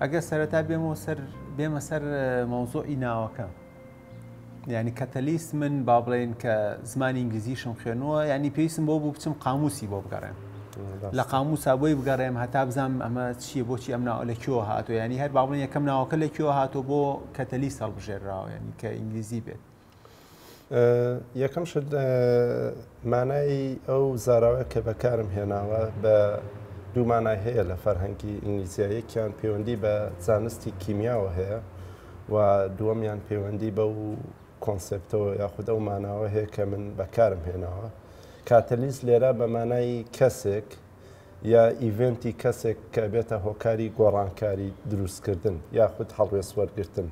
ئەگە سەرەتا بێمە سەر مەوزوعی ناوەکە. یعنی کەتەلیست من با بڵێن کە زمانی ئینگلیزیشم خوێنەوە، ینی پێویستم بۆ بوو بچم قاموسی بۆ بگەڕێم. لە قاموسا بۆی بگەڕێم هەتا بزانم ئەمە چییە، بۆچی ئەم ناوە لەکوێوە هاتووە، ینی هەر با بڵێن یەکەم ناوەکە لەکوێوە هاتووە بۆ کەتەلیست هەڵبژێراوە، ینی کە ئینگلیزی بێت. یەکەم شت مانای ئەو زاراوە کە بەکارم هێناوە بە دوو مانای هەیە لە فەرهەنگی ئینگلیزیەکیان پەیوەندی بە زانستی کیمیاوە هەیە و دووەمیان پەیوەندی بەو کۆنسپتەوە یاخود ئەو ماناوە هەیە کە من بەکارم هێناوە. کاتەلیست لێرە بە مانای کەسێک یا ئیڤنتی کەسێک کە بێتە هۆکاری گۆڕانکاری دروستکردن یاخود هەڵوێسوەرگرتن.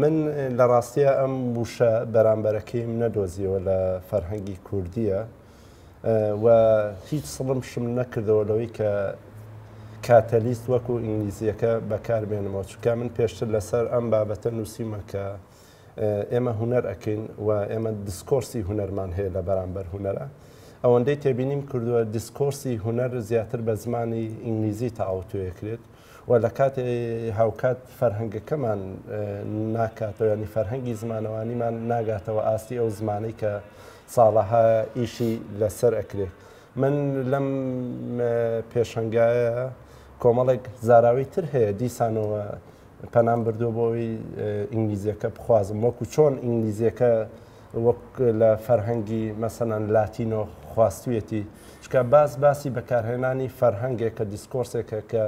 من لە ڕاستیە ئەم وشە بەرامبەرەکەیم نەدۆزیەوە لە فەرهەنگی کوردیە و هیچ سڵم شم نەکردەوە لەوەی کە کاتەلیست وەکو ئینگلیزیەکە بەکاربێنمەوە، چونکە من پێشتر لەسەر ئەم بابەتە نووسیمە کە ئێمە هونەر ئەکەین و ئێمە دیسکۆرسی هونەرمان هەیە لە بەرامبەر هونەرە. ئەوەندەی تێبینیم کردووە دیسکۆرسی هونەر زیاتر بە زمانی ئینگلیزی تەواوتوێکرێت و لە کاتێ هاوکات فەرهەنگەکەمان ناکاتەوە، ینی فەرهەنگی زمانەوانیمان ناگاتەوە ئاستی ئەو زمانەی کە ساڵەها ئیشی لەسەر ئەکرێت. من لەم پێشەنگایە کۆمەڵێک زاراوی تر هەیە دیسانەوە پەنام بردووە بۆەوەی ئینگلیزیەکە بخوازم، وەکو چۆن ئینگلیزیەکە وەک لە فەرهەنگی مەسەلەن لاتینۆ خواستویەتی، چکە باسی بەکارهێنانی فەرهەنگێکە دیسکۆرسێکە کە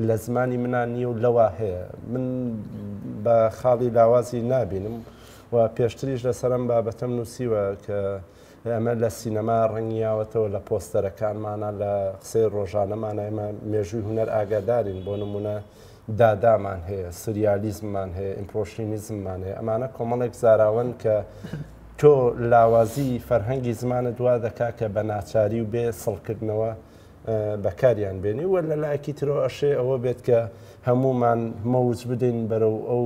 لە زمانی منان نییە و لەوا هەیە، من بە خاڵی لاوازی نابینم و پێشتریش لەسەرم بابەتەم نووسیوە کە ئەمە لە سینەما ڕەنگیاوەتەوە لە پۆستەرەکانمانە لە قسەی ڕۆژانەمانە ئێمە مێژووی هونەر ئاگادارین، بۆ نمونە دادامان هەیە، سریالیزممان هەیە، ئیمپرۆشنیزممان هەیە، ئەمانە کۆمەڵێک زاراون کە تۆ لاوازی فەرهەنگی زمانە دوا دەکا کە بە ناچاری و بێ سڵکردنەوە بەکاریان بێنی و لە لایەکی ترەوە ئەشێ ئەوە بێت کە هەمومان مەوج بدەین بەرەو ئەو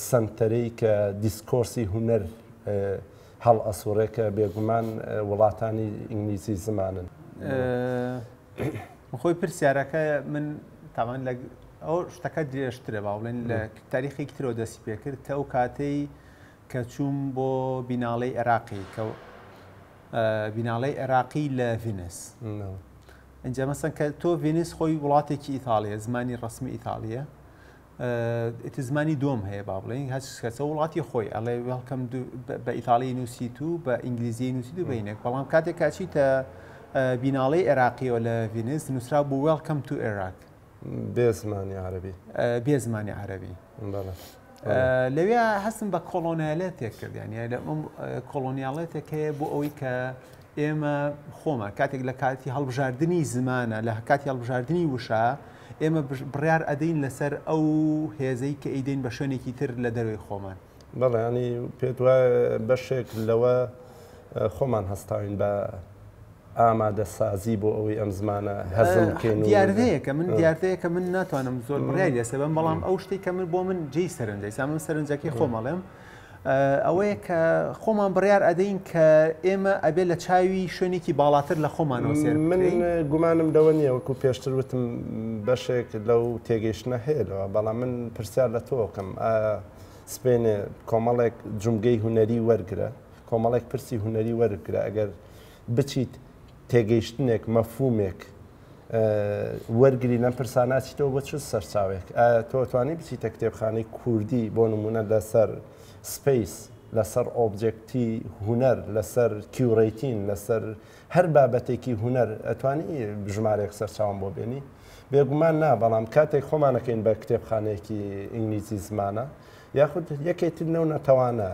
سنتەرەی کە دیسکۆرسی هونەر هەڵ ئەسوڕێکە بێگومان وڵاتانی ئینگلیزی زمانن. خۆی پرسیارەکە من تاوان لە ئەو شتەکە درێژترە با بڵێن لە تاریخێکی ترەوە دەستی پێکرد کە ئەو کاتەی کە چووم بۆ بیناڵەی عێراقی کە بیناڵەی عێراقی لە ڤینس. اینجا مەسەن کە تۆ ڤینس خۆی وڵاتێکی ئیتاڵیە، زمانی ڕسمی ئیتاڵیە، زمانی دۆم هەیە با بڵێن هەچ کەسە وڵاتی خۆی ئەڵێ وێڵکەم بە ئیتاڵی نووسیت و بە ئینگلیزی نووسیت و بینێک، بەڵام کاتێک کاچیتە بیناڵەی عێراقیەوە لە ڤینس نووسرا بوو وێڵکەم تو عێراق بێ زمانی عەرەبی، بێ زمانی عەرەبی. لەوێ هەستم بە کۆڵۆنیالێتێک کرد، یعنی کۆڵۆنیالێتێک هەیە بۆ ئەوەی کە ئێمە خۆمان کاتێک لە کاتی هەڵبژاردننی زمانە لە کاتی هەڵبژاردننی وشە ئێمە بڕیار ئەدەین لەسەر ئەو هێزەی کە ئەیدەین بە شوێنێکی تر لە دەروی خۆمان. بەڵێ ینی پێت وایە بەشێک لەوە خۆمان هەستاوین بە ئامادە سازی بۆ ئەوەی ئەم زمانە هەزم بکەین. دیاردەیەکە من دیاردەیەکە من ناتوانم زۆر بڕیاری لەسەبم، بەڵام ئەو شتێک کە من بۆ من جێی سەرنجەی من سەرنجەکەی خۆمەڵێم ئەوەیە کە خۆمان بڕیار ئەدەین کە ئێمە ئەبێ لە چاوی شوێنێکی باڵاتر لە خۆمانەوە سێر بکەین. من گومانم دەوە نییە وەکو پێشتر وتم بەشێک لەو تێگەیشتنە هەیەەوە، بەڵام من پرسیار لە تۆکەم سپێنێ کۆمەڵێک جومگەی هونەری وەرگرە، کۆمەڵێک پرسی هونەری وەرگرە، ئەگەر بچیت تێگەیشتنێک مەفهومێک وەرگری لەم پرساناچیتەوە بۆ چ سەرچاوێک تۆتوانی بچیتە کتێبخانەی کوردی بۆ نمونە لەسەر سپیس، لەسەر ئۆبجێکتی هونەر، لەسەر کیوڕیتین، لەسەر هەر بابەتێکی هونەر ئەتوانی ژمارێک سەرچاوم بۆ بێنی بێگومان نا، بەڵام کاتێک خۆمانەکەین بە کتێبخانەیەکی ئینگلیزی زمانە یاخود یەکێتی نەو نەتەوانە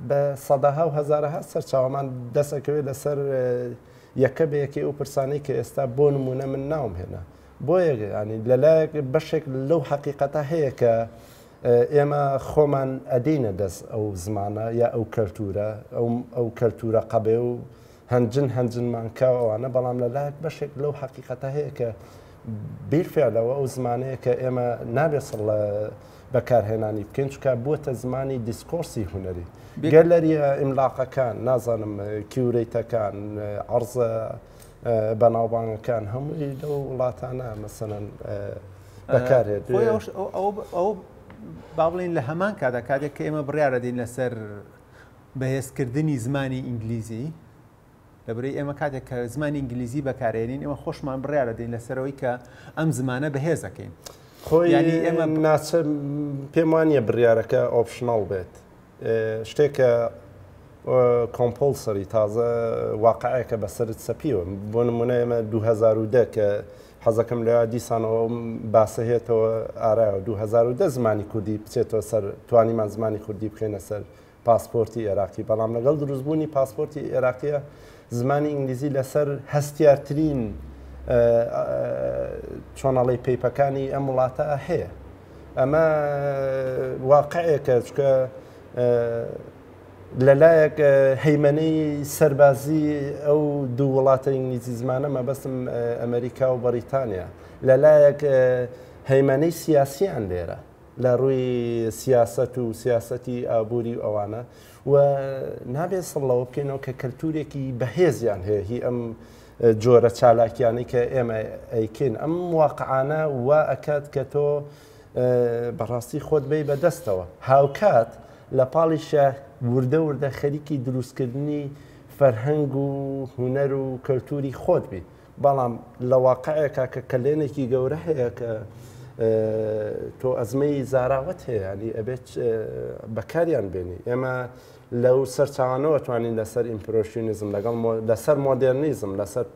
بە سەدەها و هەزارەها سەرچاوەمان دەسەکەوێت لەسەر یەکە بەیەکی ئەو پرسانەی کە ئێستا بۆ نمونە من ناوم هێنا بۆیە ینی لەلایەک بەشێک لەو حەقیقەتە هەیە کە ئێمە خۆمان ئەدەینە دەست ئەو زمانە یا ئەو کەلتورە ئەو کەلتورە قەبێ و هەنجنمان کاوەوانە، بەڵام لەلایەک بەشێک لەو حەقیقەتە هەیە کە بیرفێلەوە ئەو زمانەیە کە ئێمە نابێسڵ لە بەکارهێنانی بکەین چکە بووەتە زمانی دیسکۆرسی هونەری گەلەریە ئیملاقەکان، نازانم کیورەیتەکان، عەرزە بەناوبانگەکان هەمووی لەو وڵاتانە مەسەڵەن بەکارێت ئەو با بڵین لە هەمان کاتێک کە ئێمە بڕیارە دەین لەسەر بەهێزکردنی زمانی ئینگلیزی لەبەرەی ئێمە کاتێک کە زمانی ئینگلیزی بەکارێنین ئێمە خۆشمان بڕیارە دەین لەسەرەوەی کە ئەم زمانە بەهێزەکەین خۆی ئێمە ناچە پێم وانییە بڕیارەکە ئۆپشنەڵ بێت شتێکە کۆمپۆلسەری تازە واقعەکە بەسرت سەپیوە بۆ نمونە ئێمە 2010 کە حەزەکەم لە دیسانەوە باسەهێتەوە ئارایەوە 2010 زمانی کوردی بچێتەوە سەر توانیمان زمانی کوردی بخێنە سەر پاسپۆرتی عێراقی بەڵام لەگەڵ دروستبوونی پاسپۆرتی عێراقیە زمانی ئینگلیزی لەسەر هەستیارترین چۆنەڵی پێیپەکانی ئەم وڵاتە هەیە ئەمە واقعەکە چکە لەلایەک هەیمەنەی سەربازی ئەو دوو وڵاتە ئینگلیزی زمانە مەبەستم ئەمریکا و بەریتانیا لەلایەک هەیمەنەی سیاسیان لێرە لە ڕووی سیاست و سیاسەتی ئابووری ئەوانە و نابێت سڵەوە بکەینەوە کە کەلتورێکی بەهێزیان هەیە هی ئەم جۆرە چالاکیانی کە ئێمە ئەیکەین ئەم واقعانە وا ئەکات کە تۆ بەڕاستی خۆت بێ بەدەستەوە هاوکات لە پاڵیشە وردە خەریکی دروستکردنی فەرهەنگ و هونەر و کەلتوری خۆت بی بەڵام لە واقعەکە کە کەلێنێکی گەورە هەیە کە تۆ ئەزمەی زاراوەت هەیە ینی ئەبێت بەکاریان بێنی ئێمە لەو سەرچاوانەوە توانین لەسەر ئیمپرۆشنیزم لەگەڵ لەسەر مۆدرنیزم لەسەر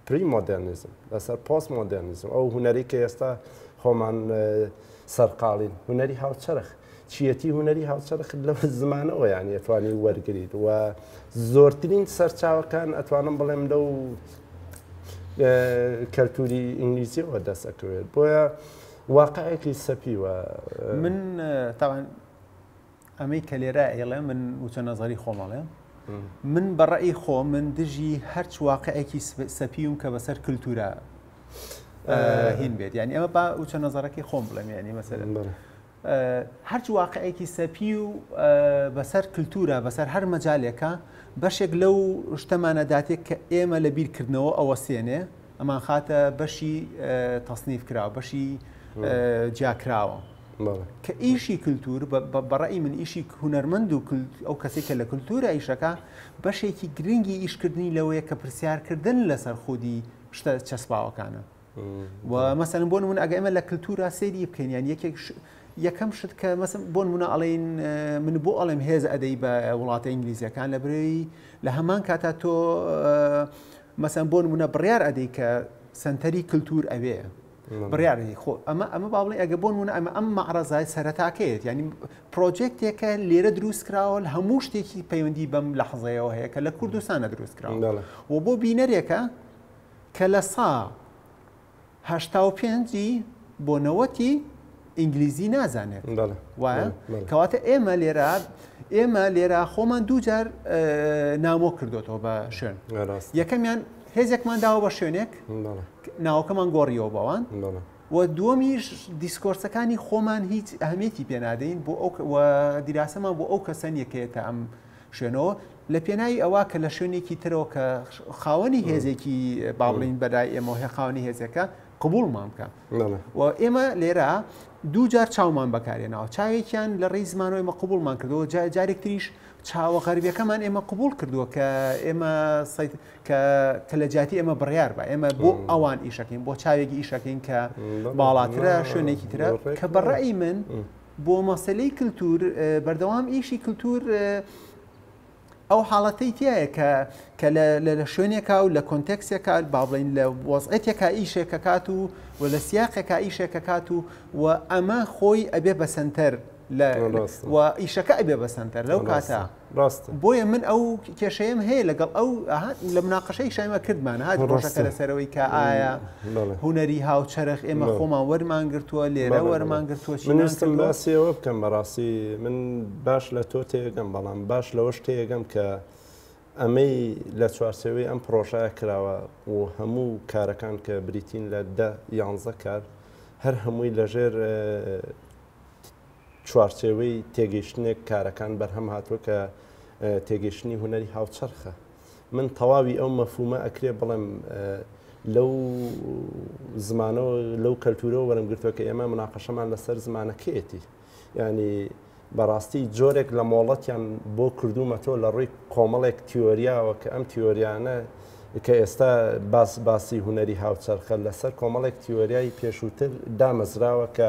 پری مۆدرنیزم لەسەر پۆست مۆدرنیزم ئەو هونەری کە ئێستا خۆمان سەرقاڵین هونەری هاوچەرخ چیەتی هونەری هاوچەرخ لەو زمانەوە یانی ئەتوانی وەرگریت و زۆرترین سەرچاوەکان ئەتوانم بڵێم لەو کەلتوری ئینگلیزیەوە دەست ئەکەوێت بۆیە واقعێکی سەپیوە من تاوان ئەمەی کە لێرە ئێڵێ من وچە نەزەری خۆمەڵێ من بەڕێی خۆ من دژی هەرچ واقعێکی سەپیوم کە بەسەر کللتورە هین بێت ینی ئەمە با وچە نەزارەکەی خۆم بڵێم ینی مەسەر هەرچ واقعێکی سەپی و بەسەر کللتورە بەسەر هەر مەجالێکە بەشێک لەو شتەمانەداتێک کە ئێمە لە بیرکردنەوە ئەوە سێنێ ئەمان خاتە بەشی تەسنیف کراوە بەشی جیاکراوە کە ئیشی کللتور بەڕێی من ئیشی هونەرمەند و ئەو کەسێک کە لە کللتورە ئیشەکە بەشێکی گرنگی ئیشکردنی لەوەیە کە پرسیارکردن لەسەر خودی شتە چەسپاوەکانە و مەسەن بۆ نمونە ئەگە ئێمە لە کللتورە سێری بکەین یان یەکەم شت کە مەسن بۆ نمونە ئەڵێن من بۆ ئەڵێم هێز ئەدەی بە وڵاتە ئینگلیزیەکان لە برەوەی لە هەمان کاتا تۆ مەسەن بۆ نمونە بڕیار ئەدەی کە سنتەری کللتور ئەوەیە بڕیاری خۆ ئەمە با بڵێ ئەگە بۆ نمونە ئەم مەعرەزای سەرەتاکەیت ینی پرۆجێکتێکە لێرە دروست کراوە هەموو شتێکی پەیوەندی بەم لەحظەیەوە هەیە کە لە کوردستانە دروست کراوە و بۆ بینەرێکە کە لە سا 85 بۆ 90 ئینگلیزی نازانێت وایە کەواتە ئێمە لێرە خۆمان دووجار نامۆ کردوێتەوە بە شوێن یەکەمیان هێزێکمان داوە بە شوێنێک ناوەکەمان گۆڕیەوە بەوان و دووەمیش دیسکۆرسەکانی خۆمان هیچ ئەهمیەتی پێنادەین بۆ دیراسەمان بۆ ئەو کەسەن یەکەیەتە ئەم شوێنەوە لە پێناوی ئەوە کە لە شوێنێکی ترەوە کە خاوەنی هێزێکی باڵین بەدای ئێمە هەیە خاوەنی هێزەکە قبولمان بکە و ئێمە لێرە دووجار چاومان بەکارێنەوە چاوێکیان لە ڕێی زمانەوە ئێمە قبولمان کردەوە جارێکتریش چاوە غەربیەکەمان ئێمە قبول کردووە کە ئێمە کە لە جاتی ئێمە بڕیار بە ئێمە بۆ ئەوان ئیشەکەین بۆ چاوێکی ئیشەکەین کە باڵاترە شوێنێکی ترە کە بەڕێی من بۆ مەسەلەی کللتور بەردەوام ئیشی کللتور ئەو حاڵەتەی تایە کە لە شوێنێکا و لە کۆنتێکسێکا با بڵین لە وەزعەتێکا ئیشێکە کات و لە سیاقێکا ئیشێکە کات و ئەمە خۆی ئەبێ بە سنتەر و ئیشەکە ئەبێ بە سنتەر لەو کاتە بۆیە من ئەو کێشەیەم هەیە لەگەڵ ئەو لە مناقەشەی شایمە کردمان هات ڕۆژەکە لەسەرەوەی کە ئایا هونەری هاوچەرخ ئێمە خۆمان وەرمان گرتووە لێرە وەرمان گرتووە منستم باسیەوە بکەم بەڕاستی من باش لە تۆ تێگەم بەڵام باش لەوەش تێگەم کە ئەمەی لە چوارچێوەی ئەم پرۆژەیە کراوە و هەموو کارەکان کە بریتین لە 10-11 کار هەر هەمووی لەژێر چوارچێوەی تێگەیشتنێک کارەکان بەرهەم هاتووە کە تێگەیشتنی هونەری هاوچەرخە من تەواوی ئەو مەفهومە ئەکرێ بڵێم لەو زمانەوە لەو کەلتورەوە وەرمگرتووە کە ئێمە مناقەشەمان لەسەر زمانەکەیەتی ینی بەڕاستی جۆرێک لە مۆڵەتیان بۆ کردومەتۆ لە ڕووی کۆمەڵێک تیۆریاوە کە ئەم تیۆریانە کە ئێستا باسی هوەری هاوچەرخە لەسەر کۆمەڵێک تیۆریای پێشووتر دامەزراوە کە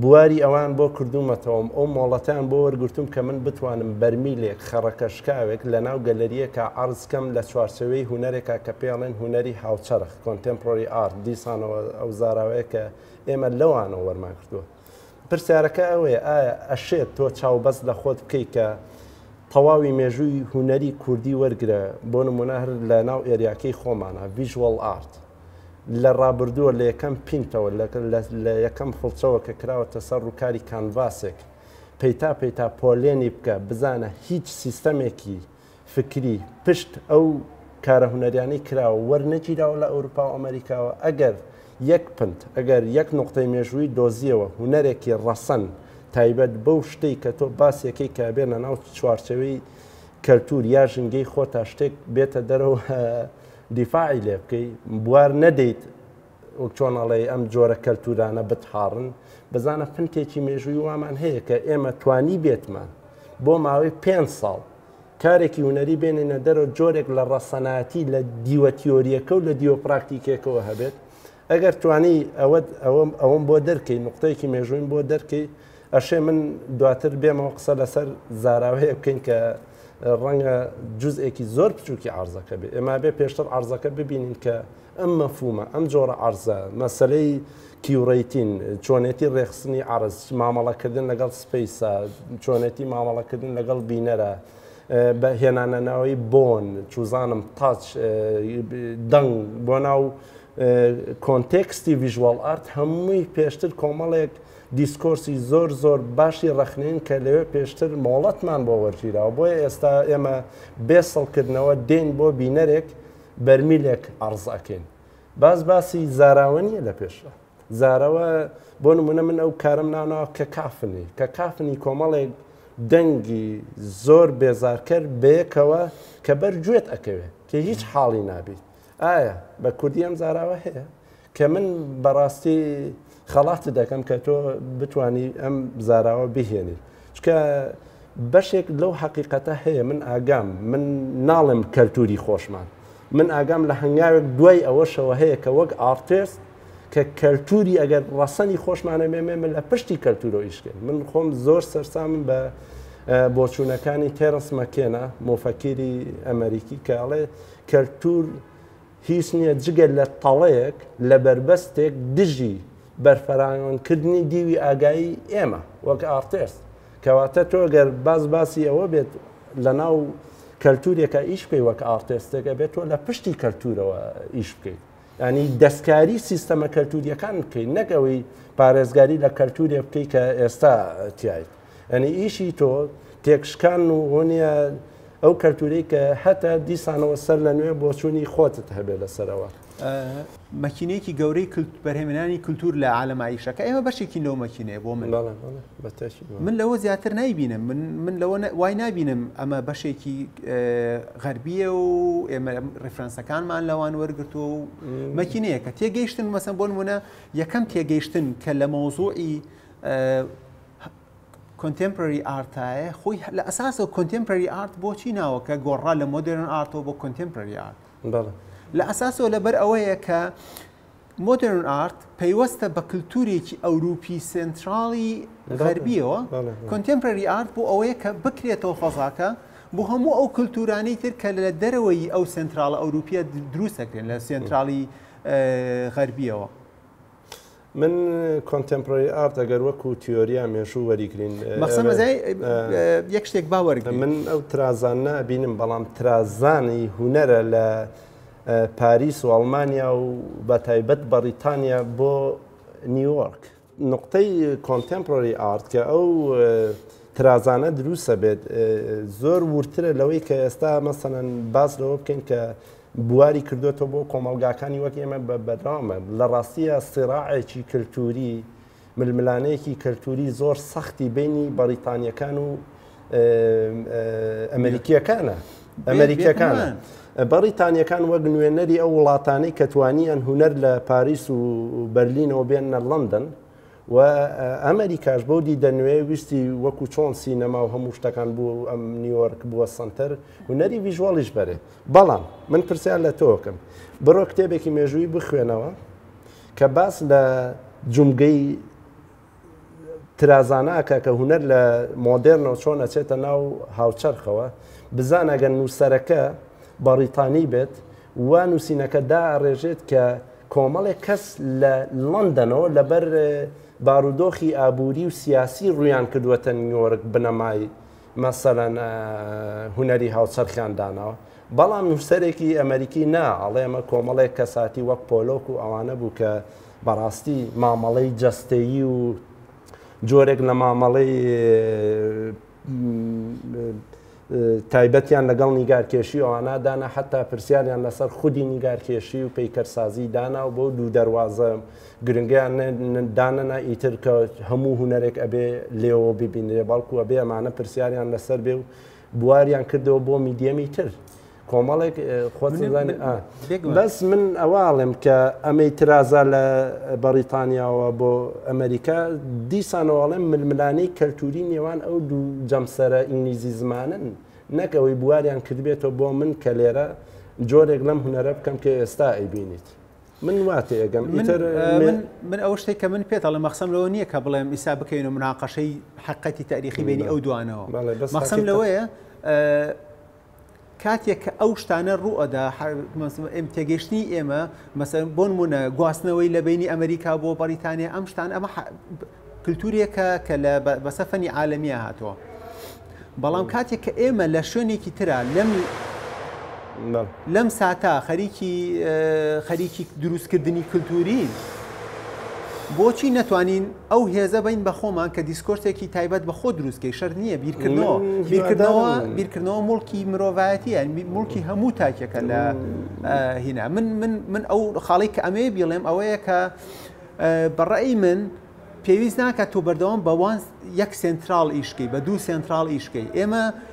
بواری ئەوان بۆ کردومەتەوەم ئەو مۆڵەتیان بۆ وەرگرتوم کە من بتوانم بەرمیلێک خەڕەکەشکاوێک لە ناو گەلەریەکە عەرزکەم لە چوارچەوەی هوەرێکە کە پێڵێن هوەری هاوچەرخ کۆنتێمپۆری ئارت دیسانەوە ئەو زاراوەیە کە ئێمە لەوانەوە وەرمان کردووە. پرسیارەکە ئەوەیە ئایا ئەشێت تۆ چاوبەست لە خۆت بکەیت کە تەواوی مێژووی هوەری کوردی وەرگرە بۆ نمونە هەر لە ناو ئێریاکەی خۆمانە ڤیژوەڵ ئارت لە ڕابردووە لە یەکەم پینتەوە لە یەکەم فڵچەوە کە کراوەتە سەر ڕووکاری کانڤاسێک پەیتا پۆلێنی بکە بزانە هیچ سیستەمێکی فکری پشت ئەو کارە هوەریانەی کراوە وەرنەگیراوە لە ئەوروپا و ئەمریکاوە ئەگەر یەک پنت ئەگەر یەک نقطەی مێژووی دۆزیەوە هوەرێکی ڕەسەن تایبەت بەو شتەی کە تۆ باسیەکەی کە بێنە ناو چوارچەوەی کەلتور یا ژنگەی خۆ تا شتێک بێتە دەرەوە دیفاعی لێ بکەی بوار نەدەیت وەک چۆنەڵێ ئەم جۆرە کەلتورانە بتحاڕن بزانە پنتێکی مێژووی وامان هەیە کە ئێمە توانی بێتمان بۆ ماوەی 5 ساڵ کارێکی هوەری بێنێنە دەرەوە جۆرێک لە ڕەسەناتی لە دیوە تیۆریەکە و لە دیوە پراکتیکێکەوە هەبێت ئەگەر توانی ئەوەم بۆ دەرکەی نقطەیەکی مێژووین بۆ دەرکەی ئەشێ من دواتر بێمەوە قسە لەسەر زاراوەیە بکەین کە ڕەنگە جزئێکی زۆر بچووکی عەرزەکە بێ ئێمە بێ پێشتر عەرزەکە ببینین کە ئەم مەفهومە ئەم جۆرە عەرزە مەسەلەی کیوڕیتین چۆنێتی ڕێخستنی عەرز مامەڵەکردن لەگەڵ سپەیسە چۆنێتی مامەڵەکردن لەگەڵ بینەرە بە هێنانەناوی بۆن چوزانم تاچ دەنگ بۆ ناو کۆنتێکستی ڤیژوەڵ ئارت هەمووی پێشتر کۆمەڵێک دیسکۆرسی زۆر باشی ڕەخنین کە لەوێ پێشتر مۆڵەتمان بۆ وەرگیراوە بۆیە ئێستا ئێمە بێسەڵکردنەوە دێن بۆ بینەرێک بەرمیلێک عەرزەکەین باسی زاراوە نیە لە پێشە زاراوە بۆ نمونە من ئەو کارم ناونەوە کە کافنی کۆمەڵێک دەنگی زۆر بێزارکرد بەیەکەوە کە بەرگوێت ئەکەوێت کە هیچ حاڵی نابیت ئایا بە کوردی ئەم زاراوە هەیە کە من بەڕاستی خەڵات دەکەم کە تۆ بتانی ئەم زاراوە بهێنی چکە بەشێک لەو حەقیقەتە هەیە من ئاگام من ناڵم کەلتوری خۆشمان من ئاگام لە هەنگاوێک دوای ئەوەشەوە هەیە کە وەک ئارتێست کە کەلتوری ئەگەر ڕەسەنی خۆشمانە مێمێ من لە پشتی کەلتورۆ ئیشکرد من خۆم زۆر سەرسامم بە بۆچوونەکانی تێرەس مەکێنە مۆفەکیری ئەمریکی کە ئەڵێ کەلتور هیچ نییە جگە لە تەڵەیەک لە بربەستێک دژی بەرفەرانکردنی دیوی ئاگایی ئێمە وەک ئارتێست کەواتە تۆ گەر باسی ئەوە بێت لە ناو کەلتورێکە ئیش بکەی وەک ئارتێستێکە بێت تۆ لە پشتی کەلتورەوە ئیش بکەیت ینی دەستکاری سیستەمە کەلتوریەکان بکەیت نەکەوەی پارێزگاری لە کەلتورێ بکەی کە ئێستا تایت ئەنی ئیشی تۆ تێکشکان و هۆنیە ئەو کەلتورەی کە هەتا دیسانەوە سەر لە نوێ بۆچوونی خۆتت هەبێت لەسەرەوە مەکینەیەکی گەورەی بەرهێمنانی کولتور لە عالەماییشەکە ئێمە بەشێکی لەو مەکینەیە بۆ من لەوە زیاتر نایبینم من لەوە وای نبینم ئەمە بەشێکی غەربیە و ئێمە ڕفرەنسەکانمان لەوان وەرگرتووە و مەکینەیە کە تێگەیشتن مەسەن بۆ نمونە یەکەم تێگەیشتن کە لە مۆزوعی کۆنتێمپۆرەری ئارتایە خۆی لە ئەساسە کۆنتێمپۆرەری ئارت بۆچی ناوەکە گۆڕا لە مۆدرن ئارتەوە بۆ کۆنتێمپۆرەری ئارت لە ئەساسەوە لەبەر ئەوەیە کە مۆدرن ئارت پەیوەستە بە کللتورێکی ئەوروپی سنتراڵی غەربیەوە کۆنتێمپۆرەری ئارت بۆ ئەوەیە کە بکرێتەوە فەزاکە بۆ هەموو ئەو کللتورانەی تر کە لە دەرەوەی ئەو سنتراڵە ئەوروپیە دروستەکرێن لە سنتراڵی غەربیەوە من کۆنتێمپۆرەری ئارت ئەگەر وەکو تیۆریا مێژوو وەریگرین مەخسەمەزای یەک شتێک باوەرگرین من ئەو ترازانە بینم بەڵام ترازانی هوەرە لە پاریس و ئەڵمانیا و بە تایبەت بەریتانیا بۆ نیویۆرک نقطەی کۆنتێمپۆرەری ئارت کە ئەو ترازانە دروستە بێت زۆر ورترە لەوەی کە ئێستا مەسەڵەن باس لەوە بکەین کە بواری کردوێتەوە بۆ کۆمەڵگاکانی وەک ئێمە بەردەوامە لە ڕاستیە سیراعێکی کللتوری ململانەیەکی کللتوری زۆر سەختی بینی بەریتانیەکان و ئەمریکیەکانە ئەمریکەکانە بەریتانیەکان وەک نوێنەری ئەو وڵاتانەی کە توانیان هونەر لە پاریس و بەرلینەوە بێنە لەندەن و ئەمریکاش بۆ دیدەنوێ ویستی وەکو چۆن سینەما و هەموو شتەکان بوو ئەم نیویۆرک بووە سنتەر هونەری ڤیژواڵیش بەرێ. بەڵام من پرسیار لە تۆکەم بڕۆ کتێبێکی مێژووی بخوێنەوە کە باس لە جومگەی ترازاناکە کە هونەر لە مۆدێرنەوە چۆن ئەچێتە ناو هاوچەرخەوە بزانە گەن نووسەرەکە بەریتانی بێت و نووسینەکە داڕێژێت کە کۆمەڵێک کەس لە لەندەنەوە لەبەر بارودۆخی ئابووری و سیاسی ڕویان کردووەتە نیویۆرک بنەمای مەسەلەن هونەری هاوچەرخیان داناوە. بەڵام نووسەرێکی ئەمریکی نا ئەڵێ ئەمە کۆمەڵێک کەساتی وەک پۆلۆک و ئەوانە بوو کە بەڕاستی مامەڵەی جەستەیی و جۆرێک لە مامەڵەی تایبەتیان لەگەڵ نیگارکێشی ئەوانە دانا حتا پرسیاریان لەسەر خودی نیگارکێشی و پەیکەرسازی دانا و بۆ دوو دەواازە گرنگیان دانەنا ئیتر کە هەموو هونەرێک ئەبێ لێەوە ببینێ بەڵکو ئەبێ ئەمانە پرسیاریان لەسەر بێ و بواریان کردەوە بۆ میدیەمی تر کۆمەڵێک خۆزانێ بەس من ئەواڵم کە ئەمەی ترازا لە بەریتانیاوە بۆ ئەمریکا دیسانەوەڵێم ململانەی کەلتوری نێوان ئەو دوو جەمسەرە ئینگلیزی زمانن نەکەوەی بواریان کردبێتەوە بۆ من کە لێرە جۆرێک لەم هونەرە بکەم کە ئێستا ئەیبینیت. من واتێ ئەگەم من ئەو شتێک کە من پێێتەڵێ مەخسەم لەوە نییە کە بڵێم ئیسا بکەین و مناقەشەی حقەتی تاریخی بینی ئەو دوانەوە مەخسەم لەوەیە کاتێک کە ئەو شتانە ڕوئەدا تێگەشتنی ئێمە مەسەن بۆ نمونە گواستنەوەی لە بینی ئەمریکا بۆ بەریتانیا ئەم شتان ئەمە کللتورێکە کە لە بەسەفەنی عالەمیە هاتووە. بەڵام کاتێک کە ئێمە لە شوێنێکی ترا لەم ساتا خەریکی دروستکردنی کللتوری بۆچی نەتوانین ئەو هێزە بین بە خۆمان کە دیسکۆرسێکی تایبەت بە خۆ دروستکەی شەر نییە بیرکردنەوە مڵکی مرۆڤایەتی مڵکی هەموو تاکێکە لە هینا من ئەو خاڵی کە ئەمێ بڵێم ئەوەیە کە بەڕێی من پێویست ناکات تۆ بەردەوام بەوان یەک سنترال ئیشکەی بە دوو سنترال ئیشکەی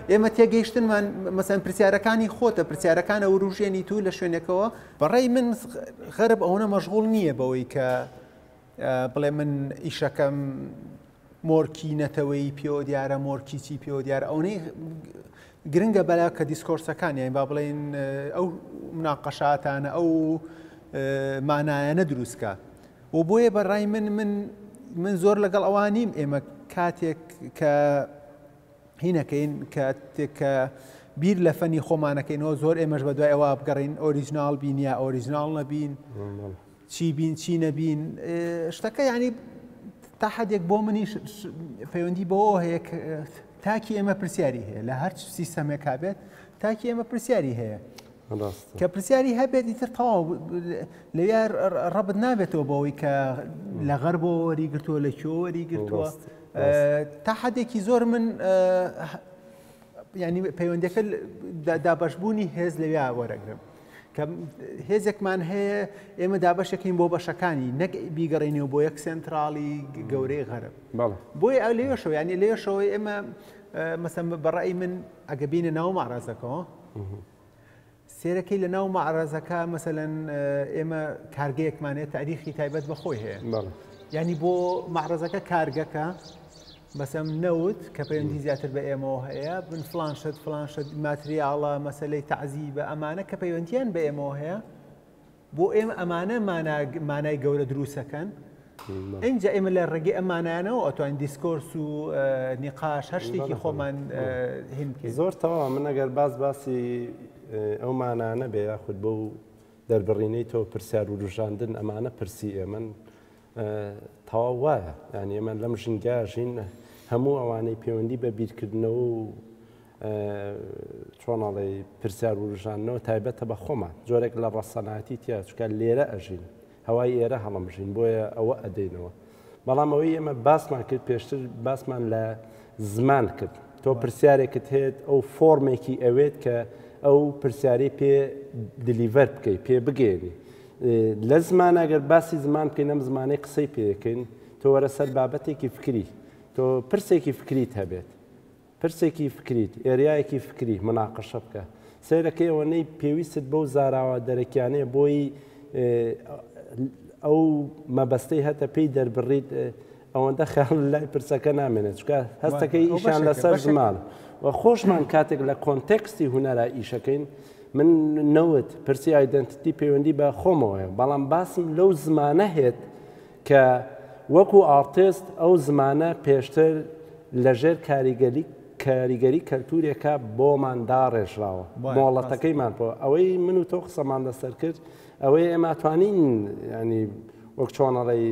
ئێمە تێگەیشتنمان مەسەن پرسیارەکانی خۆتە پرسیارەکانە وروژێنی تو لە شوێنێکەوە بەڕێی من غەرب ئەوەنە مەشغوڵ نییە بەوەی کە بڵێ من ئیشەکەم مۆرکی نەتەوەی پێ دیارە مۆرکی چی پێ دیارە ئەوەی گرنگە بەلا کە دیسکۆرسەکان یان با بڵێن ئەو مناقەشاتانە ئەو مانایانە دروستکە و بۆیە بەڕای من زۆر لەگەڵ ئەوانیم ئێمە کاتێک کە هینەکەین کە بیر لە فەنی خۆمانەکەینەوە زۆر ئێمەش بە دوای ئەوە بگەڕین ئۆریژناڵ بین یا ئۆریژناڵ نەبین چی بین چی نەبین شتەکە ینی تا حدێک بۆ منی پەیوەندی بەوە هەیە تاکی ئێمە پرسیاری هەیە لە هەر سیستەمێک کابێت تاکی ئێمە پرسیاری هەیە کە پرسیاری هەبێت ئیتر تەواو لەوێ ڕەبت نابێتەوە بەوەی کە لە غەربەوە وەریگرتووە لە کێوە وەریگرتووە تا حدێکی زۆر من ینی پەیوەندەکە دابەشبوونی هێز لەوێ وەرەگرم کە هێزێکمان هەیە ئێمە دابەشەکەین بۆ بەشەکانی نەک بیگەڕێنەوە بۆ یەک سنترالی گەورەی غەرب بۆی ئەو لێشەوە ینی لێشەوە ئێمە مەسەن بەڕای من ئەگە بینە ناو مەعرەزەکەەوە سێرەکەی لە ناو مەعرەزەکە مەسەلەن ئێمە کارگەیەکمانێت تاریخی تایبەت بەخۆی هەیە ینی بۆ مەعرەزەکە کارگەکە بەسەم نەوت کە پەیوەندی زیاتر بە ئێمەوە هەیە بن فلانشت ماتریاڵە مەسلەی تەعزی بە ئەمانە کە پەیوەندیان بە ئێمەوە هەیە بۆ ئێمە ئەمانە مانای گەورە دروستەکەن اینجا ئێمە لە ڕێگەی ئەمانانەوە ئەتوانین دیسکۆرس و نیقاش هەر شتێکی خۆمان هین بکەین زۆر تەواو من ئەگەر باسی ئەو مانانە بێ یاخود بۆ دەربڕینەی تۆ پرسیار و ڕژاندن ئەمانە پرسی ئێمن تەواو وایە یعنی ئێمە لەم ژینگاژین هەموو ئەوانەی پەیوەندی بە بیرکردنەوە و چۆنەڵێ پرسیار و ڕژاندنەوە تایبەتە بە خۆمان جۆرێک لە ڕەسەناتی تیا چکە لێرە ئەژین هەوای ئێرە هەڵەمژین بۆیە ئەوە ئەدەینەوە بەڵام ئەوەی ئێمە باسمان کرد پێشتر باسمان لە زمان کرد تۆ پرسیارێکت هێت ئەو فۆرمێکی ئەوێت کە ئەو پرسیاری پێ دلیڤەر بکەیت پێ بگێنی لە زمان ئەگەر باسی زمان بکەین ئەم زمانەی قسەی پێەکەین تۆ وەرە سەر بابەتێکی فکری تۆ پرسێکی فکریت هەبێت پرسێکی فکریت ئێریایەکی فکری مناقەشە بکە سیرەکەی ئەوەنەی پێویستت بەو زاراوە دەرەکیانەیە بۆی ئەو مەبەستەی هەتە پێی دەربڕیت ئەوەندە خەڵ لای پرسەکە نامێنێت چکە هەستەکەی ئیشان لەسەر زمان و خۆشمان کاتێک لە کۆنتێکستی هوەرە ئیشەکەین من نەوت پرسی ئایدەنتیتی پەیوەندی بە خۆمەوەیە بەڵام باسم لەو زمانە هێت کە وەکو ئارتست ئەو زمانە پێشتر لەژێر کاریگەری کەلتورێکە بۆمان داڕێژراوە مۆڵەتەکەیمان بۆ ئەوەی من و تۆ قسەمان لەسەر کرد ئەوەی ئێمە توانین ینی وەک چۆنەڕێی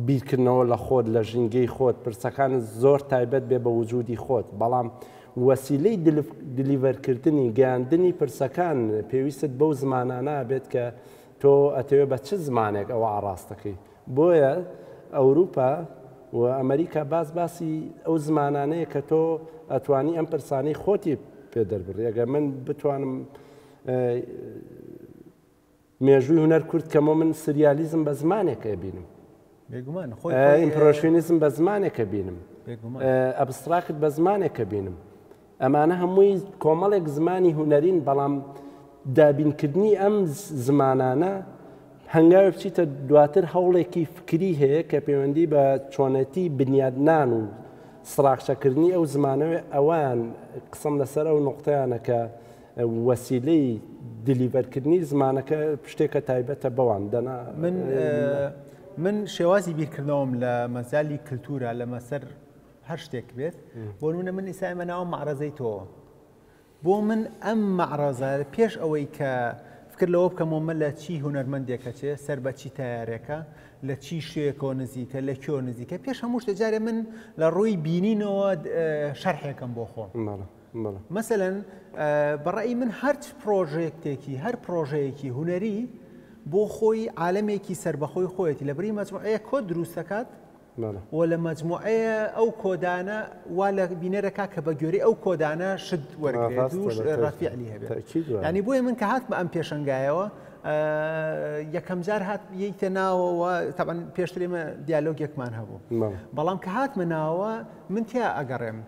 بیرکردنەوە لە خۆت لە ژینگەی خۆت پرسەکانت زۆر تایبەت بێ بە وجودی خۆت بەڵام وەسیلەی دلیڤەرکردنی گەیاندنی پرسەکان پێویستت بەو زمانانە بێت کە تۆ ئەتەوێت بە چ زمانێک ئەوە ئاڕاستەکەی بۆیە ئەوروپا و ئەمریکا باسی ئەو زمانانەیە کە تۆ ئەتوانی ئەم پرسانەی خۆتی پێ دەربڕی ئەگەر من بتوانم مێژووی هونەر کورد کەمە من سریالیزم بە زمانێکە بینم ئیمپرۆشنیزم بە زمانێکە بینم ئەبستراکت بە زمانێکە بینم ئەمانە هەمووی کۆمەڵێک زمانی هوەرین بەڵام دابینکردنی ئەم زمانانە هەنگاوی بچیتە دواتر هەوڵێکی فکری هەیە کە پەیوەندی بە چۆنەتی بنیادنان و سڕاخچەکردنی ئەو زمانەوە ئەوان قسەم لەسەر ئەو نقطەیانە کە وەسیلەی دلیڤەرکردنی زمانەکە پشتێکە تایبەتە بەوان دەنا من شێوازی بیرکردنەوەم لە مەزالی کللتورە لە مەسەر هەر شتێک بێت بۆ نمونە من ئیسایمە ناوە مەعرەزەی تۆ بۆ من ئەم مەعرەزە پێش ئەوەی کە فکر لەوە بکەمەوە لە چی هونەرمەندێکە چێ سەر بە چی تایارێکە لە چی شوێکۆ نزیکە لە کۆ نزیکە پێش هەموو شتە جارێ من لە ڕووی بینینەوە شەرحێکم بۆ خۆم مەسەلەن بەڕێی من هەر پرۆژێکتێکی هەر پرۆژەیەکی هوەری بۆ خۆی عالەمێکی سربەخۆی خۆیەتی لە بری مەجموعەیە کۆد دروست دەکات و لە مەجموعەیە ئەو کۆدانە وا لە بینەرەکە کە بە گوێرەی ئەو کۆدانە شت وەرگێت و ڕەفیعلی هەبێت ینی بۆیە من کە هاتمە ئەم پێشەنگایەوە یەکەم جار هات یەکتە ناوەوە تەبەن پێشتر ئێمە دیالۆگێکمان هەبوو بەڵام کە هاتمە ناوە من تیا ئەگەڕێم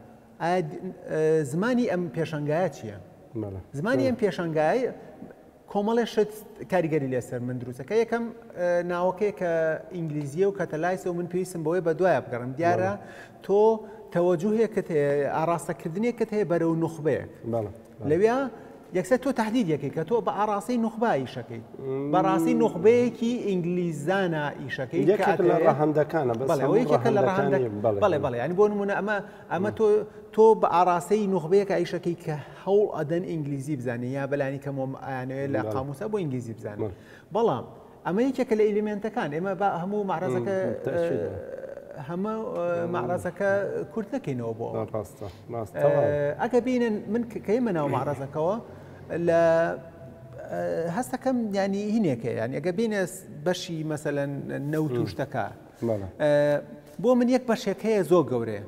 زمانی ئەم پێشەنگایە چییە؟ زمانی ئەم پێشەنگای کۆمەڵێ شت کاریگەری لێسەر من دروستەکە یەکەم ناوەکەی کە ئینگلیزیە و کەتەلایسە و من پێویستم بەوەی بە دوایە بگەڕم دیارە تۆ تەوەجوهێکت هەیە ئاراستەکردنێکت هەیە بەرەو نوخبەیەک لەوێ یەکسەر تۆ تهدیدێکی کە تۆ بە ئاڕاستی نوخبا ئیشەکەی بەڕاستی نوخبەیەکی ئینگلیزانە ئیشەکەی لە ڕەهەندەکانە بەڵێ لە ڕەهەندە بەڵێ ینی بۆ نمونە ئەمە تۆ بە ئاراستەی نوخبەیەک ئیشەکەی کە هەوڵ ئەدەن ئینگلیزی بزانێ یا بەلانی کەمەوە ئایانەوە لە قاموسە بۆ ئینگلیزی بزانێت بەڵام ئەمە یەکێکە لە ئیلیمنتەکان ئێمە بە هەموو مەعرەزەکە هەمە مەعرەزەکە کورت نەکەینەوە بۆ ئەگە بینن من کە ئێمە ناو مەعرەزەکەەوە لە هەستەکەم ینی هینێکە یانی ئەگە بینێ بەشی مەسەلەن نەوت و شتەکە بۆ من یەک بەشێک هەیە زۆر گەورەیە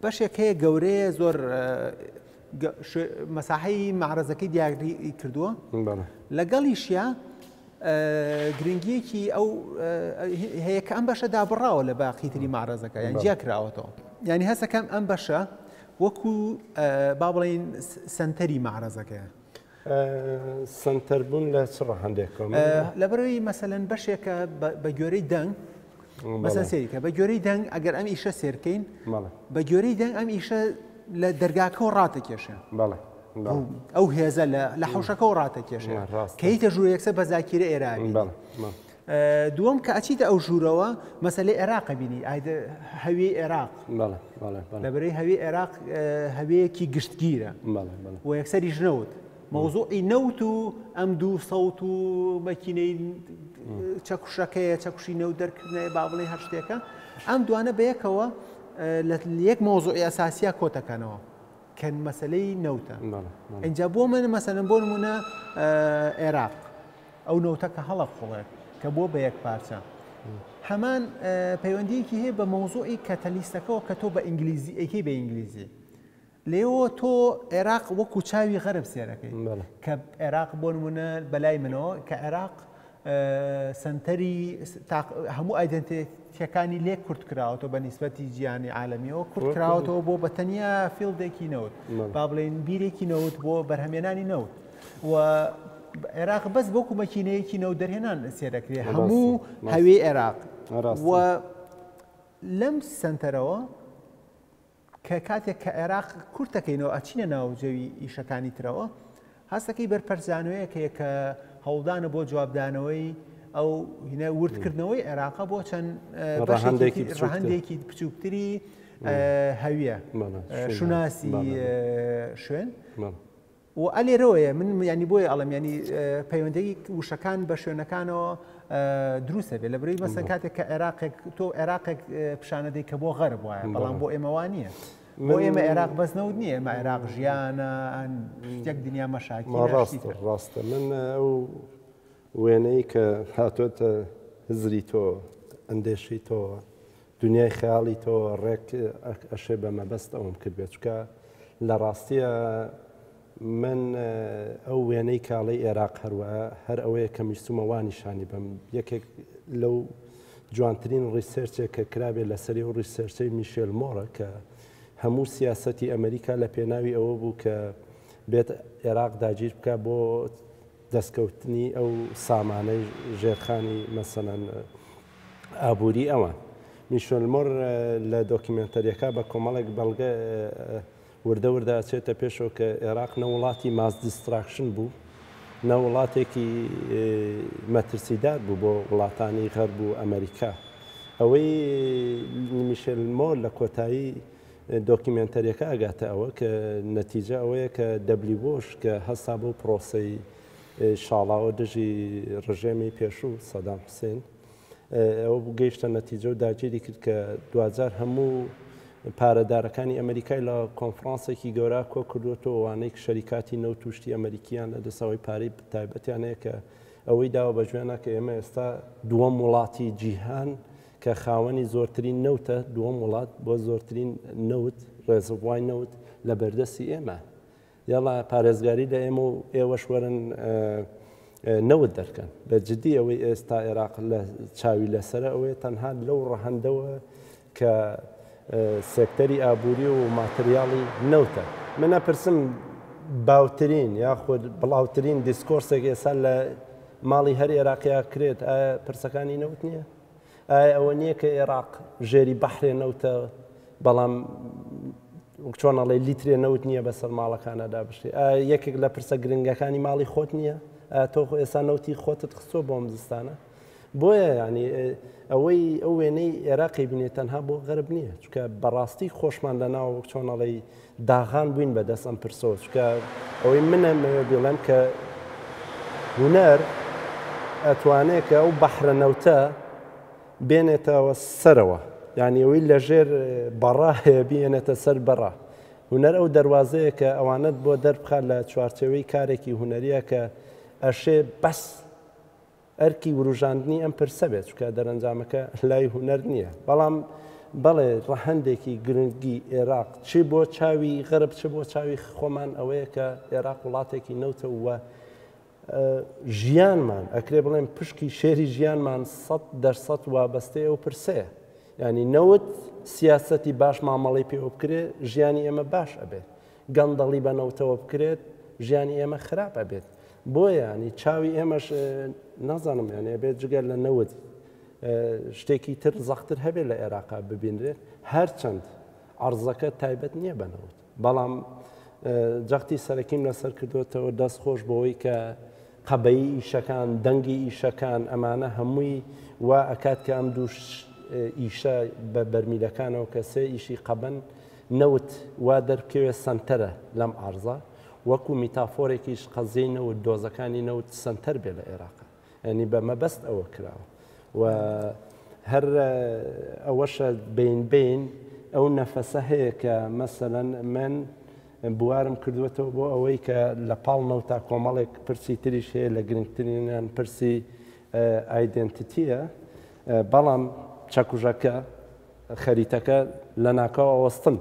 بەشێک هەیە گەورەیە زۆر مەساحەی مەعرەزەکەی دیاگری کردووە لەگەڵیشیە گرنگیەکی ئەو هەیە کە ئەم بەشە دابڕاوە لە باقیتری مەعرەزەکە یان جیا کراوەتەوە ینی هەستەکەم ئەم بەشە وەکو با بڵێن سنتەری مەعرەزەکەیە سنتەربوون لە چ ڕەهەندێکەوە لەبەرەوەی مەسەلەن بەشێکە بە گوێرەی دەنگ مەسەن سێریکە بە گوێرەی دەنگ ئەگەر ئەم ئیشە سێرکەین بە گوێرەی دەنگ ئەم ئیشە لە دەرگاکەەوە ڕاتەکێشێ ئەو هێزە لە حوشەکەەوە ڕاتەکێشێ کە هیتە ژوورێکسە بە زاکیرە ئێراوی دووەم کە ئەچیتە ئەو ژوورەوە مەسەلەی عێراقە بینی ئایدە هەوی عێراق لەبەرەی هەوی عێراق هەوەیەکی گشتگیرە و یەکسەری ژنەوت مەوزوعی نەوت و ئەم دوو سەوت و مەکینەی چەکوشەکەیە چەکوشی نەوت دەرکردنەوە با بڵێ هەر شتێکە ئەم دوانە بەیەکەوە لە یەک مەوزوعی ئەساسیە کۆتەکەنەوە کە مەسەلەی نەوتە ئەینجا بۆ من مەسەلەن بۆ نمونە عێراق ئەو نەوتەکە هەڵە خوڵێت کە بۆ بە یەک پارچە هەمان پەیوەندیەکی هەیە بە مەوزوعی کەتەلیستەکەەوە کە تۆ بە ئینگلیزی ئەیکەی بە ئینگلیزی لێەوە تۆ عێراق وەکو چاوی غەرب سێرەکەی کە عێراق بۆ نمونە بەلای منەوە کە عێراق سنتەری هەموو ئایدنتیتیەکانی لێ کورت کراوەتەوە بە نیسبەتی جیهانی عالەمیەوە کورت کراوەتەوە بۆ بەتەنیا فیلدێکی نەوت با بڵێن بیرێکی نەوت بۆ بەرهەمێنانی نەوت و عێراق بەس بۆ کومەکینەیەکی نەوت دەرهێنان سێدەکرێت هەموو هەوێی عێراق و لەم سنتەرەوە کە کاتێک کە عێراق کورتەکەینەوە ئەچینە ناو جەوی ئیشەکانی ترەوە هەستەکەی بەرپەرزانەوەیە کە هەوڵدانە بۆ جوابدانەوەی ئەو وردکردنەوەی عێراقا بۆ چەند ڕەهەندێکی بچووکتری هەویە شوناسی شوێن و ئەلێرەوەیە من ینی بۆی ئەڵم ینی پەیوەندی وشەکان بە شوێنەکانەوە دروستە بێت لە بڕی مەسەن کاتێک کە عێراقێک تۆ عێراقێک پیشانەدەی کە بۆ غەرب وایە بەڵام بۆ ئێمەوان نییە بۆ ئێمە عێراق بەزنەوت نییە ئێمە عێراق ژیانە یەک دنیا مەشاکی ڕاستە من ئەو وێنەی کە هاتوۆتە هزری تۆ ئەندێشی تۆ دنیای خەیاڵی تۆ ڕێک ئەشێ بە مەبەست ئەوم کرد بێت چکە لە ڕاستیە من ئەو وێنەی کاڵی عێراق هەروە هەر ئەوەیە کە میستومە وانیشانی بم یەکێک لەو جوانترین ڕیسێرچێک کە کرابێت لەسەری ئەو ڕیسێرچەی میشێل مۆڕە کە هەموو سیاسەتی ئەمریکا لە پێناوی ئەوە بوو کە بێت عێراق داگیر بکە بۆ دەستکەوتنی ئەو سامانەی ژێرخانی مەسەلەن ئابووری ئەوان میشێل مۆڕ لە دۆکیمنتەریەکە بە کۆمەڵێک بەڵگە وردە وردە ئەچێتە پێشەوە کە عێراق نەوڵاتی ماس دیستراکشن بوو نەوڵاتێکی مەترسیدار بوو بۆ وڵاتانی غەرب و ئەمریکا ئەوەی میشێل مۆڕ لە کۆتایی دۆکیمنتەریەکە ئەگاتە ئەوە کە نەتیجە ئەوەیە کە دەبلی بۆش کە هەستا بۆ پرۆسەی شاڵاوە دژی ڕژێمی پێشوو سەدام حوسێن ئەوە گەیشتە نەتیجە و داگیری کرد کە دوجار هەموو پارەدارەکانی ئەمریکای لە کۆنفرانسێکی گەورە کۆ کردوەوە ئەوانەی شەریکاتی نەو توشتی ئەمریکیان لە دەسەوەی پارەی تایبەتیانەیە کە ئەوەی داوە بە ژوێنە کە ئێمە ئێستا دووەم وڵاتی جیهان کە خاوەنی زۆرترین نەوتە دووەم وڵات بۆ زۆرترین نەوت ڕێزەڤوای نەوت لە بەردەستی ئێمە یاڵا پارێزگاری لە ئێمە و ئێوەش وەرن نەوت دەرکەن بە جددی ئەوەی ئێستا عێراق لە چاوی لەسرە ئەوەیە تەنها لەو ڕەهەندەوە کە سێکتەری ئابووری و ماتریاڵی نەوتە من نەپرسم باوترین یاخود بڵاوترین دیسکۆرسێک ئێستا لە ماڵی هەر عێراقیا کرێت ئایا پرسەکانی نەوت نییە؟ ئایا ئەوە نییە کە عێراق ژێری بەحرێ نەوتە بەڵام چۆنەڵێ لیترێ نەوت نییە بەسەر ماڵەکانەدا بشێ ئایا یەکێک لە پرسە گرنگەکانی ماڵی خۆت نییە؟ تۆ ئێستا نەوتی خۆتت خستۆ بۆ زستانە بۆیە ینی ئەوەی ئەو وێنەی عێراقی بینێت تەنها بۆ غەرب نییە چکە بەڕاستی خۆشمان لەناو چۆنەڵی داغان بووین بەدەست ئەم پرسۆ چکە ئەوەی منە بڵێم کە هونەر ئەتوانێت کە ئەو بەحرە نەوتە بێنێتەوە سەرەوە یعنی ئەوەی لەژێر بەڕا هەیە بێنێتە سەر بەڕا هونەر ئەو دەواازەیە کە ئەوانت بۆ دەربخات لە چوارچەوەی کارێکی هونەریە کە ئەشێ بەس ئەرکی وروژاندنی ئەم پرسە بێت چکە دەرەنجامەکە لای هونەر نییە بەڵام بەڵێ ڕەهەندێکی گرنگی عێراق چی بۆ چاوی غەرب چ بۆ چاوی خۆمان ئەوەیە کە عێراق وڵاتێکی نەوتە وە ژیانمان ئەکرێ بڵێم پشکی شێری ژیانمان 100% وابەستەیە ئەو پرسەیە ینی نەوت سیاسەتی باش مامەڵی پێوە بکرێت ژیانی ئێمە باش ئەبێت گەندەڵی بەنەوتەوە بکرێت ژیانی ئێمە خراپ ئەبێت بۆیە ینی چاوی ئێمەش نازانم یانێ بێت جگەر لە نەوت شتێکی تر زەختر هەبێت لە عێراقا ببینرێت هەرچەند عەرزەکە تایبەت نییە بەنەوت بەڵام جەختی سەرەکیم لەسەر کردوێتەوە دەست خۆش بۆەوەی کە قەبەی ئیشەکان دەنگی ئیشەکان ئەمانە هەمووی وا ئەکات کە ئەم دوو ئیشە بە بەرمیلەکانەوە کە سێ ئیشی قەبەن نەوت وا دەرکەوێت سنتەرە لەم عەرزە وەکو میتافۆرێکیش قەزەی نەوت دۆزەکانی نەوت سنتەر بێ لە عێراق ینی بە مەبەست ئەوە کراوە و هەر ئەوەشە بین ئەو نەفەسە هەیە کە مەسەلەن من بوارم کردوێتەوە بۆ ئەوەی کە لە پاڵ نەوتا کۆمەڵێک پرسی تریش هەیە لە گرنگترینیان پرسی ئایدنتیتیە بەڵام چەکوژەکە خەریتەکە لە ناکەوە ئەوەستن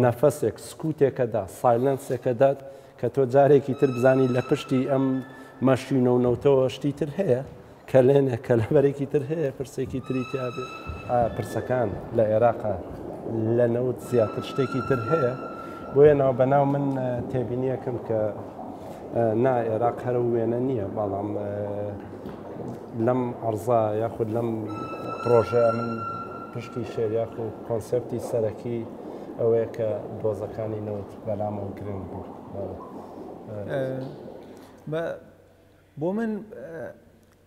نەفەسێک سکوتێکەدا سایلەنسێکەدات کە تۆ جارێکی تر بزانی لە پشتی ئەم مەشینە و نەوتەوە شتی تر هەیە کە لێنێ کە لەبەرێکی تر هەیە پرسێکی تری تیاابێ پرسەکان لە عێراقا لە نەوت زیاتر شتێکی تر هەیە بۆیە ناو بەناو من تێبینیەکەم کە نا عێراق هەرە وێنە نییە بەڵام لەم عەرزا یاخود لەم پرۆژەیە من پشتی شێریاخ و کۆنسپتی سەرەکی ئەوەیە کە دۆزەکانی نەوت بەلامەوە گرنگ بوو. بۆ من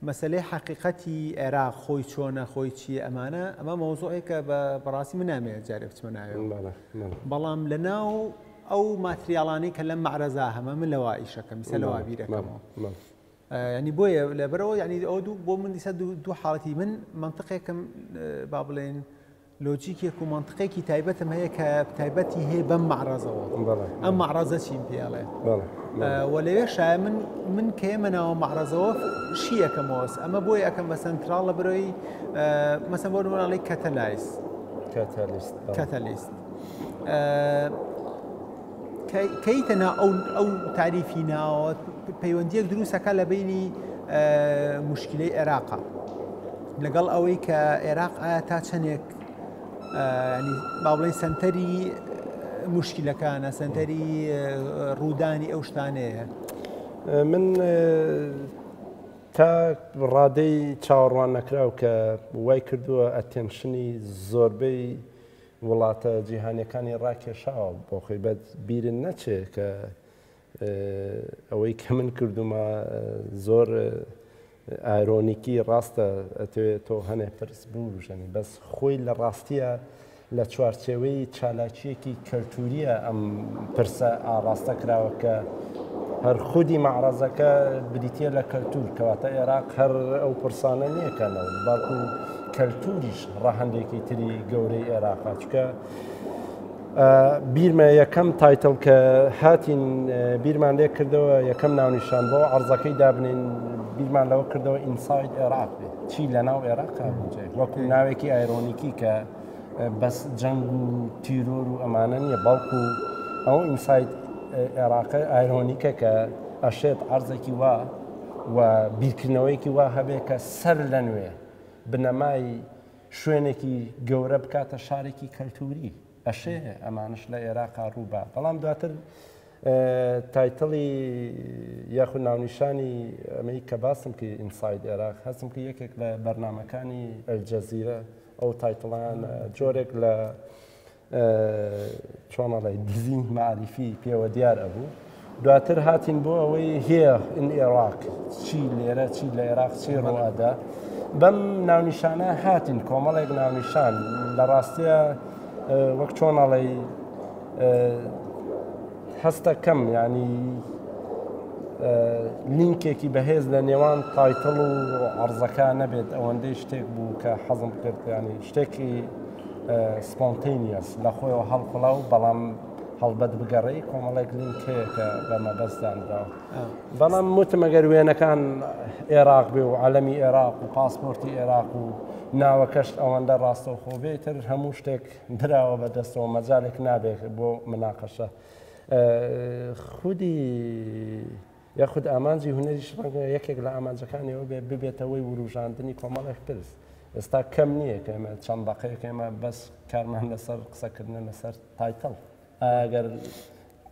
مەسلەی حقیقەتی عێراق خۆی چۆنە خۆی چیە ئەمە مۆزوعێکە بەڕاستی من نامەوێت جارێ بچمە ناوێ بەڵام لە ناو ئەو ماتریاڵانەی کە لەم مەعرەزا هەمە من لەوا ئیشەکەم میسە لەوا بیرەکەمەوە ینی بۆیە لەبەرەوە ینی ئەو بۆ من دیسە دوو حاڵەتی من منطقێکم با بڵێن لۆجیکێک و منطقێکی تایبەتم هەیە کە تایبەتی هەیە بەم مەعرەزەوە ئەم مەعرەزە چیم پێڵێ و لەوێ شایە من کە ئێمە ناوە مەعرەزەوە شیەکەمەوەس ئەمە بۆی ئەەکەم بە سنترال لە بەرەوەی مەسەن بۆ نمونەڵی کەتەلیست کەیتەنا ئەو تاریفی ناوە پەیوەندیەک دروستەکە لە بینی مشکلەی عێراقا لەگەڵ ئەوەی کە عێراق ئایا تا چەندێک ینی با بڵێن سەنتەری مشکلەکانە سەنتەری ڕوودانی ئەو شتانەیە من تا ڕادەی چاوەڕوان نەکراو کە وای کردووە ئەتێنشنی زۆربەی وڵاتە جیهانیەکانی ڕاکێشاوە بۆ خۆی بەد بیرن نەچێ کە ئەوەی کە من کردومە زۆر ئایرۆنیکی ڕاستە ئەتوێت تۆ هەنێ پرس بوژەنی بەس خۆی لە ڕاستیە لە چوارچێوەی چالاکیەکی کەلتوریە ئەم پرسە ئاڕاستە کراوە کە هەر خودی مەعرەزەکە بریتە لە کەلتور کەواتە عێراق هەر ئەو پرسانە نییەکەنەوە باڵکو کەلتوریش ڕەهەندێکی تری گەورەی عێراقا چکە بیرمە یەکەم تایتڵ کە هاتین بیرمان لێ کردەوە یەکەم ناونیشان بۆ عەرزەکەی دابنین بیرمان لەوە کردەوە ئینساید عێراق بێت چی لە ناو عێراقا بجێت وەکو ناوێکی ئایرۆنیکی کە بەس جەنگ و تیرۆر و ئەمانە نییە بەڵکو ئەو ئینساید عێراقی ئایرۆنیکە کە ئەشێت عەرزێکی وا و بیرکردنەوەیکی وا هەبێت کە سەر لە نوێ بنەمای شوێنێکی گەورە بکاتە شارێکی کەلتوری ئەشێ ئەمانش لە عێراقا ڕووبا بەڵام دواتر تایتڵی یاخود ناونیشانی ئەمەی کە باسم کە ئینساید عێراق هەستم کە یەکێک لە بەرنامەکانی ئەلجەزیرە ئەو تایتڵان جۆرێک لە چۆنەڵێ دزین معریفی پێوە دیار ئەبوو دواتر هاتین بۆ ئەوەی هەیە ئین عێراق چی لێرە چی لە عێراق چی ڕوادا بەم ناونیشانە هاتین کۆمەڵێک ناونیشان لە ڕاستیە وەک چۆنەڵێ هەستە کەم ینی لینکێکی بەهێز لە نێوان تایتڵ و عەرزەکە نەبێت ئەوەندەی شتێک بوو کە حەزم کرد ینی شتێکی سپۆنتینیەس لە خۆیەوە هەڵقڵا و بەڵام هەڵبەت بگەڕێی کۆمەڵێک لینک هەیە کە بەمە بەستدانراوە بەڵام وتمەگەر وێنەکان عێراق بێ و عەلەمی عێراق و پاسپۆرتی عێراق و ناوەکەش ئەوەندە ڕاستەوخۆ بێتتر هەموو شتێک دراوە بەدەستەوە مەجالێک نابێت بۆ مناقەشە خودی یاخود ئامانجی هونەریش ڕەنگە یەکێک لە ئامانجەکانیەوە ببێتەوەی وروژاندنی کۆمەڵێک پرس ئێستا کەم نییە کە ئێمە چەند دەقەیەک ئێمە بەس کارمان لەسەر قسەکردن لەسەر تایتڵ ئەگەر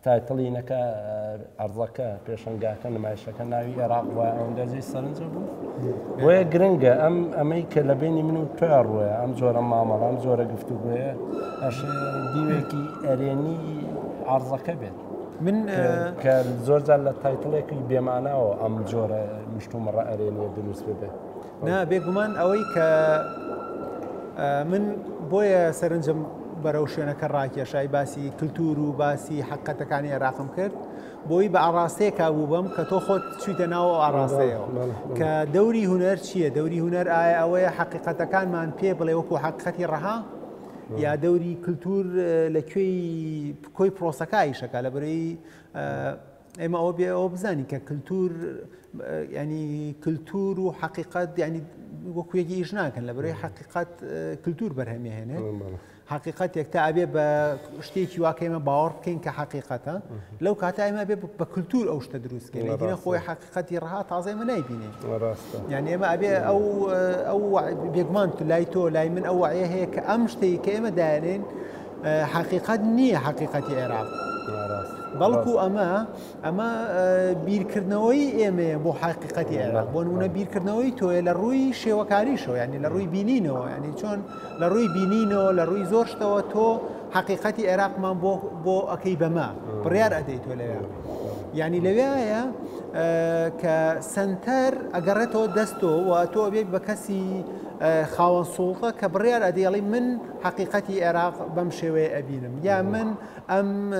تایتڵینەکە عەرزەکە پێشەنگاکە نمایشەکە ناوی عێراق وایە ئەوەندەجێ سەرنجە بوو بۆیە گرنگە ئەمەی کە لە بینی من و توێ ڕووە ئەم جۆرە مامەڵە ئەم جۆرە گفتوگوۆیە ئەش دیوێکی ئەرێنی عەرزەکە بێت من کە زۆرجار لە تایتڵێکی بێماناوە ئەم جۆرە مشتومڕە ئەرێنیە دروست ببێت نا بێگومان ئەوەی کە من بۆیە سەرنجم بەرەو شوێنەکە ڕاکێشای باسی کللتور و باسی حقەتەکانی عێراقم کرد بۆی بە ئاڕاستەیەکا بوو بم کە تۆ خۆت چویتە ناو ئاڕاستەیەوە کە دەوری هونەر چییە؟ دەوری هونەر ئایا ئەوەیە حقیقەتەکانمان پێ بڵێ وەکو حقیقەتی ڕەها یا دەوری کللتور لەکوێی کۆی پرۆسەکایشەکە لە بەرەی ئێمە ئەوە بزانین کە کللتور ینی کللتور و حقیقەت ینی وەکوێکی ئیش ناکەن لە بەرەی حقیقەت کللتور بەرهەمێنێت حقیقەتێک تا ئەبێ بە شتێکی واکەمە باوەڕ بکەین کە حقیقەتە لەو کاتە ئێمە بێ بە کولتور ئەو شتە دروستکەین لەگەنە خۆی حقیقەتی ڕها تازە ئێمە نایبینێ یعنی ئێمە ئەبێ ئەو بێگومان لای تۆ لای من ئەو وعیە هەیە کە ئەم شتەی کە ئێمە دایانێن حقیقەت نییە حقیقەتی عێراق بەڵکو ئەمە بیرکردنەوەی ئێمەیە بۆ حقیقەتی عێراق بۆ نمونە بیرکردنەوەی تۆیە لە ڕووی شێوەکاریشەوە ینی لە ڕووی بینینەوە ینی چۆن لە ڕووی بینینەوە لە ڕووی زۆر شتەوە تۆ حقیقەتی عێراقمان بۆ ئەەکەی بەما بڕیار ئەدەیت تۆ لەوێ یعنی لەوێایە کە سنتەر ئەگەڕێتەوە دەستەوە و تۆ بێت بە کەسی خاوەن سوڵتە کە بڕیار ئەدەیڵی من حقیقەتی عێراق بەم شێوەیە ئەبینم یا من ئەم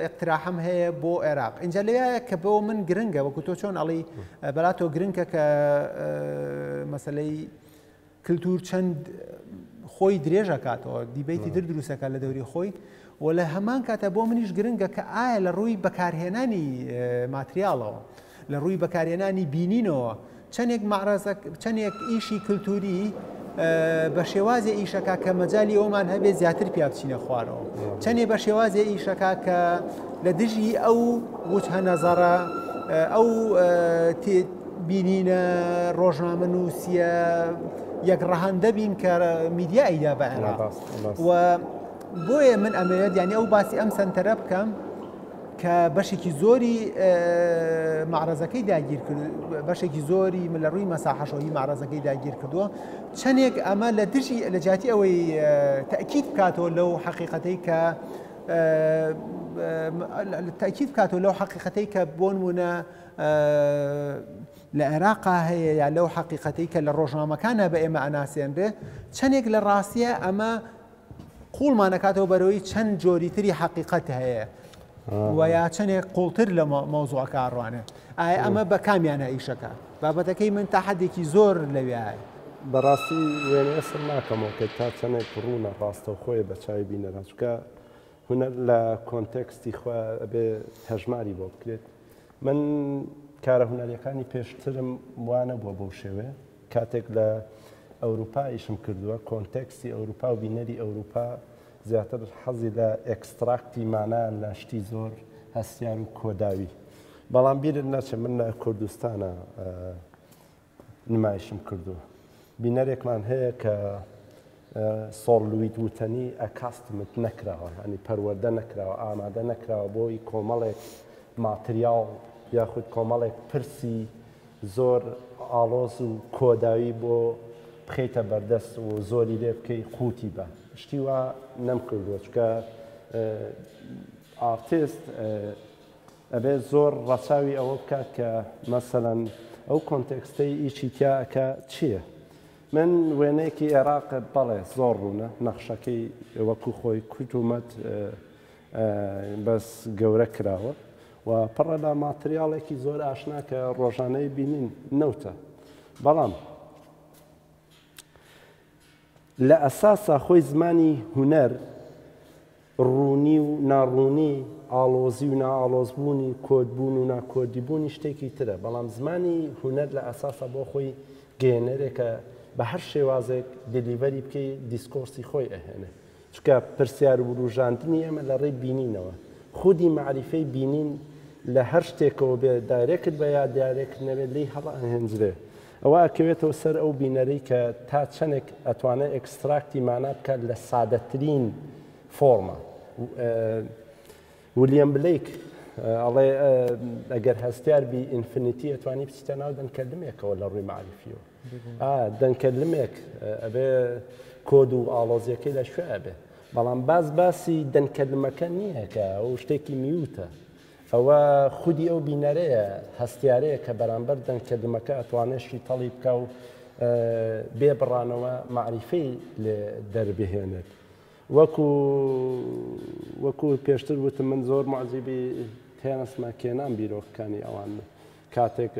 اقتراحم هەیە بۆ عێراق اینجا لەوێایە کە بۆ من گرنگە وەکو تۆ چۆن ئەڵی بەلاتۆ گرنگە کە مەسەلەی کللتور چەند خۆی درێژەکاتەوە دیبیتی در دروستەکە لە دەوری خۆی و لە هەمان کاتە بۆ منیش گرنگە کە ئایا لە ڕووی بەکارهێنانی ماتریاڵەوە لە ڕووی بەکارهێنانی بینینەوە چەندێک ئیشی کللتوری بە شێوازێ ئیشەکە کە مەجای ئەومان هەبێ زیاتر پیا بچینە خوارەوە چەندێ بە شێوازێ ئیشەکە کە لە دژی ئەو وجهە نەزەرە ئەو بینینە ڕۆژنامە نووسیە یەک ڕەهەندە بین کە میدیایدا بە عێراق و بۆیە من ئەمەوێت یعنی ئەو باسی ئەم سنتەرە بکەم کە بەشێکی زۆری معرەزەکەی داگیر کرد بەشێکی زۆری من لە ڕووی مەساحەشەوەی معرەزەکەی داگیر کردووە چەندێک ئەمە لە دژی لە جاتی ئەوەی تەئکید بکاتەوە لەو حقیقەتەی کە تأکید بکاتەوە لەو حقیقەتەی کە بۆ نمونە لە عێراقا هەیە یا لەو حقیقەتەی کە لە ڕۆژنامەکانە بە ئێمە ئەناسێنرێ چەندێک لە ڕاستیە ئەمە قوڵمانەکاتەوە بەرەوەی چەند جۆری تری حقیقەت هەیە و یا چەندێک قوڵتر لە مەوزوعەکە ڕوانێ ئایا ئەمە بە کامیانە ئیشەکە بابەتەکەی من تا حەدێکی زۆر لەوێایە بەڕاستی وێنێ ئەسم ناکەمەوە کە تا چەندێک ڕوونە ڕاستە خۆی بە چاوی بینەرە چکە هونەر لە کۆنتێکستی خوا ئەبێ هەژماری بۆ بکرێت من کارە هونەریەکانی پێشترم وانە بووە بەو شێوێ کاتێک لە ئەوروپا ئیشم کردووە کۆنتێکستی ئەوروپا و بینەری ئەوروپا زیاتر حەزی لە ئەکستراکتی مانە لە شتی زۆر هەستیار و کۆداوی بەڵام بیرت نەچێ من لە کوردستانە نمایشم کردووە بینەرێکمان هەیە کە سۆڵلویت وتەنی ئەکاستمت نەکراوە ئەنی پەروەردە نەکراوە ئامادە نەکراوە بۆی کۆمەڵێک ماتریاڵ یاخود کۆمەڵێک پرسی زۆر ئاڵۆز و کۆداوی بۆ بخەیتە بەردەست و زۆری لێ بکەی قوتی بە شتی وا نەمکردووە چکە ئارتیست ئەبێ زۆر ڕەچاوی ئەوە بکات کە مەسەلەن ئەو کۆنتێکستەی ئیچی تیاکە چییە؟ من وێنەیەکی عێراق بەڵێ زۆر ڕوونە نەخشەکەی وەکو خۆی کوتومەت بەس گەورە کراوە و پڕە لە ماتریاڵێکی زۆر ئاشنا کە ڕۆژانەی بینین نەوتە بەڵام لە ئەساسا خۆی زمانی هونەر ڕوونی و ناڕوونی ئاڵۆزی و نائاڵۆزبوونی کۆدبوون و ناکۆدیبوونی شتێکی ترە بەڵام زمانی هونەر لە ئەساسا بۆ خۆی گەێنەرێکە بە هەر شێوازێک دلیڤەری بکەی دیسکۆرسی خۆی ئەهێنێ چکە پرسیار و ڕوژاندنی ئەمە لە ڕێی بینینەوە خودی معریفەی بینین لە هەر شتێکەوە بێ دایرێکت بە یا دیارێکت نەبێت لی هەڵە ئەهێنجرێ ئەوە ئەکەوێتەوە سەر ئەو بینەرەی کە تا چەندێک ئەتوانێت ئەکستراکتی مانە بکات لە سادەترین فۆرمە ویلیام بلیک ئەڵێ ئەگەر هەستیار بی ئینفینیتی ئەتوانی بچیتە ناو دەنکەلمێکەوە لە ڕووی معریفیەوە دەنکەلمێک ئەبێ کۆد و ئاڵۆزیەکەی لە شوێ ئەبێ بەڵام باسی دەنکەلمەکە نییە کە ئەو شتێکی میوتە ئەوە خودی ئەو بینەرەیە هەستیارەیە کە بەرامبەر دەنکەلمەکە ئەتوانێشی تەڵی بکە و بێ بڕانەوە معریفەی لێ دەربهێنێت وەکو پێشتر وتم من زۆر معجیبی تێنەسمە کێنان بیرۆکەکانی ئەوان کاتێک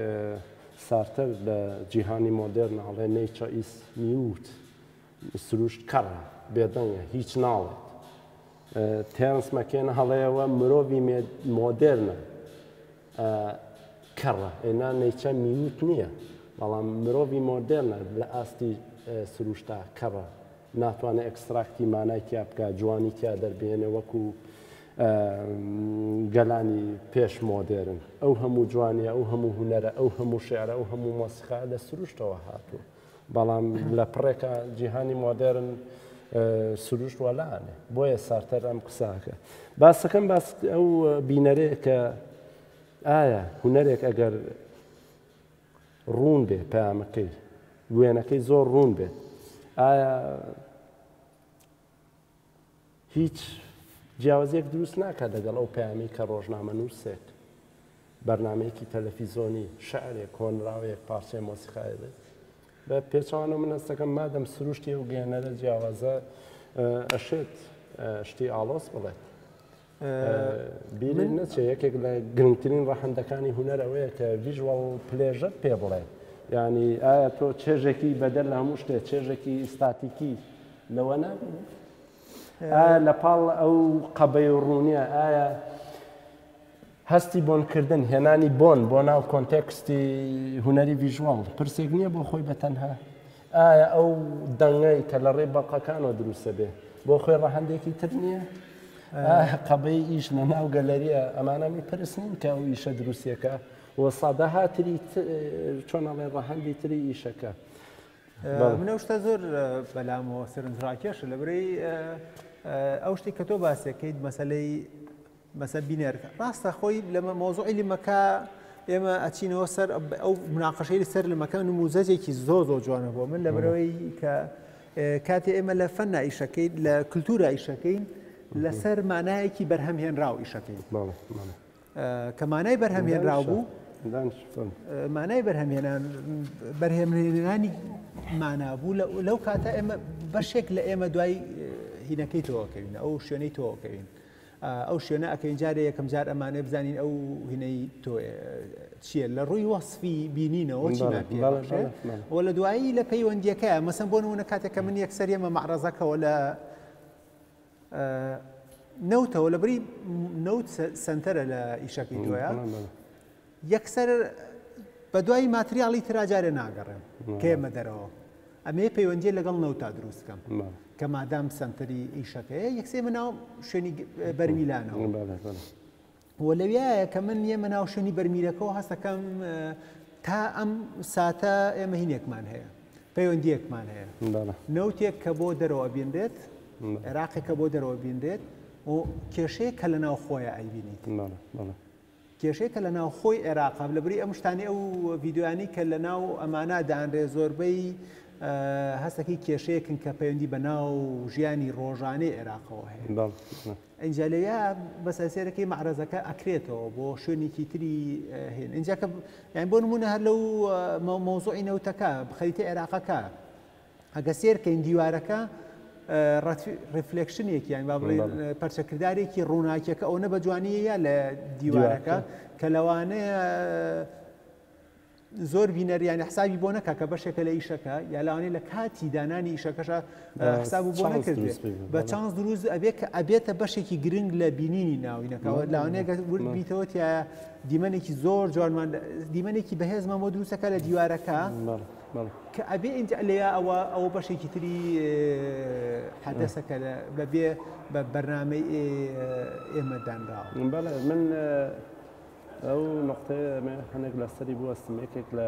سارتر لە جیهانی مۆدێرن ئەڵێ نیچە ئیس میوت سروشت کەڕە بێدەنگە هیچ ناڵێت تێنس مەکێنە هەڵەیەوە مرۆڤی مۆدێرنە کەڕە ئێنا نیچە میوت نییە بەڵام مرۆڤی مۆدێرنە لە ئاستی سروشتا کەڕە ناتوانێت ئەکستراکتی مانای تیا بکە جوانی تیا دەربێنێ وەکو گەلانی پێش مۆدێرن ئەو هەموو جوانیە ئەو هەموو هوەرە ئەو هەموو شێعرە ئەو هەموو مۆسیقا لە سروشتەوە هاتووە بەڵام لە پڕێکە جیهانی مۆدێرن سروشت وەلانێ بۆیە سارتەر ئەم قساکە باسەکەم باس ئەو بینەرەیە کە ئایا هوەرێک ئەگەر ڕوون بێ پەیامەکەی وێنەکەی زۆر ڕوون بێت ئایا هیچ جیاوازێک دروست ناکات لەگەڵ ئەو پەیامی کە ڕۆژنامە نووسێت بەرنمەیەکی تەلەڤیزۆنی شەعرێک کۆنراوەیەک پارچەی مۆسیقای بێت بە پێچوانە من هەستەکەم مادەم سروشتی و گەێنەرە جیاوازە ئەشێت شتی ئاڵۆس بڵێت بیرن نەچێ یەکێک لە گرنگترین ڕەحەندەکانی هوەر ئەوەیە کە ڤیژوەڵ پلێژەت پێ بڵێ یعنی ئایا تۆ چێژێکی بەدەر لە هەموو شتێک چێژێکی ئستاتیکی لەوە نابینی ئایا لە پاڵ ئەو قەبەی ڕوونیە ئایا هەستی بۆنکردن هێنانی بۆن بۆ ناو کۆنتێکستی هوەری ڤیژوەڵ پرسێک نییە بۆ خۆی بەتەنها ئایا ئەو دەنگەی کە لە ڕێ بەقەکانەوە دروستە بێ بۆ خۆی ڕەهەندێکی تر نییە قەبەی ئیش لە ناو گەلەریە ئەمانە میپرسنین کە ئەو ئیشە دروستیەکە وە سادەها تری چۆنەڵێ ڕەهەندی تری ئیشەکە منە شتە زۆر بەلامەوە سەرنجڕاکێشە لەبرەی ئەو شتی کە تۆ باسەکەیت مەسەلەی مەسە بینەرەکە ڕاستە خۆی لە مۆزوعی لیمەکە ئێمە ئەچینەوە سەر ئەو مناقەشەی سەر لەمەکە نموزەجێکی زۆر جوانە بۆ من لەبرەوەی کە کاتێ ئێمە لە فەنە ئیشەکەین لە کولتورە ئیشەکەین لەسەر مانایەکی بەرهەمهێنراو ئیشەکەی کە مانای بەرهەمهێنراو بوو مانای بەرهەمهێنانی مانا بوو لەو کاتە ئێمە بەشێک لە ئێمە دوای هینەکەی تۆکەوین ئەو شوێنەی تۆکەوین ئەو شوێنە ئەکەین جارێ یەکەم جار ئەمانێ بزانین ئەو هینەی تۆ چییە لە ڕووی وەصفی بینینەوە چی لە دوایی لە پەیوەندیەکە مەسەن بۆ نمونە کاتێککە من یەکسەر ئێمە مەعرەزەکەەوە لە نەوتەوە لە بری نەوت سنتەرە لە ئیشەکەی تۆیە یەکسەر بە دوای ماتریاڵی تراجارێ ناگەڕێم کێمە دەرەوە ئەمێ پەیوەندیە لەگەڵ نەوتا دروستکەم کە مادام سنتەری ئیشەکەیە یەکسێ مناو شوێنی بەرمیلانەوە وە لەویایە کە من یێمە ناو شوێنی بەرمیلەکەەوە هەستەکەم تا ئەم ساتە ئێمە هینێکمان هەیە پەیوەندیەکمان هەیە نەوتێک کە بۆ دەرەوە بێندێت عێراقێکە بۆ دەرەوە بێندێت و کێشەیە کە لە ناو خۆیە ئەیبینیت کێشەیە کە لە ناو خۆی عێراق لە بری ئەم شتانی ئەو ڤیددیوانی کە لە ناو ئەمانە دانرێ زۆربەی هەستەکەی کێشەیەکن کە پەیوەندی بە ناو ژیانی ڕۆژانەی عێراقەوە هەیە ئەنجا لەوێ بەسەرسێرەکەی مەعرەزەکە ئەکرێتەوە بۆ شوێنێکی تری هێن اینجا کە یان بۆ نمونە هەر لەو مۆزوعی نەوتەکە بخەریتە عێراقەکە ئەگە سێرکەین دیوارەکە ریفلێکشنێکی یان با بڵێن پەرچەکردارێکی ڕووناکیەکە ئەو نە بە جوانیە لە دیوارەکە کە لەوانەیە زۆر بینەریان حسابی بۆ نەکە کە بەشێکە لە ئیشەکە یا لەوانەیە لە کاتی دانانی ئیشەکەشە حساب بۆ نەکردێت بە چانس دروست ئەبێتە بەشێکی گرنگ لە بینینی ناوینەکەەوە لەوانەیە بیتەوە تیا دیمەنێکی زۆر جوانمان دیمەنێکی بەهێزمان بۆ دروستەکە لە دیوارەکە کە ئەبێ ئینجا لەیە ئەوە بەشێکی تری حەدەسەکە بەبێ بە بەرنامەی ئێمە دانراوە من ئەو نقطەیە هەنێک لەسەری بوەستم یەکێک لە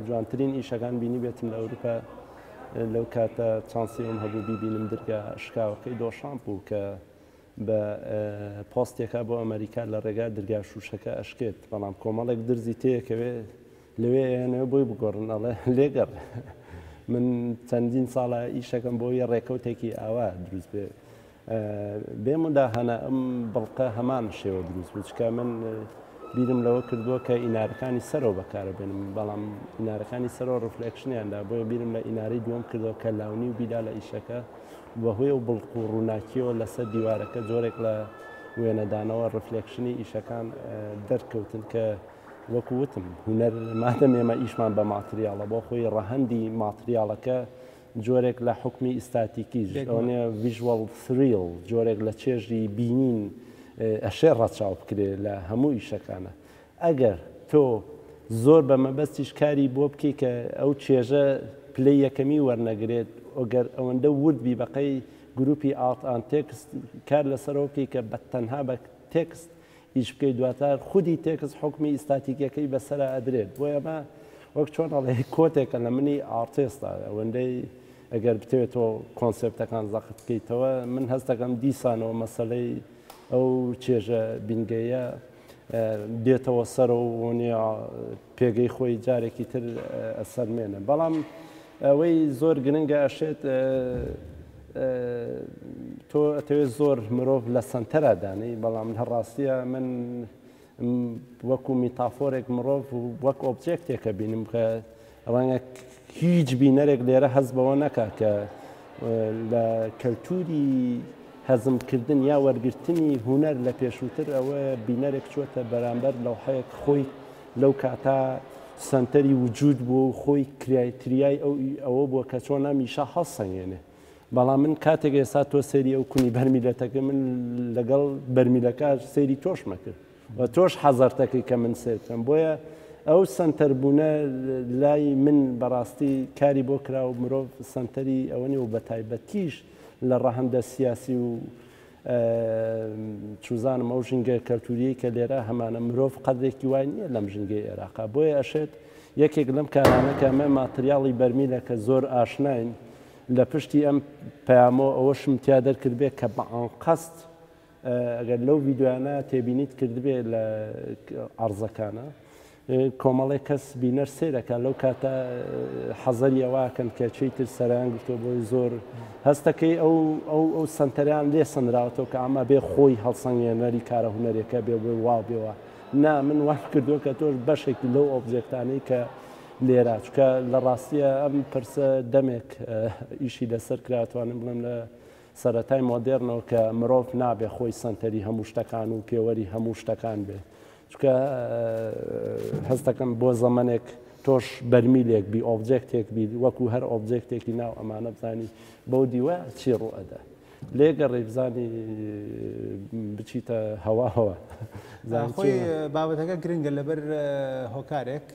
جوانترین ئیشەکان بینی بێتم لە ئەوروپا لەو کاتە چانسیۆم هەبوو بیبینم دەرگا شکاوەکەی دۆشامپ بوو کە بە پۆستێکە بۆ ئەمریکا لە ڕێگا دەرگا شوشەکە ئەشکێت بەڵام کۆمەڵێک درزی تەیەکەوێ لەوێ یانەوە بۆی بگۆڕن ئەڵێ لێگەڕ من چەندین ساڵە ئیشەکەم بۆی ڕێکەوتێکی ئاوا دروست بێ بێمەدا هەنە ئەم بەڵقە هەمان شێوە دروست بوو چکە من بیرم لەوە کردووە کە ئینارەکانی سەرەوە بەکارەبێنم بەڵام ئینارەکانی سەرەوە ڕفلێکشنیاندا بۆیە بیرم لە ئیناری دووەم کردەوە کە لاونی و بیدا لە ئیشەکە بەهۆی و بڵق و ڕووناکیەوە لەسەر دیوارەکە جۆرێک لە وێنەدانەوە ڕفلێکشنی ئیشەکان دەرکەوتن کە وەکووتم هوەر مادەم ئێمە ئیشمان بە ماتریاڵە بۆ خۆی ڕەهەندی ماتریاڵەکە جۆرێک لە حکمی ئیستاتیکیش ئەوەیە ڤیژوەڵ ثریل جۆرێک لە چێژی بینین ئەشێ ڕەچاو بکرێ لە هەموو ئیشەکانە ئەگەر تۆ زۆر بە مەبەستیش کاری بۆ بکەی کە ئەو چێژە پلی یەکەمی وەرنەگرێت ئۆگەر ئەوەندە وردبی بەقەی گروپی ئارت ئان تێکست کار لەسەرەوە بکەی کە بە تەنها بە تێکست ئیش بکەی دواتر خودی تێکست حکمی ئیستاتیکەکەی بەسەرە ئەدرێت بۆ ئەمە وەک چۆن ئەڵێ کۆتێکە لە منی ئارتێستا ئەوەندەی ئەگەر بتوێتەوە کۆنسپتەکان زەقت بکەیتەوە من هەست دەکەم دیسانەوە مەسەلەی ئەو چێژە بینگەیە دێتەوە سەرەوە وەنیا پێگەی خۆی جارێکی تر ئەسەرمێنە بەڵام ئەوەی زۆر گرنگە ئەشێت تۆ ئەتەوێت زۆر مرۆڤ لە سنتەرە دانی بەڵام هەڕاستیە من وەکو میتافۆرێک مرۆڤ وەک ئۆبجێکتێکە بینم کە ڕەنگە هیچ بینەرێک لێرە هەز بەوە نەکات کە لە کەلتوری هەزمکردن یا وەرگرتنی هوەر لە پێشووتر ئەوە بینەرێک چوەتە بەرامبەر لەوحەیەک خۆی لەو کاتا سنتەری وجود بوو خۆی کرایتریای ئەوە بووە کە چۆن نامیشە هەڵسەنگێنێ بەڵام من کاتێک ئێستا تۆ سەری ئەو کونی بەرمیلەتەکە من لەگەڵ بەرمیلەکە سەیری تۆش مەکرد و تۆش حەزەرتەکەی کە من سێتم بۆیە ئەو سنتەربوونە لای من بەڕاستی کاری بۆ کرا و مرۆڤ سنتەری ئەوەنی و بە تایبەتیش لە ڕەهەندە سیاسی و چوزانم ئەو ژینگە کەلتوریی کە لێرە هەمانە مرۆڤ قەدرێکی وای نییە لەم ژینگەی عێراقا بۆیە ئەشێت یەکێک لەم کارانەکە ئەمە ماتریاڵی بەرمیلە کە زۆر ئاشناین لە پشتی ئەم پەیامۆ ئەوەشم تیا دەرکرد بێت کە بە ئەنقەست ئەگەر لەو ڤیددیوانە تێبینیت کردبێ لە ئەرزەکانە کۆمەڵی کەس بینەر سێرەکە لەو کاتە حەزەری ئەوواکەن کە چی تر سەران گرتۆ بۆی زۆر هەستەکەی ئەو سنتەریان لێ سنراوەوە کە ئەمە بێ خۆی هەڵسەنگێنەری کارە هوەرێکە بێ بۆی وا بێەوە نا من وا کردووە کە تۆش بەشێکی لەو ئۆبجێکتانەی کە لێرە چکە لە ڕاستیە ئەم پرسە دەمێک ئیشی لەسەر کراتوانم بڵێم لە سەرەتای مۆدێرنەوە کە مرۆڤ نابێ خۆی سنتەری هەموو شتەکان و پێوەری هەموو شتەکان بێ چکە هەستەکەم بۆ زەمانێک تۆش بەرمیلێک بی ئۆبجێکتێک بی وەکو هەر ئۆبجێکتێکی ناو ئەمانە بزانی بەو دیوە چی ڕوئەدا لێگە ڕێبزانی بچیتە هەواهەوە خۆی بابەتەکە گرنگە لەبەر هۆکارێک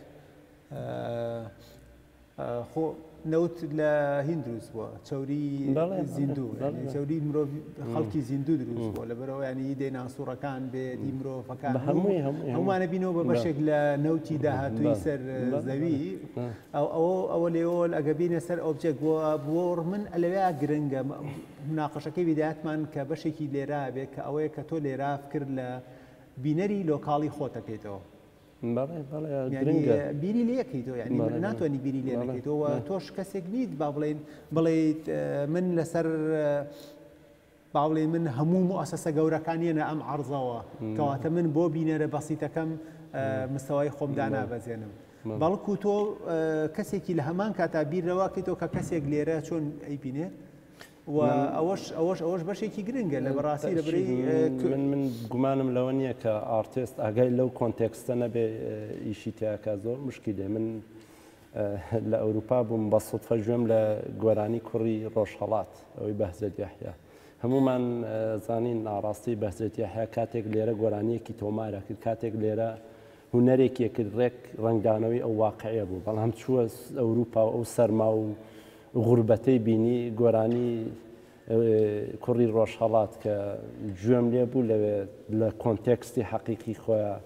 خۆ نەوت لە هین دروست بووە چوری زیندوو چوری مرۆڤ خەڵکی زیندوو دروست بووە لەبەرەوە ینی دەیناسوورەکان بێ دی مرۆڤەکان هەمومانە بینەوە بە بەشێک لە نەوتی داهاتووی سەر زەوی ئەوە لێۆل ئەگە بینە سەر ئۆبجێک بۆ من ئەلەوەیە گرنگە مناقەشەکەی ویدایەتمان کە بەشێکی لێرا بێ کە ئەوەیە کە تۆ لێرا کرد لە بینەری لۆکاڵی خۆتەکەیتەوە بیری لەکەیتەوە ینی ناتوانانی بیری لێ نەکەیتەوە تۆش کەسێک نیت با بڵێن بڵێیت من لەسەر باڵێ من هەموو مؤسسە گەورەکانیانە ئەم عەرزەوە کەواتە من بۆ بینەرە بەسیتەکەم مستەوای خۆم دانابەزێنم بەڵکو تۆ کەسێکی لە هەمان کاتا بیرەوەکەیتەوە کە کەسێک لێرە چۆن ئەیبینێت و ئەوەش بەشێکی گرنگە لە بەڕاستی لەبرەی من گومانم لەوە نییە کە ئارتێست ئاگای لەو کۆنتێکستە نەبێ ئیشی تیاکە زۆر مشکلێ من لە ئەوروپا بووم بە سوودفە گوێم لە گۆرانی کوڕی ڕۆژهەڵات ئەوەی بەهزەت یاحیا هەمومان زانین ناڕاستی بەهزەت یاحیا کاتێک لێرە گۆرانیەکی تۆمارە کرد کاتێک لێرە هوەرێکی کرد ڕێک ڕنگدانەوەی ئەو واقعەیە بوو بەڵام چووە ئەوروپا و ئەو سەرما و غوربەتەی بینی گۆرانی کوڕی ڕۆژهەڵات کە گوێم لێ بوو لەوێ لە کۆنتێکستی حەقیقی خۆیان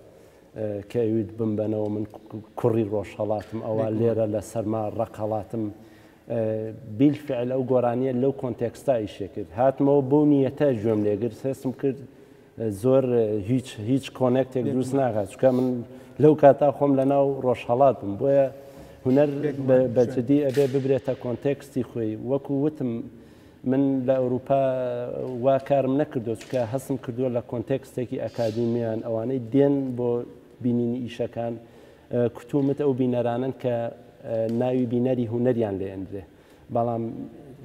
کە ئەویت بمبەنەوە من کوڕی ڕۆژهەڵاتم ئەوە لێرە لە سەرما ڕقهڵاتم بیلفعل ئەو گۆرانیە لەو کۆنتێکستا ئیشێ کرد هاتمەوە بۆ نیەتە گوێم لێگرت هێستم کرد زۆر هیچ کۆنێکتێک دروست ناکات چکە من لەو کاتا خۆم لەناو ڕۆژهەڵات بم بۆیە هوەر بەجددی ئەبێ ببرێتە کۆنتێکستی خۆی وەکو وتم من لە ئەوروپا وا کارم نەکردو چکە هەستم کردووە لە کۆنتێکستێکی ئەکادمیان ئەوانەی دێن بۆ بینینی ئیشەکان کتومت ئەو بینەرانن کە ناوی بینەری هوەریان لێندرێ بەڵام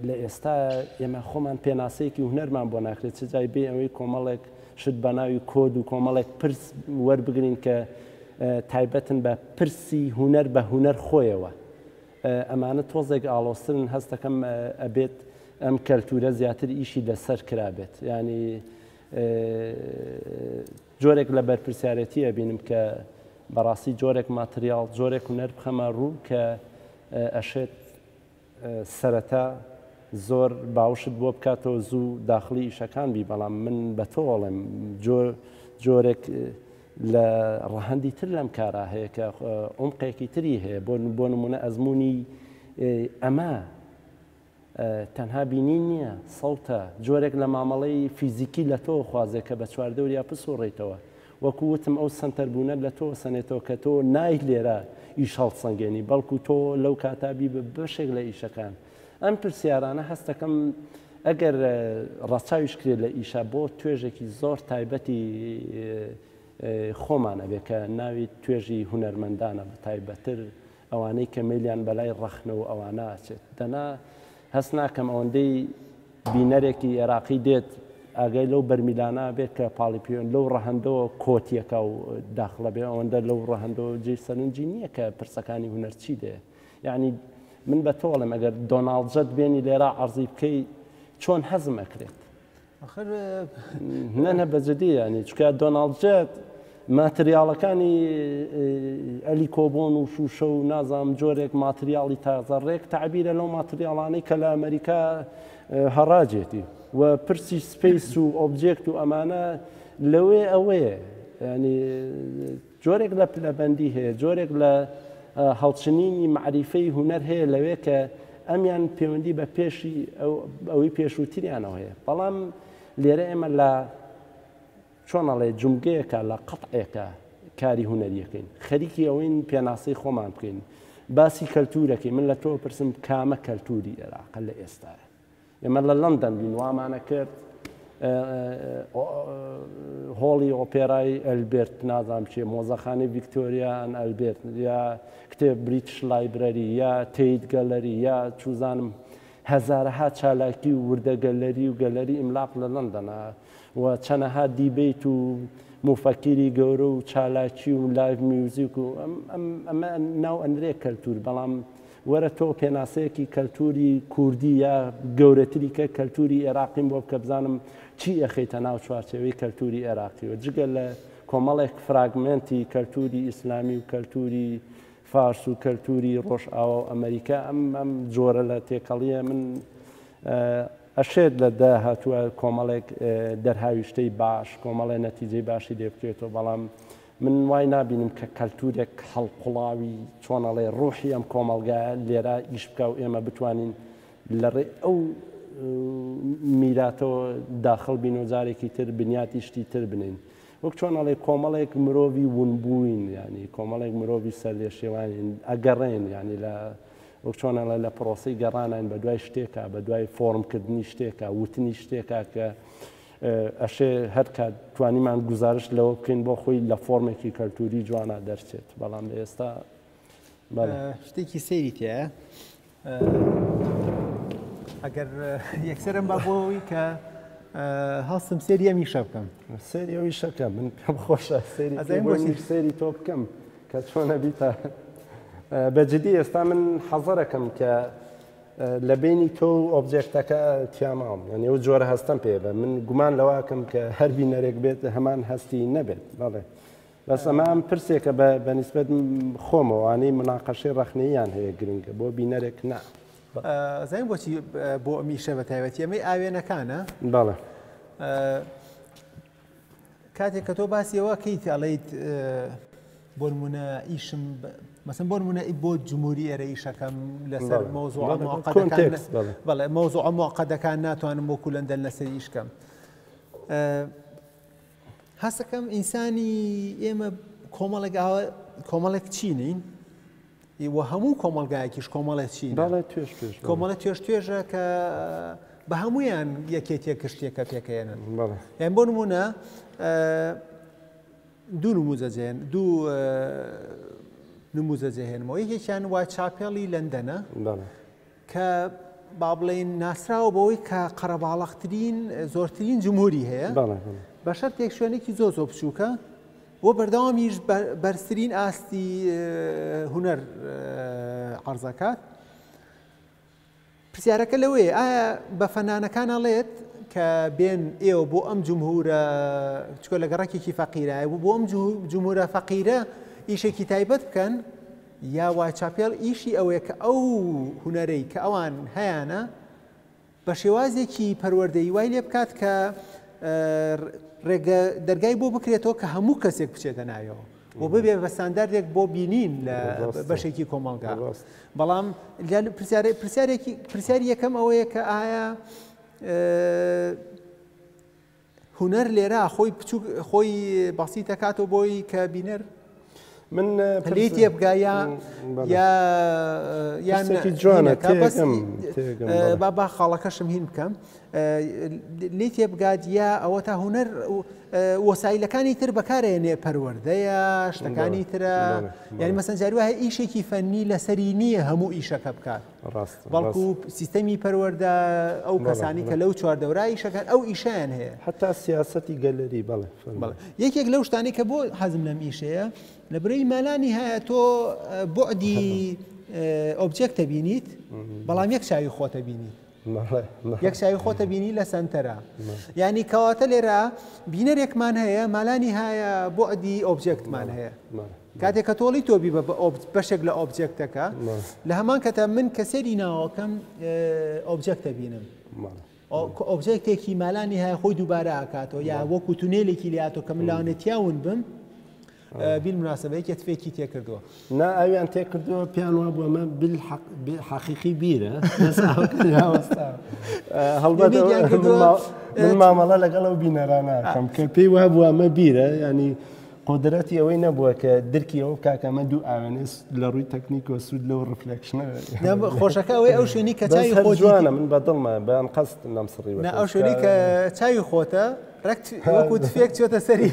لە ئێستا ئێمە خۆمان پێناسەیەکی هوەرمان بۆ ناکرێت چ جای بێ ئەوەی کۆمەڵێک شت بە ناوی کۆد و کۆمەڵێک پرس وەربگرین کە تایبەتن بە پرسی هوەر بە هوەر خۆیەوە ئەمانە تۆزێک ئاڵۆسترن هەستەکەم ئەبێت ئەم کەلتورە زیاتر ئیشی لەسەر کرابێت ینی جۆرێک لە بەرپرسیارەتیە بینم کە بەڕاستی جۆرێک ماتریال جۆرێک هوەر بخەمە ڕوو کە ئەشێت سەرەتا زۆر باوشت بۆ بکاتەوە زوو داخلی ئیشەکان بی بەڵام من بە تۆڵم جۆرێک لە ڕەهەندی تر لەم کارا هەیە کە عمقێکی تری هەیە بۆ نمونە ئەزمموی ئەمە تەنها بینین نییە سەڵتە جۆرێک لە مامەڵەی فیزیکی لە تۆ خوازێک کە بە چواردەوریا پسوڕێتەوە وەکووتم ئەو سنتەربوونە لە تۆ سنێتەوە کە تۆ نای لێرە ئیش هەڵسەنگێنی بەڵکو تۆ لەو کاتابی بە بەشێک لە ئیشەکان ئەم پرسیارانە هەستەکەم ئەگەر ڕەچاویش کرێت لە ئیشە بۆ توێژێکی زۆر تایبەتی خۆمانە بێ کە ناوی توێژی هونەرمەندانە بە تایبەتر ئەوانەی کە مەلیان بەلای ڕەخنەوە ئەوانە ئاچێت دەنا هەست ناکەم ئەوەندەی بینەرێکی عێراقی دێت ئاگای لەو بەرمیلانە بێت کە پاڵیپیۆن لەو ڕەهەندەوە کۆتیەکە و داخڵە بێ ئەوەندە لەو ڕەهەندەوە جێ سەرنجی نییە کە پرسەکانی هونەرچی دێ یعنی من بە تۆڵم ئەگەر دۆناڵدجەت بێنی لێرە عەرزی بکەی چۆن هەزم ئەکرێت نەنە بەجددی ینی چکە دۆناڵدجەت ماتریاڵەکانی ئەلی کۆبۆن و شوشە و نازام جۆرێک ماتریاڵی تازەڕێک تعبیرە لەو ماتریاڵانەی کە لە ئەمریکا هەڕاجێتی و پرسی سپیس و ئۆبجێکت و ئەمانە لەوێ ئەوەیە ینی جۆرێک لە پلەبەندی هەیە جۆرێک لە هەڵچنینی معریفەی هونەر هەیە لەوێ کە ئەمیان پەیوەندی بە پێشی ئەوەی پێشووتریانەوە هەیە بەڵام لێرە ئێمە لە چۆنەڵێ جومگەیەکە لە قەتعێکە کاری هونەریەکەین خەریکی ئەوەین پێناسەی خۆمان بکەین باسی کەلتورەکەی من لە تۆ پرسم کامە کەلتوری عێراق لە ئێستاە ئێمە لە لەندەن بین وامانە کرد هۆڵی ئۆپێرای ئەلبێرت نازام چێ مۆزەخانەی ڤیکتۆریان ئەلبێرت یا کتێب بریتش لایبرەری یا تید گەلەری یا چوزانم هەزارەها چالاکی و وردە گەلەری و گەلەری ئیملاق لە لەندەنە و چەنەها دیبیت و مفەکیری گەورە و چالاکی و لایڤ میوزیک و ئەمە ناو ئەنرێ کەلتور بەڵام وەرە تۆ پێناسەیەکی کەلتوری کوردی یا گەورەتری کە کەلتوری عێراقیم بۆ بکە بزانم چی ئەخەیتە ناو چوارچێوەی کەلتوری عێراقیەوە جگە لە کۆمەڵێک فراگمنتی کەلتوری ئیسلامی و کەلتوری فارس و کەلتوری ڕۆژئاوا و ئەمریکا ئەم جۆرە لە تێکەڵیە من ئەشێت لە داهاتووە کۆمەڵێک دەرهاوی شتەی باش کۆمەڵێ نەتیجەی باشی لێ بکرێتەوە بەڵام من وای نبینم کە کەلتورێک هەڵقوڵاوی چۆنەڵێ ڕوحی ئەم کۆمەلگایە لێرە ئیش بکە و ئێمە بتوانین لەڕێ ئەو میراتەوە داخڵ بین و جارێکی تر بنیاتی شتی تر بنین وەک چۆنەڵێ کۆمەڵێک مرۆڤی ونبووین ینی کۆمەڵێک مرۆڤی سەر لێ شێوانین ئەگەڕێن ینی لە وەک چۆنەڵێ لە پرۆسی گەڕانین بە دوای شتێکە بە دوای فۆرمکردنی شتێکە وتنی شتێکە کە ئەشێ هەر کات توانیمان گزارش لەوە بکەین بۆ خۆی لە فۆرمێکی کەلتوری جوانە دەرچێت بەڵام ئێستا شتێکی سەیری تایە ئەگەر یەکسەرم با بۆەوەی کە هەڵسم سێری ئەمی شە بکەم سێری ئەوی شەکە من پێم خۆشە سێری تۆ بکەم کە چۆنە بیتە بەجددی ئێستا من حەزەرەکەم کە لە بینی تۆ و ئۆبجێکتەکە تیامام یعنی ئەو جۆرە هەستم پێ بە من گومان لەواکەم کە هەربی نەرێک بێت هەمان هەستی نەبێت بەڵێ بەس ئەمە ئەم پرسێکە بە نیسبەت خۆمەوانەی مناقەشەی ڕەخنەیان هەیە گرنگە بۆ بینەرێک نا زین بۆچی بۆ ئەمیشە بە تایبەتی ئەمەی ئاوێنەکانە بەڵێ کاتێک کە تۆ باسیەوە کەیت ئەڵێیت بۆ نمونە ئیشم مثلا بۆ نمونە بۆ جمهوری ئێرە ئیشەکەم لەسەر مۆزوع موقەدەکان ناتوانم بۆ کولەندەن لەسەر ئیشکەم هەستەکەم ئینسانی ئێمە کۆمەڵێک چینین و هەموو کۆمەلگایەکیش کۆمەڵێک چین کۆمەڵە توێژە کە بە هەمویان یەکێتیە کشتێکە پێکەێنن یان بۆ نمونە دوو نموزەجێن دوو نموزەجێهێنمەوە یەکێکیان وا چاپێڵی لەندەنە کە با بڵێن ناسراوە بەوەی کە قەرەباڵەخترین زۆرترین جمهوری هەیە بە شەرتێک شوێنێکی زۆر بچووکە بۆ بەردەوامیش بەرزترین ئاستی هونەر عەرزەکات پرسیارەکە لەوەیە ئایا بە فەنانەکان ئەڵێت کە بێن ئێوە بۆ ئەم جمهورە چکۆ لە گەڕێکێکی فەقیرە بۆ ئەم جمهورە فەقیرە ئیشێکی تایبەت بکەن یا وای چاپێڵ ئیشی ئەوەیە کە ئەو هونەرەی کە ئەوان هەیەە بە شێوازێکی پەروەردەی وای لێ بکات کە ڕێگە دەرگای بۆ بکرێتەوە کە هەموو کەسێک بچێتە ناویەوە بۆ ببێ بە ستانداردێک بۆ بینین لە بەشێکی کۆمەڵگا. بەڵام پرسیاری یەکەم ئەوەیە کە ئایا هونەر لێرە خۆی باسی دەکاتەوە بۆی کە بینەر من لێ تێبگا یانێکی جوانە با خاڵەکەشم هین بکەم لێ تێبگات یا ئەوە تا هونەر وەسایلەکانی تر بەکارێنێ پەروەردەیە شتەکانی ترە یعنی مەسەن جاری وایە ئیشێکی فەنی لەسەری نییە هەموو ئیشەکە بکات بەڵکو سیستەمی پەروەردە ئەو کەسانی کە لەو چواردەورای ئیشەکان ئەو ئیشیان هەیە حتا سیاسەتی گەلەری بەڵێ یەکێک لەو شتانی کە بۆ حەزم لەم ئیشەیە لە برەی مالانی هەیە تۆ بۆعدی ئۆبجێکتە بینیت بەڵام یەک چاوی خۆتە بینیت یەک چاوی خۆتە بینی لە سنتەرە ینی کەواتە لێرە بینەرێکمان هەیە مالانی هەیە بۆعدی ئۆبجێکتمان هەیە کاتێک کە تۆڵی تۆبی بەشێک لە ئۆبجێکتەکە لە هەمان کەتە من کە سەری ناوەکەم ئۆبجێکتە بینم ئۆبجێکتێکی مالانی هەیە خۆی دووبارە ئاکاتەوە یا وەکو تونێلێکی لاتۆ کە من لاوانێتیاون بم بالمناسبەیەکی تفێکی تێکردووە نا ئەویان تێکردووە پیان وا بووە مە حەقیقی بیرە هەڵبەت من مامەڵە لەگەڵ ئەو بینەرانەکەم کە پێی وا بووە ئەمە بیرە ینی قدرەتی ئەوەی نەبووە کە درکی ئەو کاکەمە دوو ئاوێنێ لە ڕووی تەکنیکۆ سوود لەو ڕفلێکشنە خۆشەکە ئەوەی ئەو شوێنی کە چاوی خۆ جوانە من بەدڵمە بەیان قەست نەمسڕی ئەو شوێنی کە چاوی خۆتە وەکو تفێک چۆتە سەری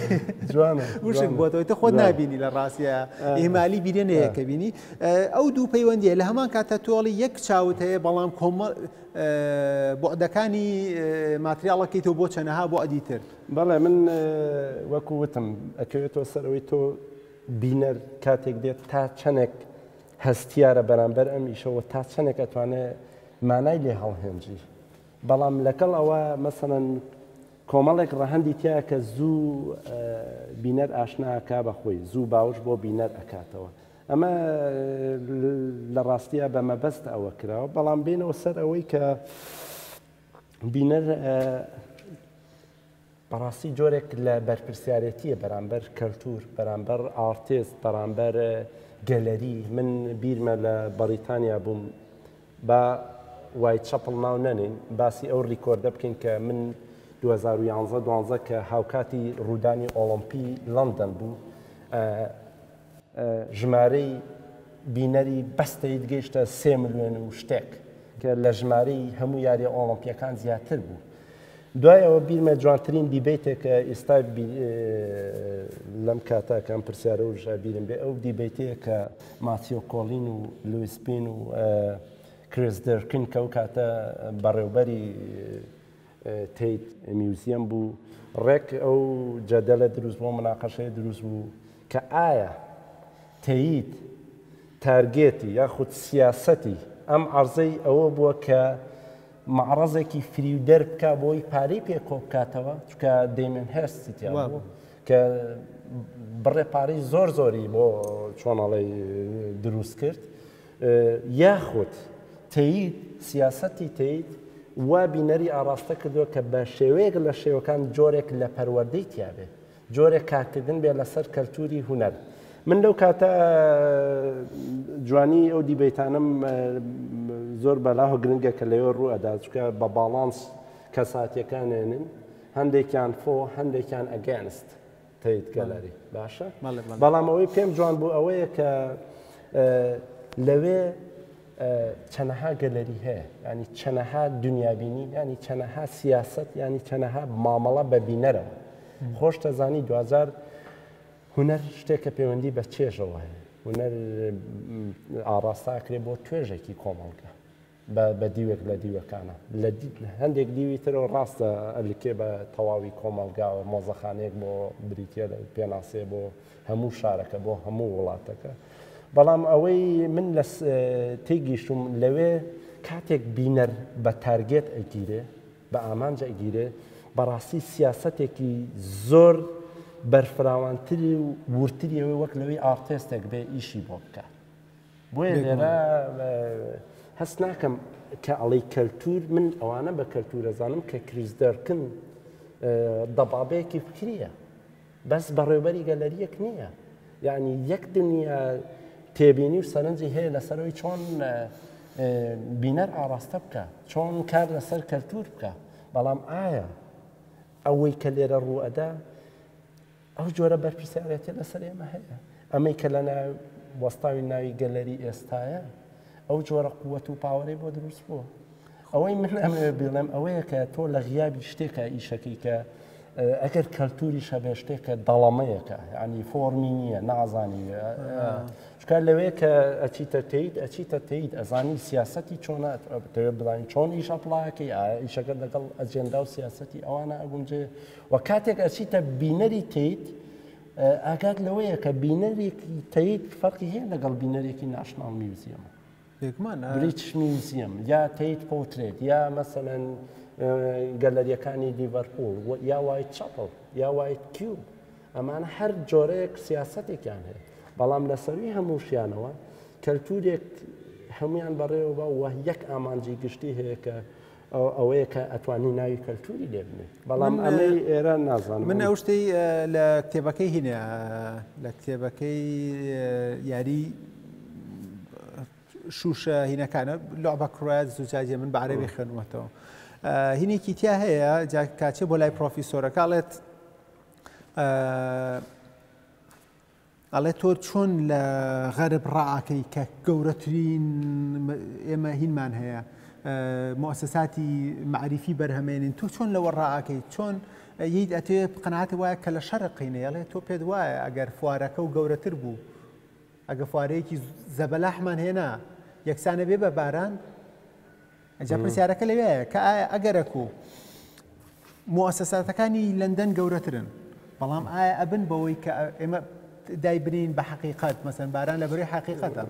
وشک بۆتەوەی تە خۆت نابینی لە ڕاستیە ئێمالی بیرێنەیە کە بینی ئەو دوو پەیوەندیە لە هەمان کاتە تۆڵی یەک چاوت هەیە بەڵام بۆعدەکانی ماتریاڵەکەیتەوە بۆ چەنەها بۆ ئەدیتر بەڵێ من وەکو وتم ئەکەوێتەوە سەرەوەی تۆ بینەر کاتێک دێت تا چەندێک هەستیارە بەرامبەر ئەم ئیشەوە تا چەندێک ئەتوانێت مانای لێ هەڵهێنجی بەڵام لەگەڵ ئەوە مەسەڵەن کۆمەڵێک ڕەهەندی تایە کە زوو بینەر ئاشناکا بەخۆی زوو باوش بۆ بینەر ئەکاتەوە ئەمە لە ڕاستیە بە مەبەست ئەوە کراوە بەڵام بینەوە سەر ئەوەی کە بینەر بەڕاستی جۆرێک لە بەرپرسیارەتیە بەرامبەر کەلتور بەرامبەر ئارتیست بەرامبەر گەلەری من بیرمە لە بەریتانیا بووم با وای چەپڵ ناو نەنین باسی ئەو ڕیکۆردە بکەین کە من 2011 کە هاوکاتی ڕوودانی ئۆڵۆمپی لەندەن بوو ژمارەی بینەری بەستەیت گەیشتە 3 ملیۆن و شتێک کە لە ژمارەی هەموو یاری ئۆڵۆمپیەکان زیاتر بوو دوایەوە بیرمە جوانترین دیبیتێک کە ئێستا لەم کاتاکەم پرسیارە و ژابیرم بێ ئەو دیبیتەیە کە ماتیۆ کۆلین و لویسپین و کریس دەرکن کە ئەو کاتە بەڕێوبەری تیت میوزیم بوو ڕێک ئەو جەدەلە دروست بۆ مناقەشەیە دروست بوو کە ئایا تەیت تارگێتی یاخود سیاسەتی ئەم عەرزەی ئەوە بووە کە معرەزێکی فریودەر بکە بۆی پارەی پێکۆ بکاتەوە چکە دەیمن هێستی تیا بوو کە بڕێ پارەی زۆر زۆری بۆ چۆنەڵی دروست کرد یاخود تەیت سیاسەتی تەیت وا بینەری ئاراستە کردووە کە بە شێوەیەک لە شێوەکان جۆرێک لە پەروەردەی تیاابێ جۆرێک کارکردن بێ لەسەر کەلتوری هونەر من لەو کاتە جوانی ئەو دیبیتانم زۆر بەلاهۆ گرنگە کە لەوێ ڕوو ئەدا چکە بە باڵانس کەساتیەکانێنن هەندێکیان فۆ هەندێکیان ئەگەنست تەیت گەلەری باشە بەڵام ئەوەی پێم جوان بوو ئەوەیە کە لەوێ چەنەها گەلەری هەیە ینی چەنەها دنیابینی ینی چەنەها سیاست ینی چەنەها مامەڵە بە بینەرەوە خۆش دەزانی دوزار هونەر شتێکە پەیوەندی بە چێژەوە هەیە هونەر ئاڕاستاکرێ بۆ توێژێکی کۆمەڵگە بە دیوێک لە دیوەکانە لە هەندێک دیوی ترەوە ڕاستە ئەلیکێ بە تەواوی کۆمەلگاوە مۆزەخانەیەک بۆ بریتە پێناسێ بۆ هەموو شارەکە بۆ هەموو وڵاتەکە بەڵام ئەوەی من لە تێگەیشتم لەوێ کاتێک بینەر بە تارگێت ئەگیرێ بە ئامانج ئەگیرێ بەڕاستی سیاسەتێکی زۆر بەرفراوانتری و ورتریەوەی وەک لەوەی ئارتێستێک بێ ئیشی بۆ بکە بۆیە لێرە هەست ناکەم کە ئەڵی کەلتور من ئەوانە بە کەلتورەزانم کە کریزدەرکن دەبابەیەکی فکریە بەس بەڕێوبەری گەلەریەک نییە یعنی یەک دنیا تێبینی و سەرنجی هەیە لەسەرەوەی چۆن بینەر ئاراستە بکە چۆن کار لەسەر کەلتور بکە بەڵام ئایا ئەوەی کە لێرە ڕوئەدا ئەو جۆرە بەرپرسیارەتی لەسەر ئێمە هەیە ئەمەی کە لە وەستاوی ناوی گەلەری ئێستاە ئەو جۆرە قووەت و پاوەڕێ بۆ دروست بووە ئەوەی من ئەمێ بڵێم ئەوەیە کە تۆ لە غیابی شتێکە ئیشەکەی کە ئەگەر کەلتوری شەبێ شتێکە دەڵەمەیەکە ینی فۆرمی نییە نازانی چکار لەوەیە کە ئەچیتە تێیت ئەزانی سیاسەتی چۆنە دەوێت بڵین چۆن ئیش ئەپڵاکەی ئیشەکە لەگەڵ ئەجێندا و سیاسەتی ئەوانە ئەگونجێ و کاتێک ئەچیتە بینەری تێیت ئاگات لەوەیە کە بینەرێکی تەیت فەرقی هەیە لەگەڵ بینەرێکی ناشناڵ میوزیەمە بریتش میوزیەم یا تەیت پۆترێت یا مەسەلەن گەلەریەکانی لیڤەرپۆڵ یا وایت چاپڵ یا وایت کیوب ئەمانە هەر جۆرەیەک سیاسەتێکیان هەیە بەڵام لەسەروی هەمووشیانەوە کەلتورێک هەمویان بەڕێوە بە وە یەک ئامانجی گشتی هەیە کە ئەوەیە کە ئەتوانی ناوی کەلتوری لێ بنێت بەڵام ئەمەی ئێرە نازانم من ئەو شتەی لە کتێبەکەی هینە لە کتێبەکەی یاری شوشە هینەکانە لعبە کوڕات زوجاجێ من بە عەرەبی خوێنوەتەوە هینێکی تیا هەیە کاچێ بۆ لای پرۆفیسۆرەکە ئەڵێ تۆ چۆن لە غەرب ڕائەکەی کە گەورەترین ئێمە هینمان هەیە مؤسساتی معریفی بەرهەمێنین تۆ چۆن لەوە ڕائەکەی چۆن ییت ئەتێ قەناعەت وایە کە لە شەرقینە ئەڵێ تۆ پێت وایە ئەگەر فوارەکە و گەورەتر بوو ئەگە فوارەیەکی زەبەلاحمان هێنا یەکسانە بێ بە باران ئەجا پرسیارەکە لەوەیە کە ئەگەرەک و مؤسساتەکانی لەندەن گەورەترن بەڵام ئایا ئەبن بەوەی کە ئێمە دایبنین بە حقیقت مەسەن باران لە بەروی حقیقەتە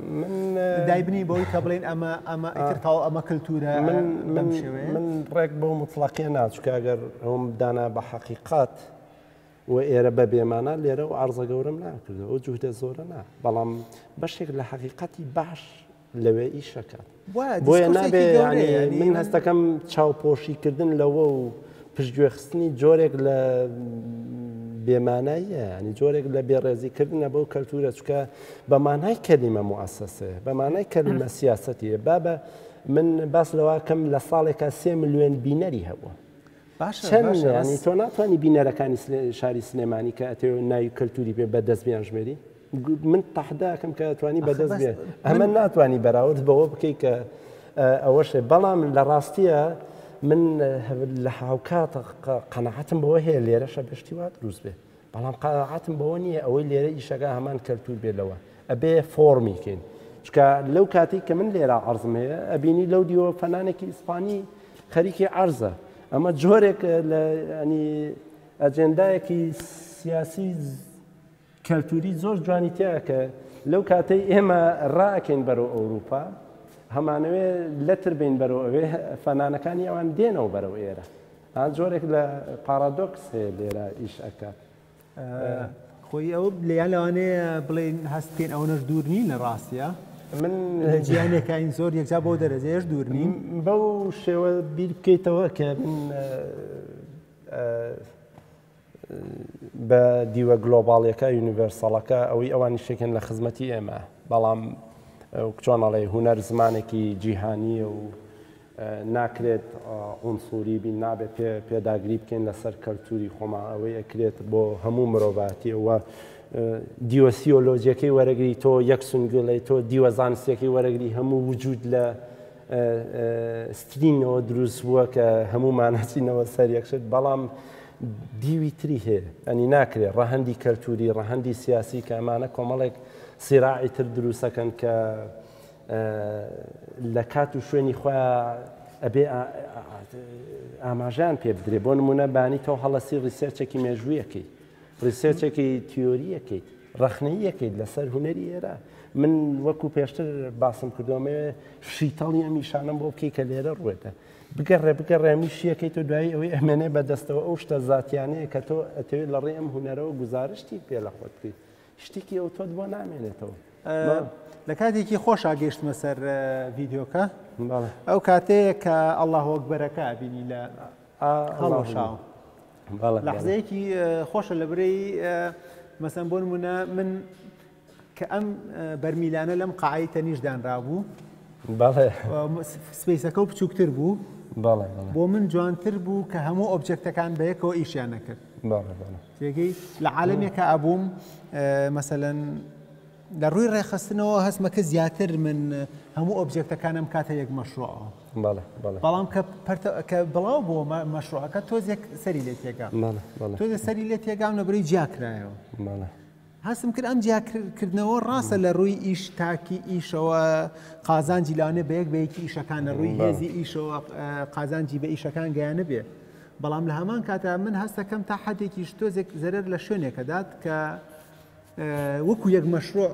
دایبنی بەوەی کە بڵێن ئەمە ئیترتاو ئەمە کەلتورە بەم شێوەیە من ڕێک بۆ مطلقیە ناچکە ئەگەر ئەوم دانا بە حقیقات و ئێرە بە بێمانە لێرە و ئارزە گەورم ناکردەوە ئەو جوهدە زۆرە نا بەڵام بەشێک لە حقیقەتی باش لەوێ ئیشەکات بۆیە نابێ من هەستەکەم چاوپۆشیکردن لەوە و پشتگوێخستنی جۆرێک لە بێماناییە ینی جۆرێک لە بێڕێزیکردنە بەو کەلتورە چکە بەمانای کەلیمە موسسێ بەمانای کەلیمە سیاسەتیە بابە من باس لەواکەم لە ساڵێکە 3 ملیۆن بینەری هەبووە چەند ینی تۆ ناتوانانی بینەرەکانی شاری سلێمانی کە ئەتێ ناوی کەلتوری بێ بەدەست بیان ژمێری من تەحداکەم کە توانی بەدەست بێ ئەمە ناتوانانی بەراورد بەوە بکەیت کە ئەوەشێ بەڵام لە ڕاستیە من لە هاوکاتە قەنەعەتم بەوە هەیە لێرەشە بەشتی وا دروست بێ بەڵام قەنەعەتم بەوە نییە ئەوەی لێرە ئیشەکە هەمان کەلتور بێتەوە ئەبێ فۆرمیکەین چکە لەو کاتی کە من لێرە عەرزم هەیە ئەبینی لەو دیوە فەنانێکی ئیسپانی خەریکی عەرزە ئەمە جۆرێک لە ینی ئەجێندایەکی سیاسی کەلتوری زۆر جوانی تایە کە لەو کاتەی ئێمە ڕائەکەین بەرەو ئەوروپا هەمانەوێ لەتر بین بەرەوە ئەوێ فەنانەکانی ئەوان دێنەوە بەرەو ئێرە جۆرێک لە پارادۆکس هەیە لێرە ئیش ئەکات خۆی ئەو لیان لەوانەیە بڵێن هەستکەین ئەوەش دوور نین لە ڕاستیە من لە جیانێکین زۆر یەکجا بۆ دەرەجەیەش دوور نیم بەو شێوە بیر بکەیتەوە کە من بە دیوە گلۆباڵیەکە یونیڤەرساڵەکە ئەوەی ئەوانی شێکن لە خزمەتی ئێمە بەڵام چۆنەڵێ هونەر زمانێکی جیهانیە و ناکرێت ئونسوری بین نابێت پێداگری بکەین لەسەر کەلتوری خۆمان ئەوەی ئەکرێت بۆ هەموو مرۆڤاتیەوە دیوە سیۆلۆجیەکەی وەرەگری تۆ یەک سنگڵی تۆ دیوە زانستیەکەی وەرەگری هەموو وجود لە سترینەوە دروست بووە کە هەموومانەچینەوە سەر یەکشت بەڵام دیوی تری هەیە ئەنی ناکرێت ڕەهەندی کەلتوری ڕەهەندی سیاسی کە ئەمانە کۆمەڵێک سیراعی تر دروستەکەن کە لە کات و شوێنی خۆیان ئەبێ ئاماژیان پێ بدرێ بۆ نمونە بانی تۆ هەڵەسی ڕیسێرچێکی مێژوویەکەی ڕیسێرچێکی تیۆریەکەیت ڕەخنەیەکەیت لەسەر هونەری ئێرە من وەکو پێشتر باسم کردومێ شیتەڵی ئەمیشانم بۆ بکەی کە لێرە ڕوێتە بگەڕێ میشیەکەی تۆ دوایی ئەوەی ئەمێنێ بەدەستەوە ئەو شتە زاتیانەیە کە تۆ ئەتەوێت لە ڕێ ئەم هونەرەوە گزارشتی پێ لە خۆت بکەیت شتێکی ئەو تۆت بۆ نامێنێتەوە لە کاتێکی خۆشا گەیشتمە سەر ڤیددیۆکە ئەو کاتەیە کە ئەڵڵاه ئەکبەرەکە بینی لە هەڵەشاو لەحزەیەکی خۆشە لە برەی مەسەن بۆ نمونە من کە ئەم بەرمیلانە لەم قاعەی تەنیشدانرا بوو سپیسەکە و بچووکتر بوو بۆ من جوانتر بوو کە هەموو ئۆبجێکتەکان بەیەکەوە ئیشیان نەکرد تێگەی لە عالەمێکە ئەبووم مەسەلەن لە ڕووی ڕێخستنەوە هەستمەکە زیاتر من هەموو ئۆبجێکتەکانم کاتە یەک مەشروعەوە بەڵام کە بڵاو بۆ مەشروعەکە تۆزێک سەری لێ تێگام تۆزێک سەری لێ تێگام لەبەرەی جیاکرایەوە هەستم کرد ئەم جیاکردنەوە ڕاستە لە ڕووی ئیش تاکی ئیشەوە قازانجی لاوانێ بەیەک بەیەکی ئیشەکان لە ڕووی هێزی ئیشەوە قازانجی بە ئیشەکان گەیانە بێ بەڵام لە هەمان کاتە من هەستەکەم تا حدێکیش تۆزێک زەرەر لە شوێنێکە دات کە وەکو یەک مەشروع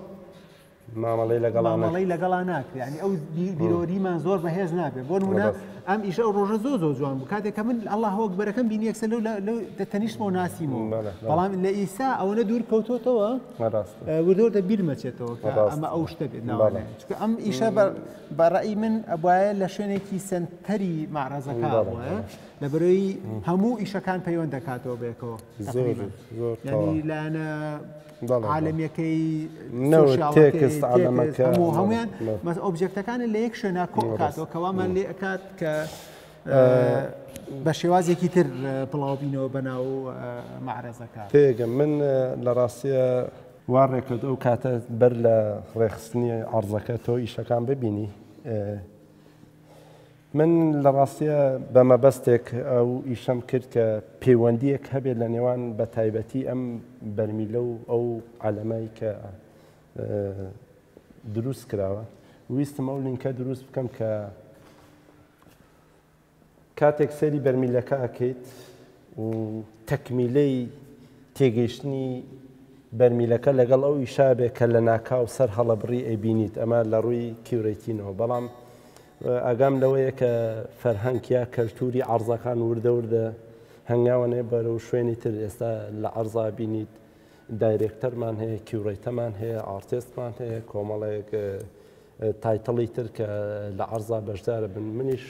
مامەڵەی لەگەڵا ناکرێت ینی ئەو بیرۆریمان زۆر بەهێز نابێت بۆ نمونە ئەم ئیشە ئەو ڕۆژە زۆر جوان بوو کاتێک کە من ئەڵڵاه ئەکبەرەکەم بینی یەکسەر لەو تەنیشتمەوە ناسیمەوە بەڵام لە ئیسا ئەوەنە دوور کەوتۆتەوە وردۆردە بیرمەچێتەوە ئەمە ئەو شتە بێت ناوانێ چونکە ئەم ئیشە بەڕێی من ئەبایە لە شوێنێکی سنتەری معرەزەکە وایە لەبەرەوەی هەموو ئیشەکان پەیوەند دەکاتەوە بێکەوە ینی لایەنە عالەمیەکەی تێکست هەمویان ئۆبجێکتەکانە لە یەک شوێنە کۆکاتەوە کەوامان لێ ئەکات کە بە شێوازێکی تر پڵاوبینەوە بەناو معرەزەکە تێگەم من لە ڕاستیە وا ڕێکرد ئەو کاتە بەر لە ڕێخستنی عەرزەکە تۆ ئیشەکان ببینی من لە ڕاستیە بە مەبەستێک ئەو ئیشەم کرد کە پەیوەندیەک هەبێت لە نێوان بە تایبەتی ئەم بەرمیلە و ئەو عەلەمەی کە دروست کراوە ویستم ئەو لینکە دروست بکەم کە کاتێک سەری بەرمیلەکە ئەکەیت و تەکمیلەی تێگەیشتنی بەرمیلەکە لەگەڵ ئەو ئیشا بێت کە لە ناکاو سەر هەڵەبڕی ئەیبینیت ئەمە لە ڕووی کیورەتینەوە بەڵام ئاگام لەوەیە کە فەرهەنگیا کەلتوری عەرزەکان وردە هەنگاوانێ بەرەو شوێنی تر ئێستا لە عەرزا بینیت دایرێکتەرمان هەیە کیورەیتەمان هەیە ئارتێستمان هەیە کۆمەڵێک تایتڵی تر کە لە عەرزا بەشدارە بن منیش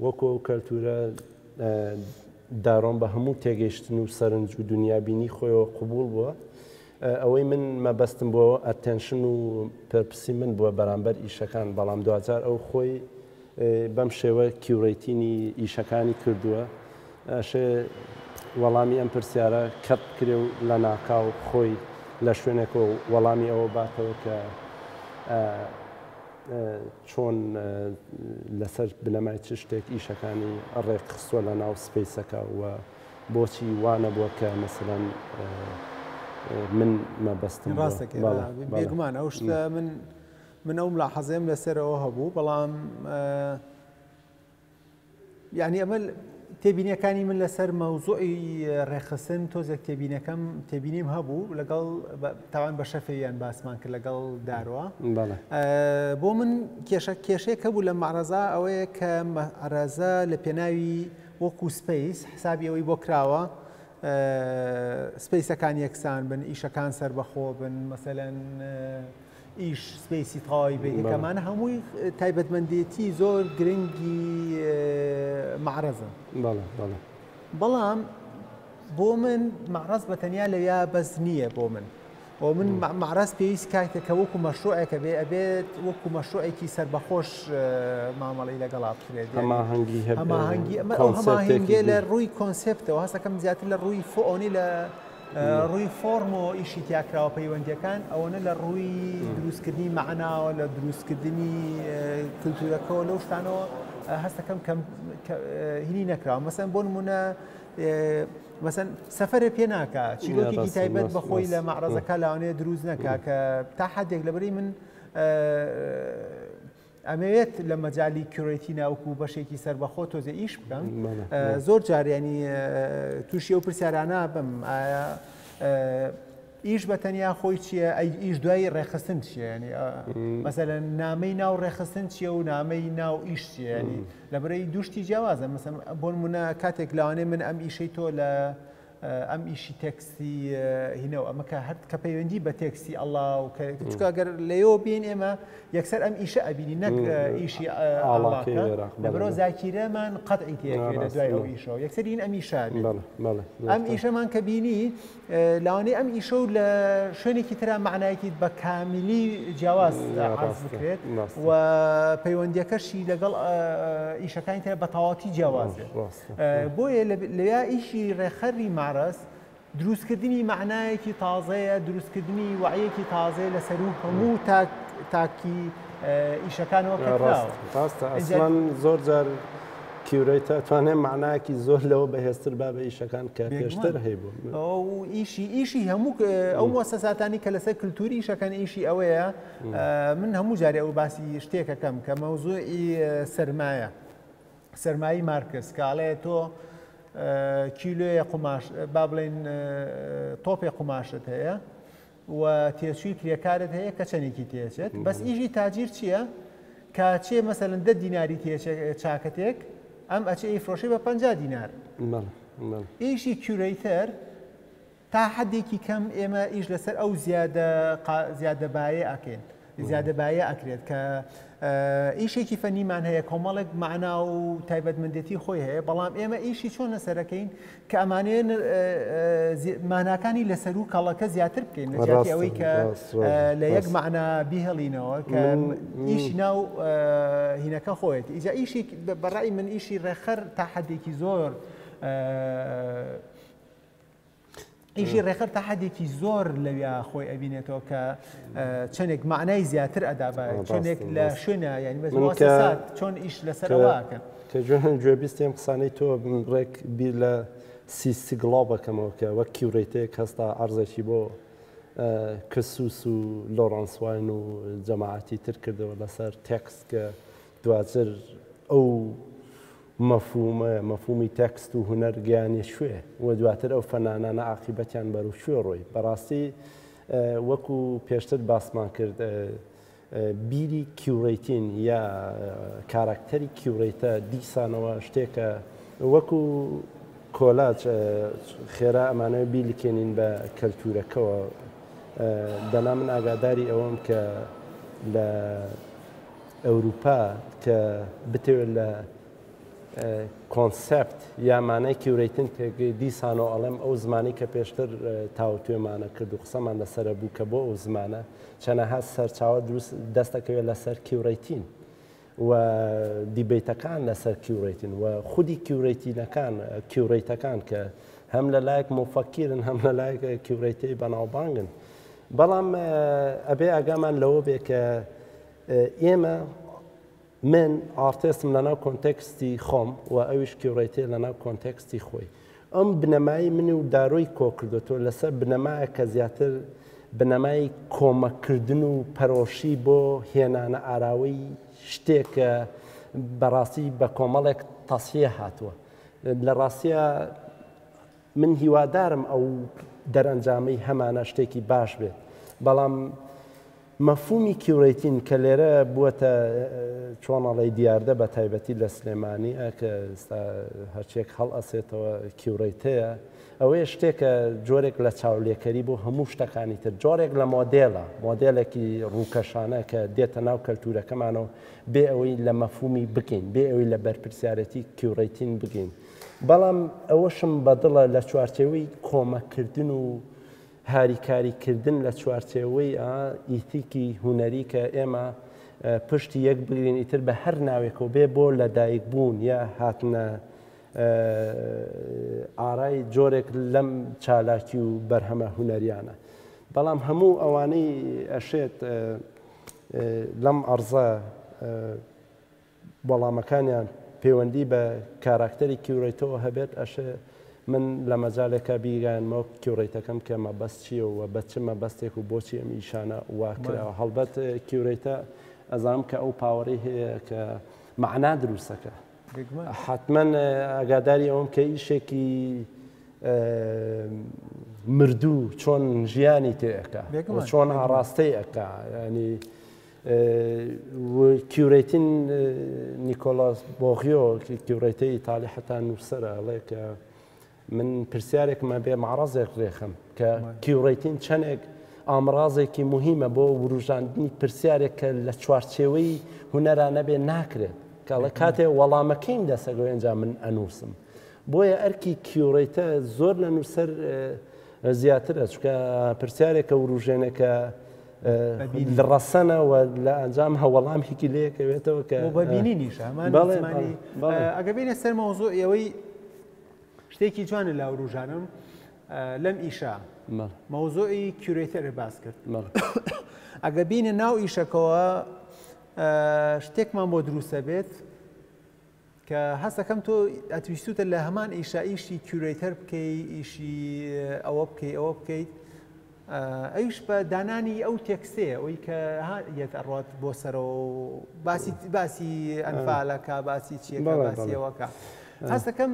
وەکو ئەو کەلتورە داڕۆم بە هەموو تێگەیشتن و سەرنج و دنیابینی خۆیەوە قبول بووە ئەوەی من مەبەستم بۆ ئەتێنشن و پەرپسی من بووە بەرامبەر ئیشەکان بەڵام دوجار ئەو خۆی بەم شێوە کیورەیتینی ئیشەکانی کردووە ئەشێ وەڵامی ئەم پرسیارە کەت کرێ و لە ناکاو خۆی لە شوێنێکەوە وەڵامی ئەوە باتەوە کە چۆن لەسەر بنەمای چ شتێک ئیشەکانی ڕێکخستووە لە ناو سپیسەکە و بۆچی وانە بووە کە مەسەلەن من مەبەستم بێگومان ئەو شتە من ئەو ملاحەزەیەم لەسەرەوە هەبوو بەڵام یعنی ئەمە تێبینیەکانی من لەسەر مەوزوعی ڕێخستن تۆزێک تێبینیم هەبوو لەگەڵ تاوان بە شەفەیان باسمان کرد لەگەڵ داروە بۆ من کێشەیەک هەبوو لە معرەزە ئەوەیە کە معرەزە لە پێناوی وەکو سپیس حسابی ئەوەی بۆ کراوە سپیسەکان یەکسان بن ئیشەکان سەربەخۆ بن مەسەلەن ئیش سپیسی تەواوی بێت کەمانە هەمووی تایبەتمەندێتی زۆر گرنگی معرەزە بەڵام بۆ من معرەز بەتەنیا لەویا بەس نییە بۆ من ومن معرەز پێویست کاتێک کە وەکو مەشروعێکە بێ ئەبێت وەکو مەشروعێکی سەربەخۆش مامەڵەی لەگەڵا بکرێت هەماهنگگێ لە ڕووی کۆنسپتەوە هەستەکەم زیاتر لە ڕووی فۆنی لە ڕووی فۆرم و ئیشی تیاکراوە پەیوەندیەکان ئەوەنە لە ڕووی دروستکردنی معناوە لە دروستکردنی کلتورەکەەوە لەو شتانەوە هەستەکەم هینی نەکراوە مەسەن بۆ نمونە مەسەن سەفەرە پێ ناکە چیرۆکێکی تایبەت بەخۆی لە معرەزەکە لاوانەیە دروست نەکە کە تا حدێک لەبەری من ئەمەوێت لە مەجای کیورەتی ناوکو بەشێکی سەربەخۆ تۆزە ئیش بکەم زۆر جاریانی تووشی ئەو پرسیارانە بم ئایا ئیش بەتەنیا خۆی چییە ئیش دوای ڕێخستن چییە ینی مەسەلەن نامەی ناو ڕێخستن چییە و نامەی ناو ئیش چییە ینی لەبەرەی دوشتی جیاوازە مەسەن بۆ نمونە کاتێک لەوانێ من ئەم ئیشەی تۆ لە ئەم ئیشی تێکستی هینەوە ئەمە کە هەر کە پەیوەندی بە تێکستی ئەڵڵا و چکگەر لەیەوە بین ئێمە یەکسەر ئەم ئیشە ئەبینی نەک ئیشی ئاڵاکە لەبەرەوە زاکیرەمان قەتعی تێکوێ لە دوای ئەو ئیشەوە یەکسەر هین ئەم ئیشە ئەم ئیشەمان کە بینی لاوانەیە ئەم ئیشە و لە شوێنێکی ترا معنایەکی بە کامیلی جیاواز عەرز بکرێت و پەیوەندیەکەشی لەگەڵ ئیشەکانی تر بە تەواوەتی جیاوازێت بۆیە لەوێ ئیشی ڕێخەری مارەس دروستکردنی معنایەکی تازەیە دروستکردنی وعیەکی تازەیە لەسەر و هەموو تاکی ئیشەکانەوە کراوە ڕاستە ئەسڵان زۆر جار کیورێتە توانێت معنایەکی زۆر لەوە بەهێزتر با بە ئیشەکان کە پێشتر هەیبوو ئەو ئیشی هەموو ئەو مؤسساتانی کە لەسەر کللتوری ئیشەکان ئیشی ئەوەیە من هەموو جارێ ئەو باسی شتێکەکەم کە مەوزوعی سەرمایە سەرمایی مارکس کاڵێ تۆ کیلۆیە قماش با بڵێن تۆپێ قماشت هەیە و تێچووی کرێکارت هەیە کە چەندێکی تێچێت بەس ئیژی تاجیر چییە؟ کاچێ مەسەرەن 10 دیناری چاکەتێک ئەم ئەچێ ئیفرۆشی بە 50 دینار ئیشی کیورەیتەر تا حدێکی کەم ئێمە ئیش لەسەر ئەو زیادەبایە ئەکەین زیادەبایە ئەکرێت کە ئیشێکی فەنیمان هەیە کۆمەڵێک معنا و تایبەتمەندێتی خۆی هەیە بەڵام ئێمە ئیشی چۆن لەسەرەکەین کە ئەمانەیە ماناکانی لەسەر و کەڵەکە زیاتر بکەین نەجاتی ئەوەی کە لە یەک معنا بیهێڵینەوە کە ئیشی ناو هینەکە خۆیەتی ئیجا ئیشی بەڕای من ئیشی ڕێخەر تا حدێکی زۆر ئیشی ڕێخەر تا حدێکی زۆر لەوێ خۆی ئەبینێتەوە کە چەندێک معنای زیاتر ئەدا بە چۆنێک لە شوێنە یعنی بەسات چۆن ئیش لەسەرەوەکەن کە جوێن گوێبیستیم قسانەی تۆ ڕێک بیر لە سیسی گڵاوبەکەمەوە کە وەک کیورێتەیەک هەستا عەرزێکی بۆ کسوس و لۆڕانسواین و جەماعەتی تر کردەوە لەسەر تێکست کە دواتر ئەو مەفهومی تەکست و هونەر گیانی شوێ و دواتر ئەو فەنانانە عاقیبەتیان بەرەو شوێ ڕۆی بەڕاستی وەکو پێشتر باسمان کرد بیری کیورێتین یا کاراکتەری کیورێتە دیسانەوە شتێکە وەکو کۆلاج خێرا ئەمانەوە بیرکێنین بە کەلتورەکەەوە دەنا من ئاگاداری ئەوەم کە لە ئەوروپا کە بتەوێت لە کۆنسپت یامانەی کیورێتن تێگەی دیسانەوە ئەڵێم ئەو زمانی کە پێشتر تاوتوێمانە کرد و قسەمان لەسرە بوو کە بۆ ئەو زمانە چەنەها سەرچاوە دروست دەستەکەوێت لەسەر کیورێتین و دیبیتەکان لەسەر کیورێتین و خودی کیورێتەکان کە هەم لە لایەک مفەکیرن هەم لە لایەک کیورێتەی بەناوبانگن بەڵام ئەبێ ئاگامان لەوە بێ کە ئێمە من ئارتێستم لەناو کۆنتێکستی خۆم و ئەویش کیورێتێ لەناو کۆنتێکستی خۆی ئەم بنەمایی منی و داڕۆی کۆکردێتەوە لەسەر بنەمایە کە زیاتر بنەمای کۆمەکردن و پەرۆشی بۆ هێنانە ئاراوەی شتێکە بەڕاستی بە کۆمەڵێک تەسیە هاتووە لە ڕاستیە من هیوادارم ئەو دەرەنجامەی هەمانە شتێکی باش بێت بەڵام مەفهومی کیورێتین کە لێرە بووەتە چۆنەڵی دیاردە بە تایبەتی لە سلێمانی کە هەرچێک هەڵ ئەسێتەوە کیورێتەیە ئەوەیە شتێکە جۆرێک لە چاولێکەری بۆ هەموو شتەکانی تر جۆرێک لە مۆدێلێکی ڕووکەشانە کە دێتە ناو کەلتورەکەمانەوە بێ ئەوەی لە مەفهومی بکەین بێ ئەوەی لە بەرپرسیارەتی کیورێتین بگەین بەڵام ئەوەشم بەدڵە لە چوارچێوەی کۆمەکردن و هاریکاریکردن لە چوارچێوەی ئیتیکی هوەری کە ئێمە پشتی یەک بگرین ئیتر بە هەر ناوێکەوە بێ بۆ لەدایک بوون یا هاتنە ئارای جۆرێک لەم چالاکی و بەرهەمە هوەریانە بەڵام هەموو ئەوانەی ئەشێت لەم ئەرزە وەڵامەکانیان پەیوەندی بە کاراکتەری کیورێتەوە هەبێت ئەشێ من لە مەجالێکە بیگەیانمەوە کیورێتەکەم کە مەبەست چییە و بە چ مەبەستێک و بۆچی ئەم ئیشانە واکراوە هەڵبەت کیورێتە ئەزانم کە ئەو پاوەڕی هەیە کە معنا دروستەکە حتمما ئاگاداری ئەوم کە ئیشێکی مردوو چۆن ژیانی تێەکە چۆن ئاڕاستەی ئەکا ینی کیورێتین نیکۆلاس بۆغیۆ کیورێتەی ئیتالی حتا نووسەرە ئەڵێ کە من پرسیارێکمە بێ معرەزێک ڕێخم کە کیوڕێتین چەندێک ئامڕازێکی مهمە بۆ وروژاندنی پرسیارێک کە لە چوارچێوەی هوەرانە بێ ناکرێت کەڵە کاتێ وەڵامەکەیم دەسەگەوێ ئەنجا من ئەنووسم بۆیە ئەرکی کیوڕێتە زۆر لە نووسەر زیاترە چکە پرسیارێکە وروژێنێکە لە ڕەسەنەوە لە ئەنجام هەوەڵامێکی لەیەکەوێتەوە کە بەبینی نیشەمانی ئەگە بینە سەر مەوزوع ئەوەی شتێکی جوانە لە وروژانم لەم ئیشە مەوزوعی کیورێتەرە باس کرد ئەگە بینە ناو ئیشەکەوە شتێکمان بۆ دروستە بێت کە هەستەکەم تۆ ئەتویستوتە لە هەمان ئیشا ئیشی کیورێتەر بکەیت ئیشی ئەوە بکەیت ئەوە بکەیت ئەویش بە دانانی ئەو تێکستەیە ئەوەی کە یەت ئەڕات بۆ سەرەوە باسی ئەنفالەکە باسی چیەکە باسیەوەکە هەستەکەم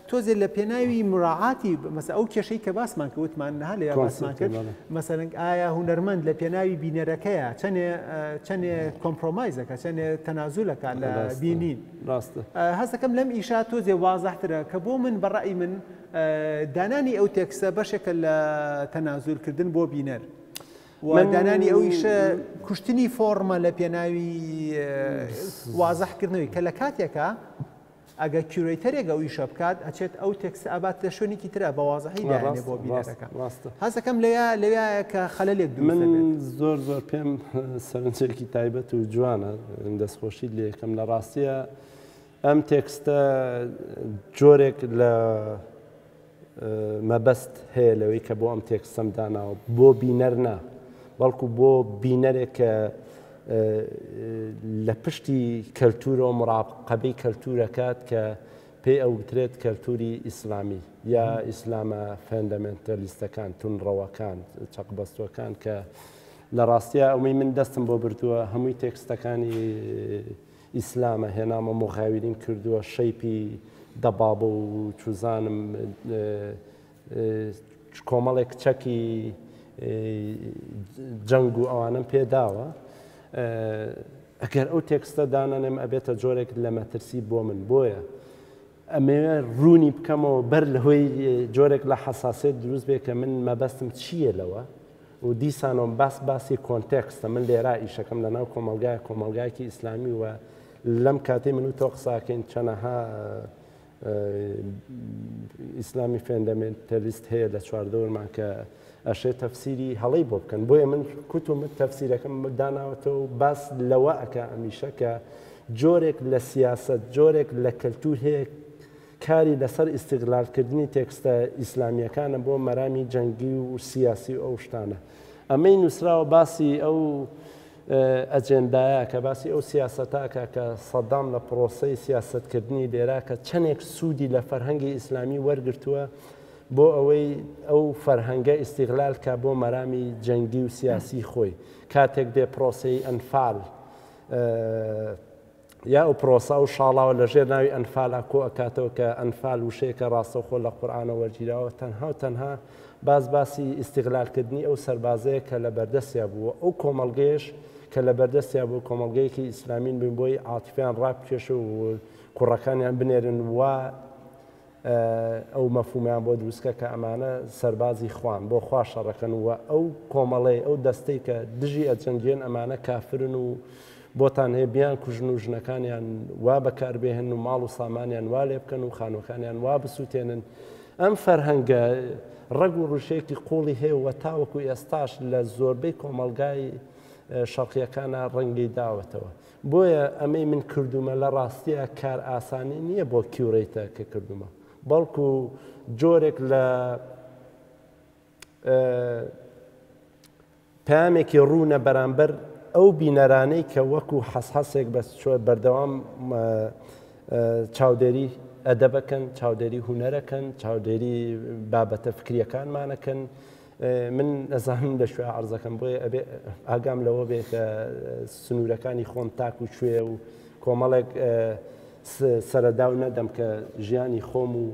تۆزێ لە پێناوی مراعاتی مەسە ئەو کێشەی کە باسمان کە وتمان نەها لێ باسمان کرد مەسەرنگ ئایا هونەرمەند لە پێناوی بینەرەکەیە چەندێ کۆمپرۆمایزەکە چەندێ تەنازولەکە لە بینین هەستەکەم لەم ئیشا تۆزێ وازەحترە کە بۆ من بەڕای من دانانی ئەو تێکسە بەشێکە لە تەنازولکردن بۆ بینەر دانانی ئەو ئیشە کوشتنی فۆرمە لە پێناوی وازەحکردنەوەی کە لە کاتێکە ئەگە کیورێتەرێک ئەو ئیشە بکات ئەچێت ئەو تێکسە ئەبات لە شوێنێکی ترە بە وازەحی داێنێ بۆ بینەرەکە هەستەکەم لەوەیە کە خەلەلێک من زۆر پێم سەرنجێکی تایبەت و جوانە دەستخۆشی لێ یەکەم لە ڕاستیە ئەم تێکستە جۆرێک لە مەبەست هەیە لەوەی کە بۆ ئەم تێکستەم داناوە بۆ بینەر نا بەڵکو بۆ بینەرێک کە لە پشتی کەلتورە و مڕاقەبەی کەلتورەکات کە پێی ئەو بترێت کەلتوری ئیسلامی یا ئیسلامە فەندەمێنتەلیستەکان تونڕەوەکان چەقبەستوەکان کە لە ڕاستیە ئەوەی من دەستم بۆ بردووە هەمووی تێکستەکانی ئیسلامە هێنامە مۆخاویریم کردووە شەیپی دەبابە و چوزانم کۆمەڵێک چەکی جەنگ و ئەوانم پێداوە ئەگەر ئەو تێکستە دانانێم ئەبێتە جۆرێک لە مەترسی بۆ من بۆیە ئەمەوێ ڕوونی بکەمەوە بەر لەهۆی جۆرێک لە حەساسێت دروست بێ کە من مەبەستم چییە لەوە و دیسانۆم باسی کۆنتێکستە من لێرا ئیشەکەم لە ناو کۆمەلگایەکی ئیسلامی و لەم کاتێ من و تۆ قساکەین چەنەها ئیسلامی فەندەمێنتەلیست هەیە لە چواردەوەمان کە ئەشێ تەفسیری هەڵەی بۆ بکەن بۆیە من کوتومت تەفسیرەکەم داناوەتەوە باس لەوە ئەکە ئەمیشە کە جۆرێک لە سیاست جۆرێک لە کەلتور هەیە کاری لەسەر ئیستیغلالکردنی تێکستە ئیسلامیەکانە بۆ مەرامی جەنگی و سیاسی و ئەو شتانە ئەمەی نووسراوە باسی ئەو ئەجێندایە کە باسی ئەو سیاسەتاکە کە سەدام لە پرۆسەی سیاسەتکردنی لێرا کە چەندێک سوودی لە فەرهەنگی ئیسلامی وەرگرتووە بۆ ئەوەی ئەو فەرهەنگە ئیستیغلال کە بۆ مەرامی جەنگی و سیاسی خۆی کاتێک دێ پرۆسەی ئەنفال یا ئەو پرۆسا و شاڵاوە لە ژێر ناوی ئەنفالا کۆ ئەکاتەوە کە ئەنفال وشەیەکە ڕاستەوخۆ لە قورئانە وەرگیراوە تەنها باسی ئیستیغلالکردنی ئەو سەربازەیە کە لە بەردەستیا بووە ئەو کۆمەڵگەیەش کە لە بەردەستیا بوو کۆمەڵگەیەکی ئیسلامین بووین بۆی عاتیفیان ڕابکێش و کوڕەکانیان بنێرن وا ئەو مەفهومیان بۆ دروستکە کە ئەمانە سەربازی خوان بۆ خوا شەڕەکەن وە ئەو کۆمەڵەی ئەو دەستەی کە دژی ئەجەنگێن ئەمانە کافرن و بۆتان هەیە بیان کوژن و ژنەکانیان وا بەکاربێهێن و ماڵ و سامانیان وا لێ بکەن و خانوەکانیان وا بسووتێنن ئەم فەرهەنگە ڕەگ و ڕوشەیەکی قوڵی هەیە و تاوەکو ئێستاش لە زۆربەی کۆمەلگای شەڕقیەکانە ڕەنگی داوەتەوە بۆیە ئەمەی من کردومە لە ڕاستیە کار ئاسانی نییە بۆ کیورێتە کە کردومە بەڵکو جۆرێک لە پامێکی ڕوونە بەرامبەر ئەو بینەرانەی کە وەکو حەسحەسێک بە بەردەوام چاودێری ئەدەبەکەن چاودێری هونەرەکەن چاودێری بابەتە فکریەکانمانەکەن من نەزانم لە شوێ عەرزەکەم بۆیە ئەبێ ئاگام لەوە بێ کە سنوورەکانی خۆم تاک و شوێ و کۆمەڵێک سەرەدا و نەدەم کە ژیانی خۆم و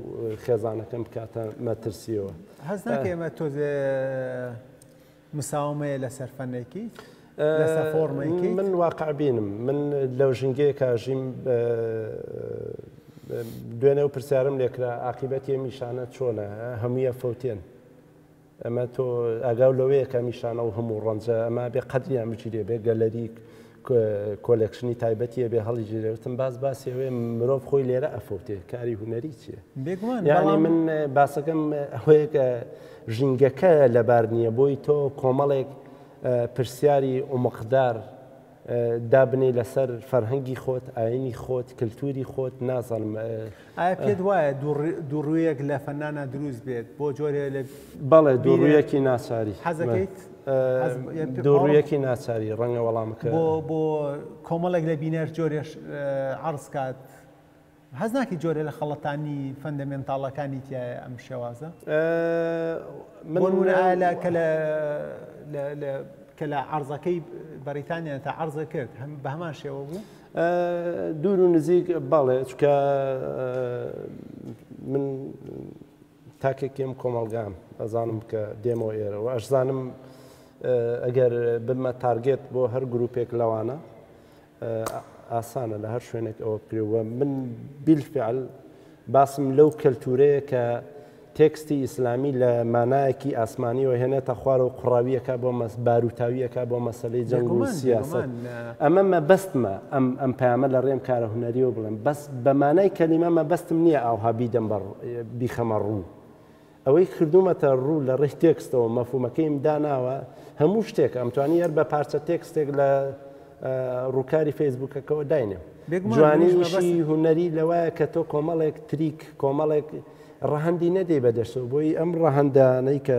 خێزانەکەم بکاتە مەترسیەوە هەست ناکە ئێمە تۆزێ مساومەیە لەسەر فەنێکی لەسەر من واقع بینم من لەو ژنگەیە کاژیم دوێنێ و پرسیارم لێکرا عاقبەتی میشانە چۆنە هەموویە فەوتێن ئەمە تۆ ئاگاو لەوەیە کە میشانە و هەموو ڕەنجە ئەمە بێ قەدریان بچیرێ بێ گەلەری کۆلێکشنی تایبەتیە بێ هەڵی ژێرەوتم باسیەوەی مرۆڤ خۆی لێرە ئەفەوتێ کاری هوەری چییە یعنی من باسەکەم ئەوەیە کە ژینگەکە لەبار نییە بۆی تۆ کۆمەڵێک پرسیاری ئومقدار دابنێ لەسەر فەرهەنگی خۆت ئاینی خۆت کللتوری خۆت نازانم ئایا پێت وایە دووڕوویەک لە فەنانە دروست بێت بۆ جۆرێ لە بەڵێ دووڕوویەکی ناچاری حەزەکەیت دووڕوویەکی ناچاری ڕەنگە وەڵامەکە بۆ کۆمەڵێک لە بینەر جۆرێش عەرز کات هەز ناکی جۆرە لە خەڵەتانی فەندەمێنتاڵەکانی تایە ئەم شێوازە منە کە لە عەرزەکەی بەریتانیا تا عەرزە کرد بە هەمان شێوە بوو دوور و نزیک بەڵێ چکە من تاکێکیم کۆمەڵگام ئەزانم کە دێمەوە ئێرە و ئەشزانم ئەگەر بمە تارگێت بۆ هەر گروپێک لەوانە ئاسانە لە هەر شوێنێک ئەوە بکرێوە من بیلفعل باسم لەو کەلتورەیە کە تێکستی ئیسلامی لە مانایەکی ئاسمانیەوە هێنێتە خوارە و قوڕاویەکە بۆ باروتاویەکە بۆ مەسەلەی جەنگ و سیاسەت ئەمە مەبەستمە ئەم پەیامە لە ڕێم کارە هونەریەوە بڵێم بەس بە مانای کەلیمە مەبەستم نییە ئاوها بیدەم بیخەمە ڕوو ئەوەی کردومەتە ڕوو لە ڕێی تێکستەوە مەفهومەکەیم داناوە هەموو شتێک ئەمتوانی هەر بە پارچە تێکستێک لە ڕووکاری فەیسبووکەکەەوە داینێ جوانیشی هوەری لەوایە کە تۆ کۆمەڵێک تریک کۆمەڵێک ڕەهەندی نەدەی بەدەستەوە بۆی ئەم ڕەهەندانەی کە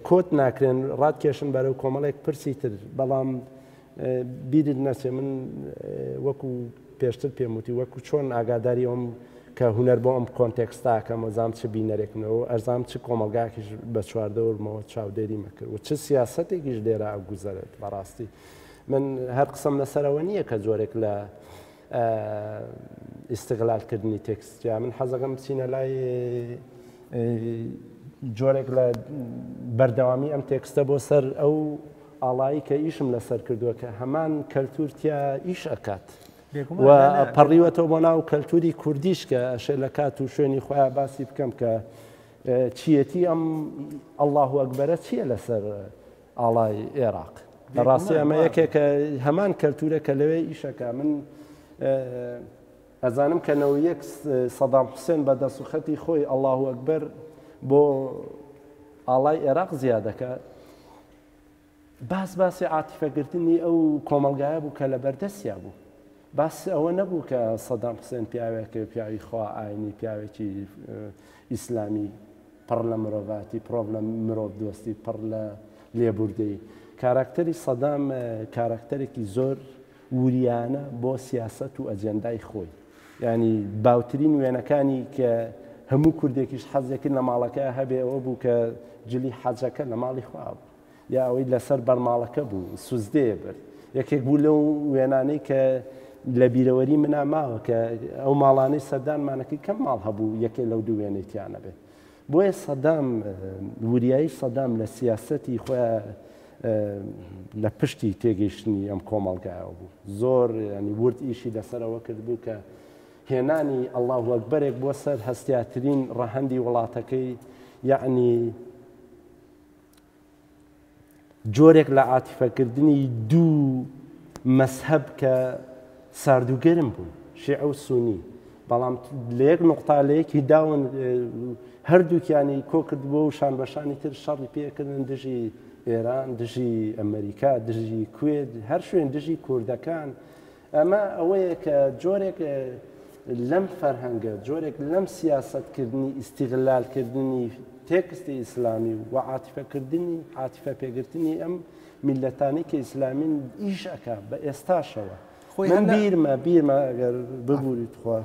کۆت ناکرێن ڕاتکێشن بەرەو کۆمەڵێک پرسی تر بەڵام بیرت نەچێ من وەکو پێشتر پێم وتی وەکو چۆن ئاگاداری ئەوم کە هوەر بۆ ئەم کۆنتێکستاکەم وەزام چ بینەرێکمەوە ئەرزام چ کۆمەلگاکیش بە چواردەوەمەوە چاودێری مەکرد و چ سیاسەتێکیش لێرە ئەگوزارێت بەڕاستی من هەر قسەم لەسەرەوە نییە کە جۆرێک لە ئیستیغلالکردنی تێکستیا من حەزەکەم بچینە لای جۆرێک لە بەردەوامی ئەم تێکستە بۆ سەر ئەو ئاڵایی کە ئیشم لەسەر کردووە کە هەمان کەلتورتیا ئیش ئەکات و پەڕیوەتەوە بۆ ناو کەلتوری کوردیش کە ئەشێ لە کات و شوێنی خۆیان باسی بکەم کە چیەتی ئەم ئەڵڵاهو ئەکبەرە چییە لەسەر ئاڵای عێراق بەڕاستی ئەمە یەکێکە هەمان کەلتورە کە لەوێ ئیشەکە من ئەزانم کە نەوەیەک سەدام حوسێن بە دەسوخەتی خۆی ئەڵڵاهو ئەکبەر بۆ ئاڵای عێراق زیادەکە باسی عاتیفەگرتنی ئەو کۆمەلگایە بوو کە لە بەردەستیا بوو باس ئەوە نەبوو کە سەدام حوسێن پیاوێکە پیاوی خوا ئاینی پیاوێکی ئیسلامی پڕ لە مرۆڤاتی پرۆڤ لە مرۆڤ دۆستی پڕ لە لێبوردەی کاراکتەری سەدام کاراکتەرێکی زۆر وریانە بۆ سیاست و ئەجێندای خۆی ینی باوترین وێنەکانی کە هەموو کوردێکیش حەزێکرد لە ماڵەکە هەبێ ئەوە بوو کە جلی حەجەکە لە ماڵی خوا بوو یا ئەوەی لەسەر بەرماڵەکە بوو سوزدەیە برد یەکێک بوو لەو وێنانەی کە لە بیرەوەری منە ماوە کە ئەو ماڵانەی سەردانمانەکەی کەم ماڵ هەبوو یەکێ لەو دوو وێنەیتیانە بێت بۆیە سەدام وریایی سەدام لە سیاسەتی خۆیان لە پشتی تێگەیشتنی ئەم کۆمەڵگایەوە بوو زۆر ینی ورد ئیشی لەسەرەوە کرد بوو کە هێنانی ئەڵڵاهو ئەکبەرێک بۆ سەر هەستیاترین ڕەهەندی وڵاتەکەی یعنی جۆرێک لە عاتیفەکردنی دوو مەسهەب کە ساردوگەرم بوون شیعە و سونی بەڵام لە یەک نوقتا لە یەکی داون هەردووکیانی کۆ کردبووە و شان بەشانی تر شەڕی پێکردن دژی ئێران دژی ئەمریکا دژی کوێت هەر شوێن دژی کوردەکان ئەمە ئەوەیە کە جۆرێک لەم فەرهەنگە جۆرێک لەم سیاسەتکردنی ئیستیغلالکردنی تێکستی ئیسلامی و عاتیفەکردنی عاتیفە پێگرتنی ئەم میلەتانی کە ئیسلامین ئیش ئەکا بە ئێستاشەوە من بیرمە ئەگەر ببووریت خوا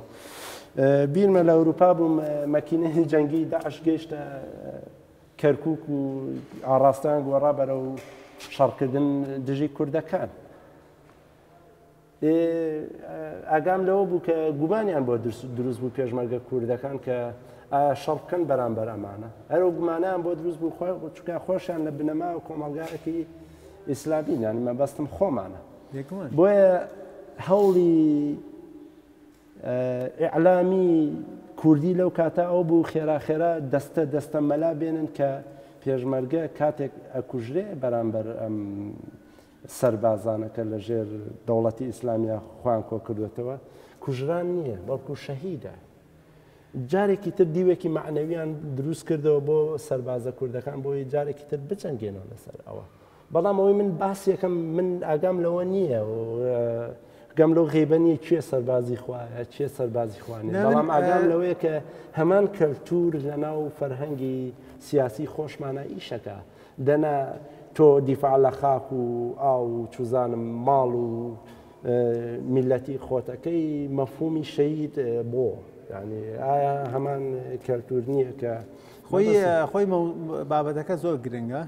بیرمە لە ئەوروپا بووم مەکینەی جەنگی داعش گەیشتە کەرکووک و ئاڕاستان گۆڕا بەرەو شەڕکردن دژی کوردەکان ئاگام لەوە بوو کە گومانیان بۆ دروست بوو پێشمەرگە کوردەکان کە شەڕکەن بەرامبەر ئەمانە هەرو گومانیان بۆ دروست بوو چکە خۆشیان لە بنەما و کۆمەڵگایەکی ئیسلامینیان مەبەستم خۆمانە بۆیە هەوڵی ئیعلامی کوردی لەو کاتە ئەو بوو خێراخێرا دەستە مەلا بێنن کە پێشمەرگە کاتێک ئەکوژرێ بەرامبەر ئەم سەربازانەکە لە ژێر دەوڵەتی ئیسلامیا خوان کۆ کردوێتەوە کوژران نییە بەڵکو شەهیدە. جارێکی تر دیوێکی معنەویان دروست کردەوە بۆ سەربازە کوردەکان بۆی جارێکی تر بچەنگێنەوە لەسەر ئەوە. بەڵام ئەوەی من باسیەکەم من ئاگام لەوە نییە گەم لەو غێبەنیە کوێ سەربازی خوایە چێ سەربازی خوانێ، بەڵام ئاگام لەوەیە کە هەمان کەلتور لەناو فەرهەنگی سیاسی خۆشمانە ئیشەکە دەنا تۆ دیفاع لە خاک و ئاو و چوزانم ماڵ و میلەتی خۆتەکەی مەفهومی شەید بۆ یعنی ئایا هەمان کەلتور نییە کە خۆی بابەتەکە زۆر گرنگە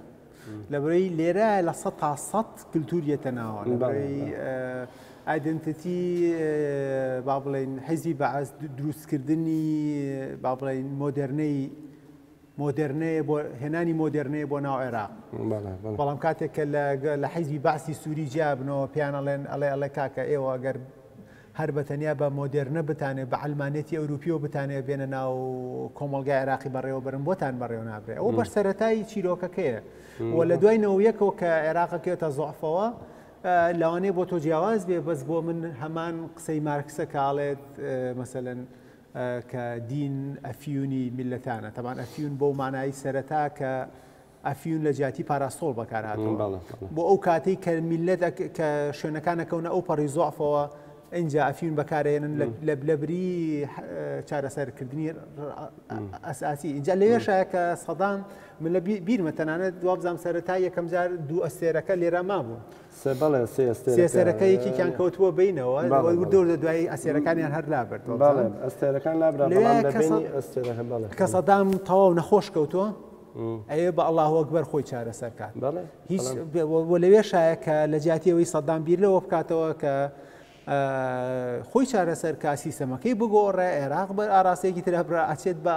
لەبەرەی لێرە لە 100 تا 100 کللتوریەتە ناوە لەبەرەی ئایدنتیتی با بڵێن حیزبی بەعەز دروستکردنی با بڵێن مۆدرنەیە بۆ هێنانی مۆدرنەیە بۆ ناو عێراق. بەڵام کاتێک کە لە حیزبی بەعسی سووری جیابنەوە پیانەڵێن ئەڵێ کاکە ئێوە ئەگەر هەر بەتەنیا بە مۆدرنە بتانێت بە ئەلمانێتی ئەوروپیۆ بتانێت بێنە ناو کۆمەڵگای عێراقی بەڕێوە بەرن بۆتان بەڕێوە نابرێت. ئەوە بەش سەرەتایی چیرۆکەکەیە و لە دوای نەوەیەکەوە کە عێراقەکەوێتە زۆعفەوە لەوانەیە بۆ تۆ جیاواز بێ بەس بۆ من هەمان قسەی مارکسە کاڵێت مەسەلەن کە دین ئەفیونی میلەتانە تەبان ئەفیون بۆ مانایی سەرەتا کە ئەفیون لە جیاتی پاراستۆڵ بەکارهاتەوە بۆ ئەو کاتەی کە میلەت کە شوێنەکانەکەونە ئەو پەڕی زۆعفەوە اینجا ئەفیون بەکارێنن لە بری چارەسەرکردنی ئەساسی اینجا لەوێشایە کە سەدام من لە بیرمە تەنانەت دوابزام سەرەتا یەکەم جار دوو ئەستێرەکە لێرە مابوو سێسەرەکە یەکیان کەوتووە بینەوە وردەور لە دوای ئەسێرەکانیان هەر لابرد ئەستێرەکان کە سەدام تەواو نەخۆش کەوتووە ئەوێ بە ئەڵڵاهو ئەکبەر خۆی چارەسەر کات هیچ لەوێشایە کە لە جیاتیەوەی سەدام بیر لەوە بکاتەوە کە خۆی چارەسەر کا سیستەمەکەی بگۆڕێ عێراق بە ئاراسەیەکی تر هەبرا ئەچێت بە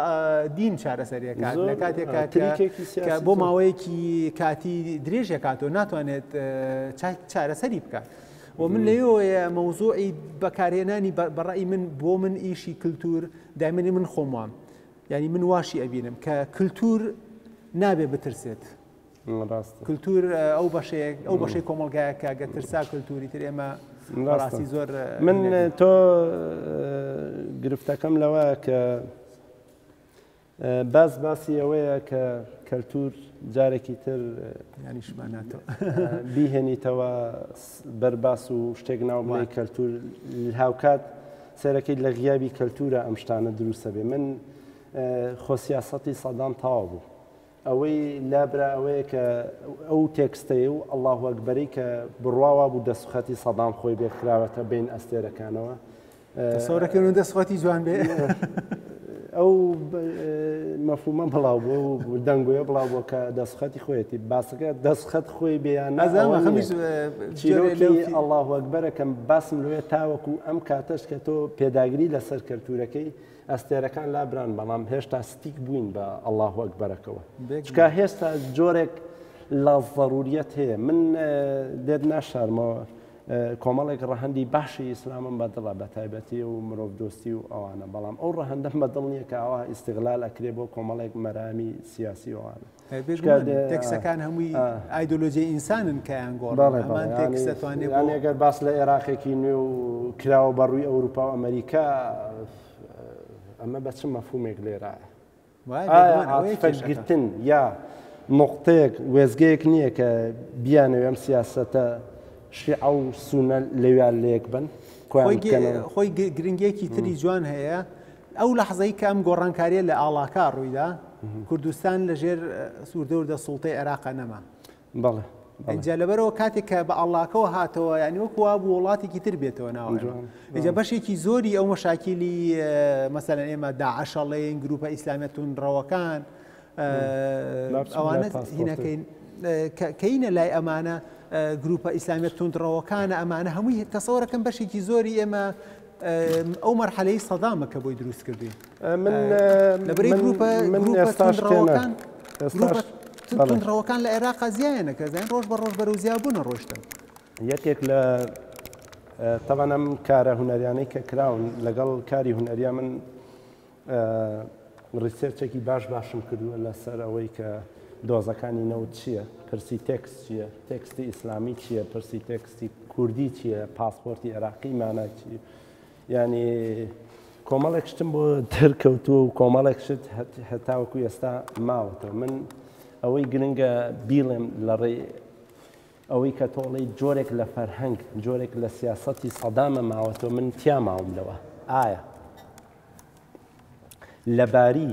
دین چارەسەریەکات لە کاتێکە بۆ ماوەیەکی کاتی درێژە کاتەوە ناتوانێت چارەسەری بکات. و من لەوەیە مەوزوعی بەکارهێنانی بەڕای من بۆ من ئیشی کللتور دایمەنی من خۆموام ینی من واشی ئەبینم کە کللتور نابێ بترسێت. کللتور ئەو بەشەی کۆمەلگایەکە گە ترسا کللتوری تر ئێمە ڕاستی زۆر من تۆ گرفتەکەم لەوە کە باسی ئەوەیە کە کەلتور جارێکی تر ینیشماناتەوە بیهێنیتەوە بەرباس و شتێک ناوبڵی کەلتور هاوکات سەرەکەی لە غیابی کەلتورە ئەم شتانە دروستە بێ. من خۆسیاسەتی سەدام تەواو بوو ئەوەی لابرا ئەوەیە کە ئەو تێکستەیە و ئەڵڵاهو ئەکبەری کە بڕواوە بوو دەسوخەتی سەدام خۆی بێکراوەتە بین ئەستێرەکانەوە سەورەکەن و دەسخەتی جوان بێ ئەو مەفهومە بڵاو بوو و دەنگوێ بڵاو بوو کە دەسخەتی خۆیەتی باسەکە دەسخەت خۆی بێیان چیرۆکی ئەڵڵاهو ئەکبەرەکەم باسم لێ تاوەکو ئەم کاتەش کە تۆ پێداگری لەسەر کەلتورەکەی ئەستێرەکان لابران بەڵام هێشتا ستیک بووین بە ئەڵڵاهو ئەکبەرەکەەوە چکە هێستا جۆرێک لە ضەروریەت هەیە. من دێت ناشارمەوە کۆمەڵێک ڕەهەندی باشی ئیسلامم بەدڵە بە تایبەتی و مرۆڤ دۆستی و ئەوانە بەڵام ئەو ڕەهەندەم بەدڵ نییە کە ئەوە ئیستیغلال ئەکرێ بۆ کۆمەڵێک مەرامی سیاسی ئەوانە تێکسەکان هەمووی ئایدۆلۆژیای ئینسانن کەیان گۆڕان ئەگەر باس لە عێراقێکی نوێ و کراوە بەڕووی ئەوروپا و ئەمریکا ئەمە بە چ مەفهومێک لێرە فەرگرتن یا نقطەیەک وێزگەیەک نییە کە بیانەوێ ئەم سیاسەتە شیعە و سونە لەوێیان لێک بن خۆی گرنگێکی تری جوان هەیە ئەو لەحزەی کە ئەم گۆڕانکاریە لە ئاڵاکا ڕوویدا کوردستان لەژێر سووردەوردە سوڵتەی عێراقا نەما بەڵێ اینجا لەبەرەوە کاتێک کە بە ئاڵاکەوە هاتەوە یعنی وەکوا بوو وڵاتێکی تر بێتەوە ناوە اینجا بەشێکی زۆری ئەو مەشاکیلی مەسەلەن ئێمە داعەشەڵێن گروپە ئیسلامیە توندڕەوەکان ئەوانە هینەکەین کەینە لای ئەمانە گروپە ئیسلامیە توندڕەوەکانە ئەمانە هەمووی تەسەوەرەکەم بەشێکی زۆری ئێمە ئەو مەرحەلەی سەدامە کە بۆی دروست کردی لەبەرەی گروپە توندڕەوەکان توندڕەوەکان لە عێراقا زیایەنە کە زیان ڕۆژ بە ڕۆژ بەرەو زیابوونە ڕۆشتن. یەکێک لە طبعا ئەم کارە هونەریانەی کە کراون لەگەڵ کاری هونەریە من ریسێرچێکی باشم کردووە لەسەر ئەوەی کە دۆزەکانی نەوت چییە، پرسی تێکست چییە، تێکستی ئیسلامی چییە، پرسی تێکستی کوردی چییە، پاسپۆرتی عێراقی مانای چی، ینی کۆمەڵێک شتم بۆ دەرکەوتووە و کۆمەڵێک شت هەتاوەکو ئێستا ماوەتەوە. من ئەوەی گرنگە بیڵێم لە ڕێ ئەوەی کە تۆڵی جۆرێک لە فەرهەنگ، جۆرێک لە سیاسەتی سەدامە ماوەتەوە، من تیا ماوم لەوە. ئایا لەباری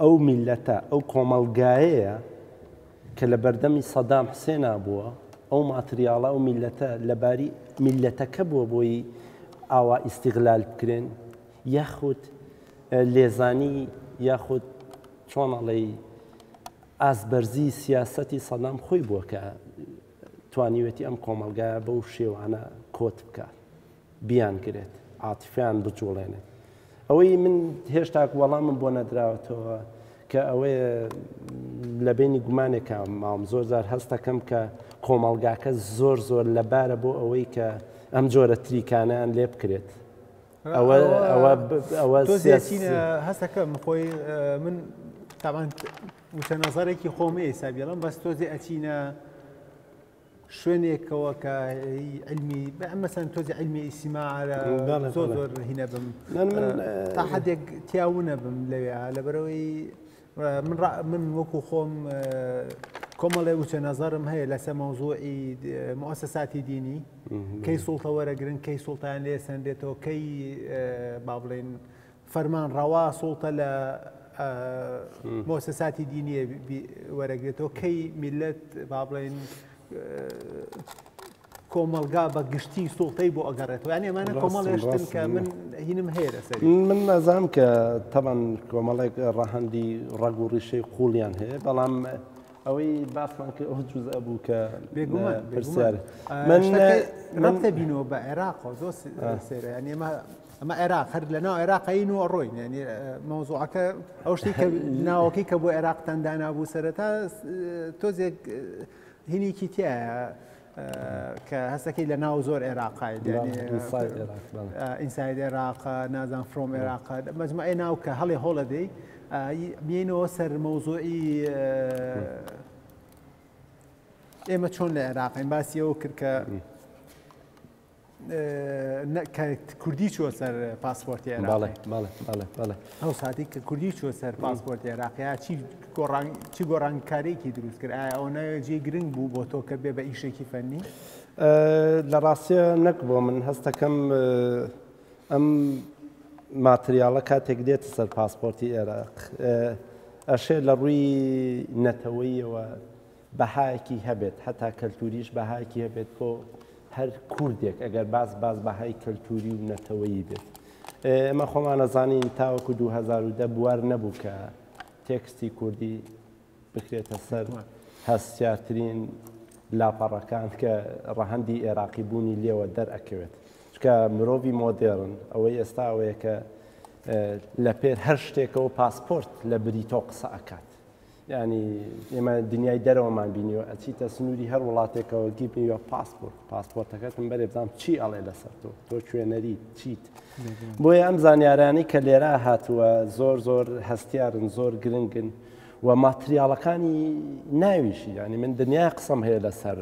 ئەو میلەتە ئەو کۆمەڵگایەیە کە لە بەردەمی سەدام حسێنا بووە، ئەو ماتریاڵە ئەو میلەتە لەباری میلەتەکە بووە بۆی ئاوا ئیستیغلال بکرێن، یاخود لێزانی یاخود چۆنەڵێ ئازبەرزی سیاسەتی سەدام خۆی بووە کە توانیوێتی ئەم کۆمەلگایە بەو شێوانە کۆت بکات، بیانگرێت، عاتیفیان بجوڵێنێت. ئەوەی من هێشتا وەڵامم بۆ نەدراوەتەوە کە ئەوەیە لە بینی گومانێکە ماوم زۆر جار هەست دەکەم کە کۆمەلگاکە زۆر لەبارە بۆ ئەوەی کە ئەم جۆرە تریکانیان لێ بکرێت. ئەوە تۆزیچینە هەستەکەم خۆی من تاوان وتە نەزارێکی خۆمە ئێسابیڵم بەس تۆزی ئەچینە شوێنێکەوە کە علمی مەسەن تۆزی علمی ئیسیماعە زۆر هینە بم تا حدێک تیاونە بم لەوێ لەبەرەوەی من وەکو خۆم کۆمەڵێ وچە نەزارم هەیە لەسەر مەوزوعی مؤسساتی دینی کەی سوڵتە وەرەگرن، کەی سوڵتان لێ سندێتەوە، کەی با بڵێن فەرمان ڕەوا سوڵتە لە مؤسساتی دینیە وەرەگرێتەوە، کەی میلەت با بڵێن کۆمەلگا بە گشتی سوڵتەی بۆ ئەگەڕێتەوە. یعنی ئەمانە کۆمەڵ هێشتن کە من هینم هەیە لەسەر. من نازانم کە تەبەن کۆمەڵێک ڕەهەندی ڕەگ و ڕیشەی قوڵیان هەیە، بەڵام ئەوەی باسمان کرد ئەو جوزە بوو کە پرسیار من تبینەوە بە عێراق زۆر سێرە، ینی ئەمە عێراق هەر لە ناو عێراقین و ڕۆین، ینی مەوزوعەکە ئەو شتی کە ناوەکەی کە بۆ عێراقتان دانابوو سەرەتا تۆزێک هینێکی تایە کە هەستەکەی لە ناو زۆر عێراقای ئینساید عێراق نازان فرۆم عێراق مەجموعەی ناو کە هەڵێ هۆڵەدەی بینەوە سەر مەوزوعی ئێمە چۆن لە عێراقین باسی ئەوە کرد کە کوردی چوە سەر پاسپۆرتی عێراقی. ئەو ساتی کە کوردی چوە سەر پاسپۆرتی عێراقی چی گۆڕانکاریی دروست کرد؟ ئایا ئەو نەجێ گرنگ بوو بۆ تۆ کە بێ بە ئیشێکی فەنی؟ لە ڕاستیە نەک بۆ من هەست دەکەم ئەم ماتریاڵە کاتێک دێتە سەر پاسپۆرتی عێراق ئەشێ لە ڕووی نەتەوەیەوە بەهایەکی هەبێت، هەتا کەلتوریش بەهایەکی هەبێت بۆ هەر کوردێک ئەگەر باز بەهای کەلتوری و نەتەوەیی بێت. ئێمە خۆمان نەزانین تاوەکو 2010 بوار نەبوو کە تێکستی کوردی بکرێتە سەر هەستیارترین لاپەڕەکان کە ڕەهەندی عێراقی بوونی لێوە دەرئەکەوێت. چکە مرۆڤی مۆدێڕن ئەوەی ئێستا ئەوەیە کە لە پێر هەر شتێکەوە پاسپۆرت لە بریتۆ قسە ئەکات. ینی ئێمە دنیای دەرەوەمان بینیوە ئەچیتە سنووری هەر وڵاتێکەوە گیبیوە پاسپۆرتەکەتم بەرێ بزانام چی ئەڵێ لەسەر تۆ کوێنەری چیت. بۆیە ئەم زانیارانی کە لێرە هاتووە زۆر هەستیارن، زۆر گرنگن و ماتریاڵەکانی ناویشی، ینی من دنیای قسەم هەیە لەسەر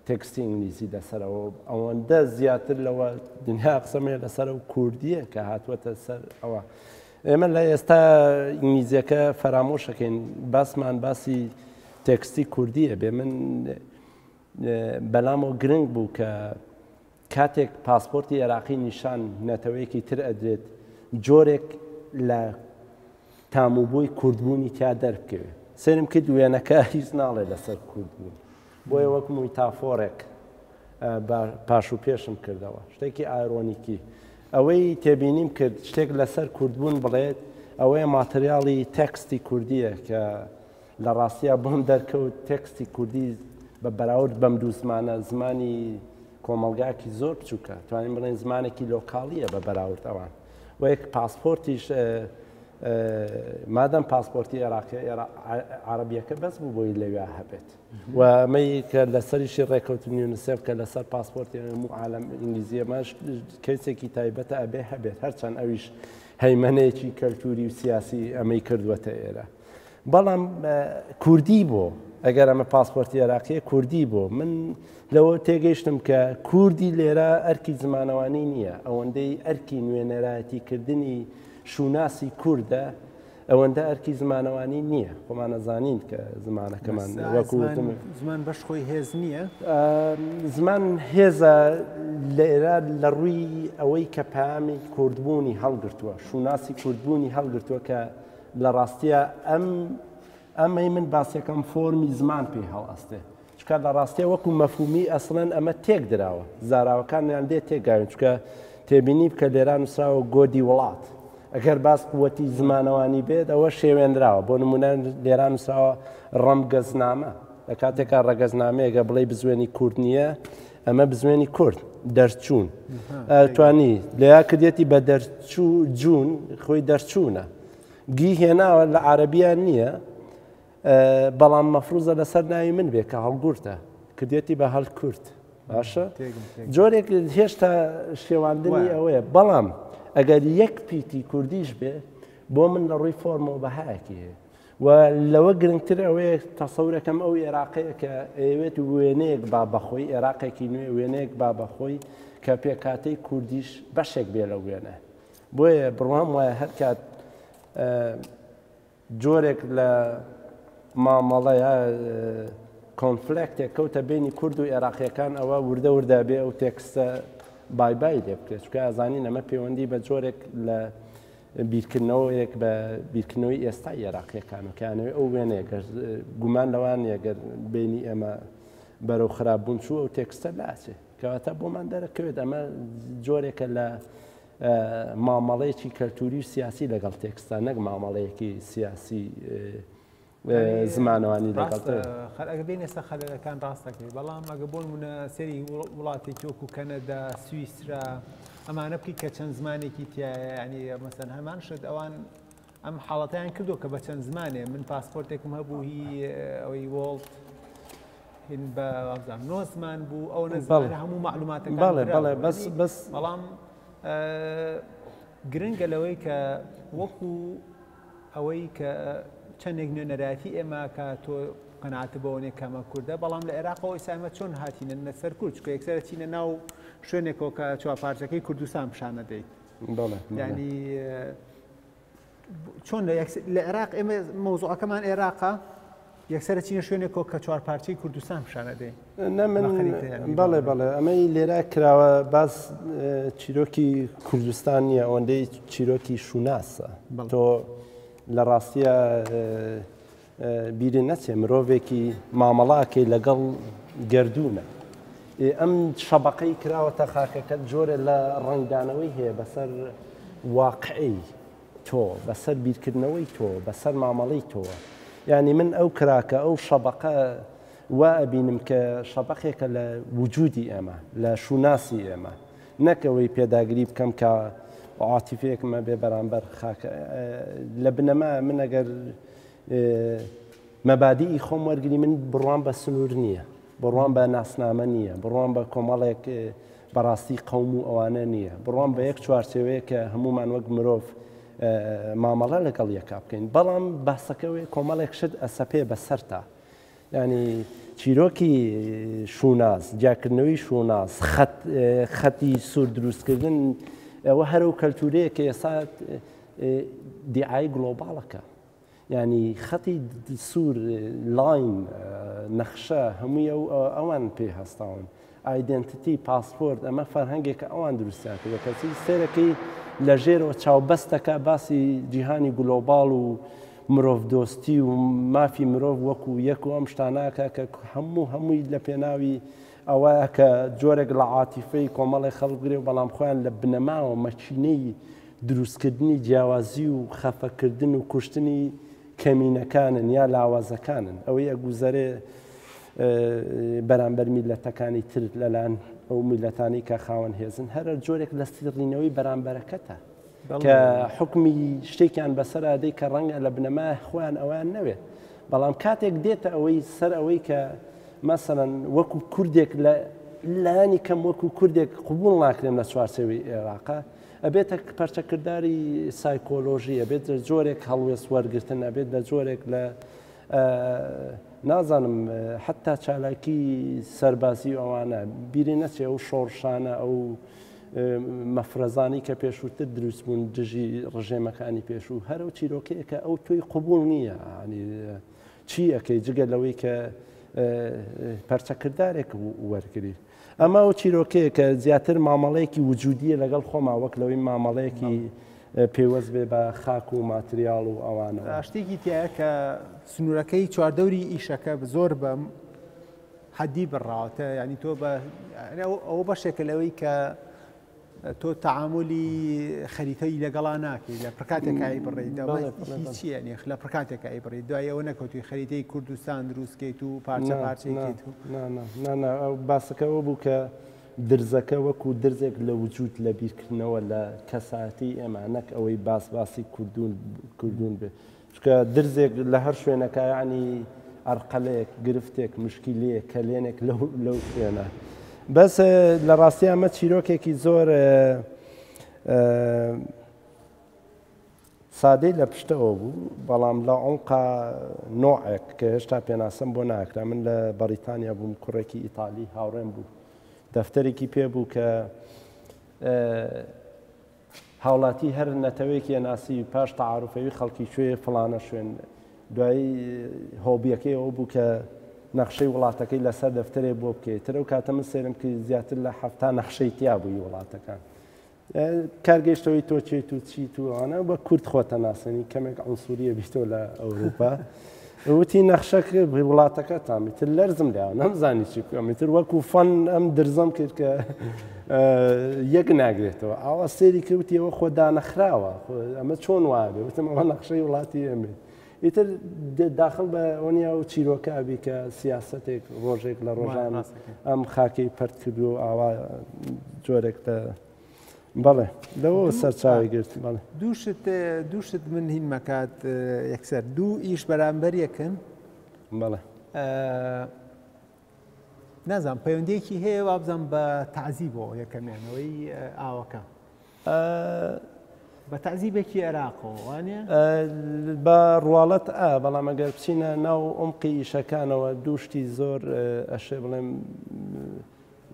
تێکستی ئینگلیزی لەسەرەوە ئەوەندە زیاتر لەوە دنیا قسەم هەیە لەسەر و کوردیە کە هاتووەتە سەر ئەوە. ئێمە لە ئێستا ئینگلیزیەکە فەرامۆشەکەین، باسمان باسی تێکستی کوردیە بێ. من بەلامەوە گرنگ بوو کە کاتێک پاسپۆرتی عێراقی نیشان نەتەوەیەکی تر ئەدرێت جۆرێک لە تاموبووی کوردبوونی تیا دەربکەوێت. سێرم کرد وێنەکە هیچ ناڵێ لەسەر کوردبوون، بۆیە وەک میتافۆرێک پاش و پێشم کردەوە، شتێکی ئایرۆنیکی. ئەوەی تێبینیم کرد شتێک لەسەر کوردبوون بڵێت ئەوەیە ماتریاڵی تێکستی کوردیە کە لە ڕاستیە بۆم دەرکەوت تێکستی کوردی بە بەراورد بەم دوو زمانە زمانی کۆمەلگاکی زۆر بچووکە، توانین بڵێن زمانێکی لۆکاڵیە بە بەراورد ئەوان. و یەک پاسپۆرتیش مادەم پاسپۆرتی عێراقی عەرەبیەکە بەس بوو بۆی لەوێ هەبێت و ئەمەی کە لەسەریشی ڕێکەوتنی یونیسێف کە لەسەر پاسپۆرتی هەموو عالەم ئینگلیزیەمەش کەسێکی تایبەتە ئەبێ هەبێت هەرچەند ئەویش هەیمەنەیەکی کەلتوری و سیاسی ئەمەی کردووەتە ئێرە بەڵام کوردی بۆ ئەگەر ئەمە پاسپۆرتی عێراقیە کوردی بۆ من لەوە تێگەیشتم کە کوردی لێرە ئەرکی زمانەوانی نییە ئەوەندەی ئەرکی نوێنەرایەتیکردنی شوناسی کووردە ئەوەندە ئەرکی زمانەوانی نییە خۆمان نەزانین کە زمانەکەمان وەکوتم زمان بەش خۆی هێز نییە زمان هێزە لێرە لە ڕووی ئەوەی کە پامی کوردبوونی هەڵگرتووە شوناسی کوردبوونی هەڵگرتووە کە لە ڕاستیە ئەمەی من باسیەکەم فۆرمی زمان پێی هەڵئەستێ چکە لە ڕاستیە وەکو مەفهومی ئەسڵەن ئەمە تێک دراوە زاراوەکانیان دێ تێگاوین چکە تێبینی بکە لێران نووسراوە گۆدی وڵات ئەگەر باس قووەتی زمانەوانی بێت ئەوە شێوێنراوە بۆ نمونە لێران نووسراوە ڕەمگەزنامە لە کاتێکا ڕەگەزنامەیەگە بڵێ بزوێنی کورد نییە ئەمە بزوێنی کورد دەرچوون توانی لێیا کردێتی بە دەرچوو جوون خۆی دەرچوونە گی هێناوە لە عەرەبیان نییە بەڵام مەفروزە لەسەر ناوی من بێ کە هەڵگورتە کردێتی بە هەڵ کورد باشە جۆرێک هێشتا شێواندنی ئەوەیە بەڵام ئەگەر یەک پیتی کوردیش بێ بۆ من لە ڕووی فۆرمە و بەهایەکی هەیە و لەوە گرنگتر ئەوەیە تەسەورەکەم ئەو عێراقەیە کە ئەوێت وێنەیەک با بەخۆی عێراقێکی نوێ وێنەیەک با بەخۆی کە پێکاتەی کوردیش بەشێک بێ لە وێنە بۆیە بڕوام وایە هەر کات جۆرێک لە مامەڵەیە کۆنفلێکتێک کەوتە بینی کورد و عێراقیەکان ئەوە وردە وردە بێ ئەو تێکستە بای لێ بکرێت چکە ئازانین ئەمە پەیوەندی بە جۆرێک لە بیرکردنەوەیەک بە بیرکردنەوەی ئێستای عێراقیەکان و کەیانەوەی ئەو وێنەیە گومان لەوان ئەگەر بینی ئێمە بەرەو خراپبوون چوو ئەو تێکستە لاچێ کەواتە بۆمان دەرەکەوێت ئەمە جۆرێکە لە مامەڵەیەکی کەلتوری و سیاسی لەگەڵ تێکستان نەک مامەڵەیەکی سیاسی زمانەوانی لەگەڵ ئەگە بین ئێستا خەلەکان ڕاستەکەی بەڵام ئەگە بۆ نمونە سەری وڵاتێکی وەکو کەنەدا سویسرا ئەمانە بکەی کە چەند زمانێکی تایە ینی مەسەن هەمان شت ئەوان ئەم حاڵەتیان کردو کە بە چەند زمانێ من پاسپۆرتێکم هەبوو هی ئەوەی وڵت هین بە نۆ زمان بوو ئەو نەزانە هەموو معلوماتەکان بەس بەڵام گرنگە لەوەی کە وەکو ئەوەی کە چەندێک نوێنەرایەتی ئێمە کە تۆ قەناعەتە بەوەنێک کەمە کووردە بەڵام لە عێراقەوە ئێستا چۆن هاتینە لەسەر کورد چکە یەکسەرە چینە ناو شوێنێکەوە کە چوارپارچەکەی کوردستان پیشانە دەیت ینی چۆن لە عێراق ئێمە مەوزوعەکەمان عێراقا یەکسەرە چینە شوێنێکەوە کە چوارپارچەی کوردستان پیشانە دەیت بەڵێ ئەمەی لێرە کراوە باس چیرۆکی کوردستان نیە ئەوەندەی چیرۆکی شوناسە تۆ لە ڕاستیە بیرە نەچێ مرۆڤێکی مامەڵاکەی لەگەڵ گردوونە ئەم شەبەقەی کراوەتە خاکەکەت جۆرە لە ڕنگدانەوەی هەیە بەسەر واقعی تۆ بەسەر بیرکردنەوەی تۆ بەسەر مامەڵەی تۆوە یعنی من ئەو کراکە ئەو شەبەقە وا ئەبینم کە شەبەقێکە لە وجودی ئێمە لە شوناسی ئێمە نەکەوەی پێداگری بکەم کە عاتیفەیەکمە بێ بەرامبەر خاکە لە بنەما من ئەگەر مەبادیئی خۆم وەرگری من بڕوان بە سنوور نییە بڕوان بە ناسنامە نییە بڕوان بە کۆمەڵێک بەڕاستی قەوم و ئەوانە نییە بڕوان بە یەک چوارچێوەیە کە هەمومان وەک مرۆڤ مامەڵە لەگەڵ یەکا بکەین بەڵام باسەکەوەی کۆمەڵێک شت ئەسەپێ بەسەرتا ینی چیرۆکی شوناس جاکردنەوەی شوناس خەتی سوور دروستکردن ئەوە هەرو کەلتورەیە کە ئێستا دیعای گلۆباڵەکە ینی خەتی سوور لاین نەخشە هەمووی ئەوان پێ هەستاون ئایدنتیتی پاسپۆرت ئەمە فەرهەنگێکە ئەوان دروستیاکردە کەسی سێرەکەی لە ژێرەوە چاوبەستەکە باسی جیهانی گلۆباڵ و مرۆڤ دۆستی و مافی مرۆڤ وەکو یەک و ئەم شتاناکە کە هەمووی لە پێناوی ئەوەیە کە جۆرێک لە عاتیفەی کۆمەڵی خەڵگرێ و بەڵام خۆیان لە بنەماوە مەچینەی دروستکردنی جیاوازی و خەفەکردن و کوشتنی کەمینەکانن یا لاوازەکانن ئەوەی ئەگوزەرێ بەرامبەر میلەتەکانی تر لەلاەن ئەو میلەتانی کە خاوەن هێزن هەرە جۆرێک لە سیڕینەوەی بەرامبەرەکەتە کە حکمی شتێکیان بەسەر دەی کە ڕەنگە لە بنەما خۆیان ئەویان نەوێت بەڵام کاتێک دێتە ئەوەی سەر ئەوەی کە مەسەڵەن وەکو کوردێک لە لانی کەم وەکو کوردێک قبول ناکرێن لە چوارچێوی عێراقا ئەبێتە پەرچەکردداری سایکۆلۆژی ئەبێت لە جۆرێک هەڵوێست وەرگتن ئەبێت لە جۆرێک لە نازانم حتا چالاکی سەربازی ئەوانە بیری نەچێ ئەو شۆڕشانە ئەو مەفرەزانی کە پێشووتر دروست بوون دژی ڕژێمەکانی پێشوو هەرو چیرۆکەیەکە ئەو توی قبول نییە چی ئەەکەی جگە لەوەی کە پەرچەکردارێک وەرگری ئەمە ئەو چیرۆکەیە کە زیاتر مامەڵەیەکی وجودیە لەگەڵ خۆما وەک لەوەی مامەڵەیەکی پێوەست بێ بە خاک و ماتریال و ئەوانە شتێکی تایە کە سنوورەکەی چواردەوری ئیشەکە زۆر بە حەدی بڕاوتە ینی تۆ ئەوە بەشێکە لەوەی کە تۆ تەعاملی خەریتەی لەگەڵا ناکەی لە پرکاتێکایی بڕێیتچیە نێخ لە پرکاتێکایی بڕێت دوای ئەوە نەکەوتوی خەریتەی کوردستان دروستکەیت و پارچە پارچەیت و باسەکەەوە بوو کە درزەکە وەکو درزێک لە وجود لە بیرکردنەوە لە کەساتی ئێمانەک ئەوەی باسی کوردون بێت چکە درزێک لە هەر شوێنەکە ینی ئەرقەلەیەک گرفتێک مشکیلەیە کەلێنێک لەو شوێنە بەس لە ڕاستی ئەمە چیرۆکێکی زۆر سادەی لە پشتەوە بوو بەڵام لە عمقا نۆعێک کە هێشتا پێناسم بۆ ناکرا من لە بەریتانیا بووم کوڕێکی ئیتالی هاوڕێم بوو دەفتەرێکی پێ بوو کە هاوڵاتی هەر نەتەوەیەکی ناسی پاش تەعاروفەوی خەڵکی شوێ فڵانە شوێن دوایی هۆبیەکەی ئەوە بوو کە نەخشەی وڵاتەکەی لەسەر دەفتەرێ بۆ بکەیت ترە و کاتە من سێرم کە زیاتر لە هەفتا نەخشەی تیا بووی وڵاتەکان کارگەشتەوەی تۆ چێت و چیت و ئەوانە بە کورد خۆتە ناسەنی کەمێک ئەنسووریە بیستەوە لە ئەوروپا وتی نەخشەک وڵاتەکە تامیتر لەرزم لێ نەمزانی چی کۆمیتر وەکو فەن ئەم درزەم کرد کە یەک ناگرێتەوە ئاوا سێری کەوتی ئەوە خۆ دانەخراوە ئەمە چۆن وابێ وتم ئەوە نەخشەی وڵاتی ئێمە ئیتر داخل بە ئەوەنیا و چیرۆکە ئەبی کە سیاسەتێک ڕۆژێک لە ڕۆژان ئەم خاکەی پەرت کردو و ئاوا جۆرێک لە بەڵێ لەوە سەرچاوی گرت بەڵێ دووشت من هین مەکات یەکسەر دوو ئیش بەرامبەریەکەن بەڵێ نازانم پەیوەندیەکی هەیە وابزانم بە تەعزیبەوە یەکەمیانەوەی ئاوەکە بە تەعزیبێکی عێراقەوە وانە بە ڕواڵەت بەڵام ئەگەر بچینە ناو عمقی ئیشەکانەوە دووشتی زۆر ئەشێ بڵێم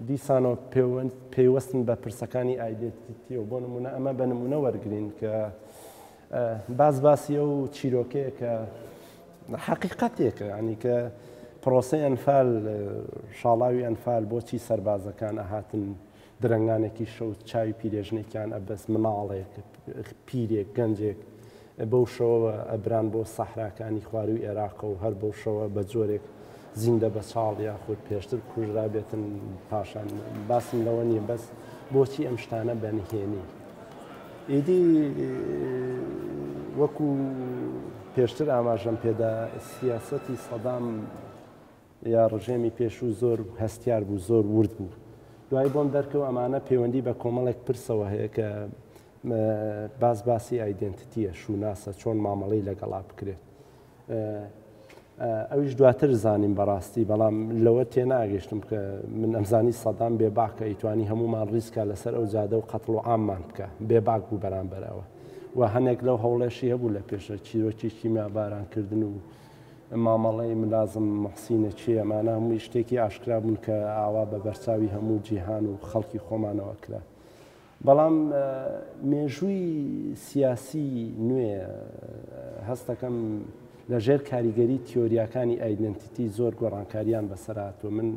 دیسانەوە پێوەستن بە پرسەکانی ئایدنتیتیەوە بۆ نمونە ئەمە بە نمونە وەرگرین کە باسی ئەو چیرۆکەیە کە حەقیقەتێکە ینی کە پرۆسەی ئەنفال شاڵاوی ئەنفال بۆچی سەربازەکان ئەهاتن درەنگانێکی شەوت چاوی پیرێژنێکیان ئەبەست مناڵێک پیرێک گەنجێک بەو شەوە ئەبران بۆ سەحراکانی خواروی عێراق و هەر بەو شەوە بە جۆرێک زیندە بە چاڵ یاخود پێشتر کوژرا بێتن پاشان باسم لەوە نیە بەس بۆچی ئەم شتانە بەنهێنی ئیدی وەکو پێشتر ئاماژەم پێدا سیاسەتی سەدام یا ڕژێمی پێشوو زۆر هەستیار بوو زۆر ورد بوو دوای بۆم دەرکەوە ئەمانە پەیوەندی بە کۆمەڵێک پرسەوە هەیە کە باسی ئایدنتیتیە شووناسە چۆن مامەڵەی لەگەڵا بکرێت ئەویش دواتر زانیم بەڕاستی بەڵام لەوە تێناگەشتم کە من ئەمزانی سەدام بێباکە ئیتوانی هەمومان ڕیسکە لەسەر ئەو جادە و قەتڵ و ئاممان بکە بێباک بوو بەرامبەرەوە و هەنێک لەو هەوڵێشی هەبوو لە پێشە چیرۆکی کیمیابارانکردن و مامەڵەی ملازم محسینە چی ئەمانە هەمووی شتێکی ئاشکرا بوون کە ئاوا بە بەرچاوی هەموو جیهان و خەڵکی خۆمانەوە کرا بەڵام مێژووی سیاسی نوێ هەستەکەم لەژێر کاریگەری تیۆریاکانی ئایدنتیتی زۆر گۆڕانکاریان بەسەرهاتوە من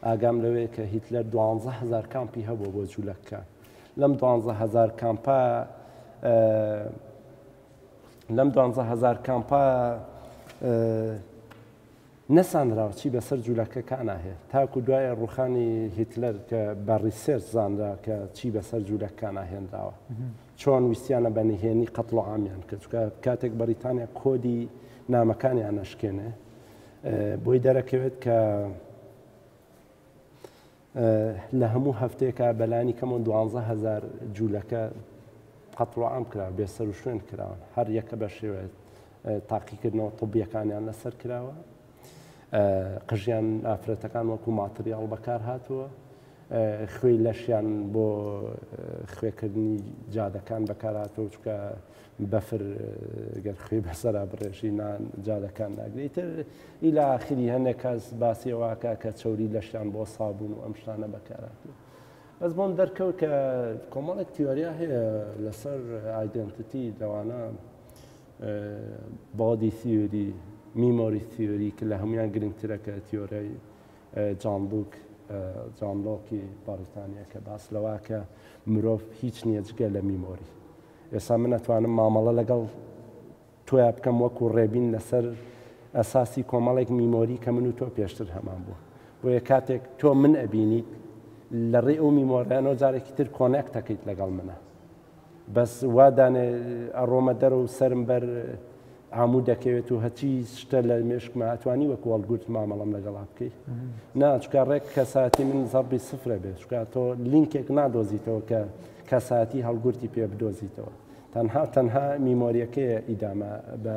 ئاگام لەوەیە کە هیتلەر 12,000 کامپی هەبوو بۆ جوولەکە لەم 12,000 کامپا لەم 12,000 کامپا نەسانراوە چی بەسەر جوولەکەکە ناهێت تاکو دوایە ڕوخانی هیتلەر کە بە ڕیسێرچ زانرا کە چی بەسەر جوولەکە ناهێنراوە چۆن ویستیانە بەنهێنی قەتڵ و عامیان کرد چونکە کاتێک بەریتانیا کۆدی نامەکانیان نەشکێنێ بۆی دەرەکەوێت کە لە هەموو هەفتەیەکە بەلانی کەمەوە 12,000 جوولەکە قەتڵ عام کراوە بێسەر و شوێن کراون هەر یەکە بە شێوە تاقیکردنەوە طبیەکانیان لەسەر کراوە قژیان ئافرەتەکان وەکو ماتریاڵ بەکار هاتووە خوێی لەشیان بۆ خوێکردنی جادەکان بەکار هاتووە چکە بەفر گەر خوێ بەسەرا بڕێژی نان جادەکان ناگریتر ئیلا ئاخری هەندێک کەس باسیەوەکە کە چەوری لەشیان بۆ سابوون و ئەم شتانە بەکار هاتووە بەس بۆم دەرکەوت کە کۆمەڵێک تیۆریا هەیە لەسەر ئایدنتیتی لەوانە بادی تیۆری میمۆری تیۆری کە لە هەمویان گرنگترە کە تیۆرای جان لۆکی بەریتانیا کە باس لەوە کە مرۆڤ هیچ نییە جگە لە میمۆری ئێستا من ئەتوانم مامەڵە لەگەڵ تۆیا بکەم وەکو ڕێبین لەسەر ئەساسی کۆمەڵێک میمۆری کە من و تۆ پێشتر هەمان بوو بۆیە کاتێک تۆ من ئەبینیت لە ڕێ ئەو میمۆریانەوە جارێکی تر کۆنێکتەکەیت لەگەڵ منە بەس وادانێ ئەڕۆمە دەرە و سرم بەر هەموو دەکەوێت و هەچی شتە لە مێشکمە ئەتوانی وەکو هەڵگورت مامەڵەم لەگەڵا بکەیت چکە ڕێک کەساتی من زەڕبی سفرە بێت چکە تۆ لینکێک نادۆزیتەوە کە کەساتی هەڵگورتی پێ بدۆزیتەوە تەنها میمۆریەکەیە ئیدامە بە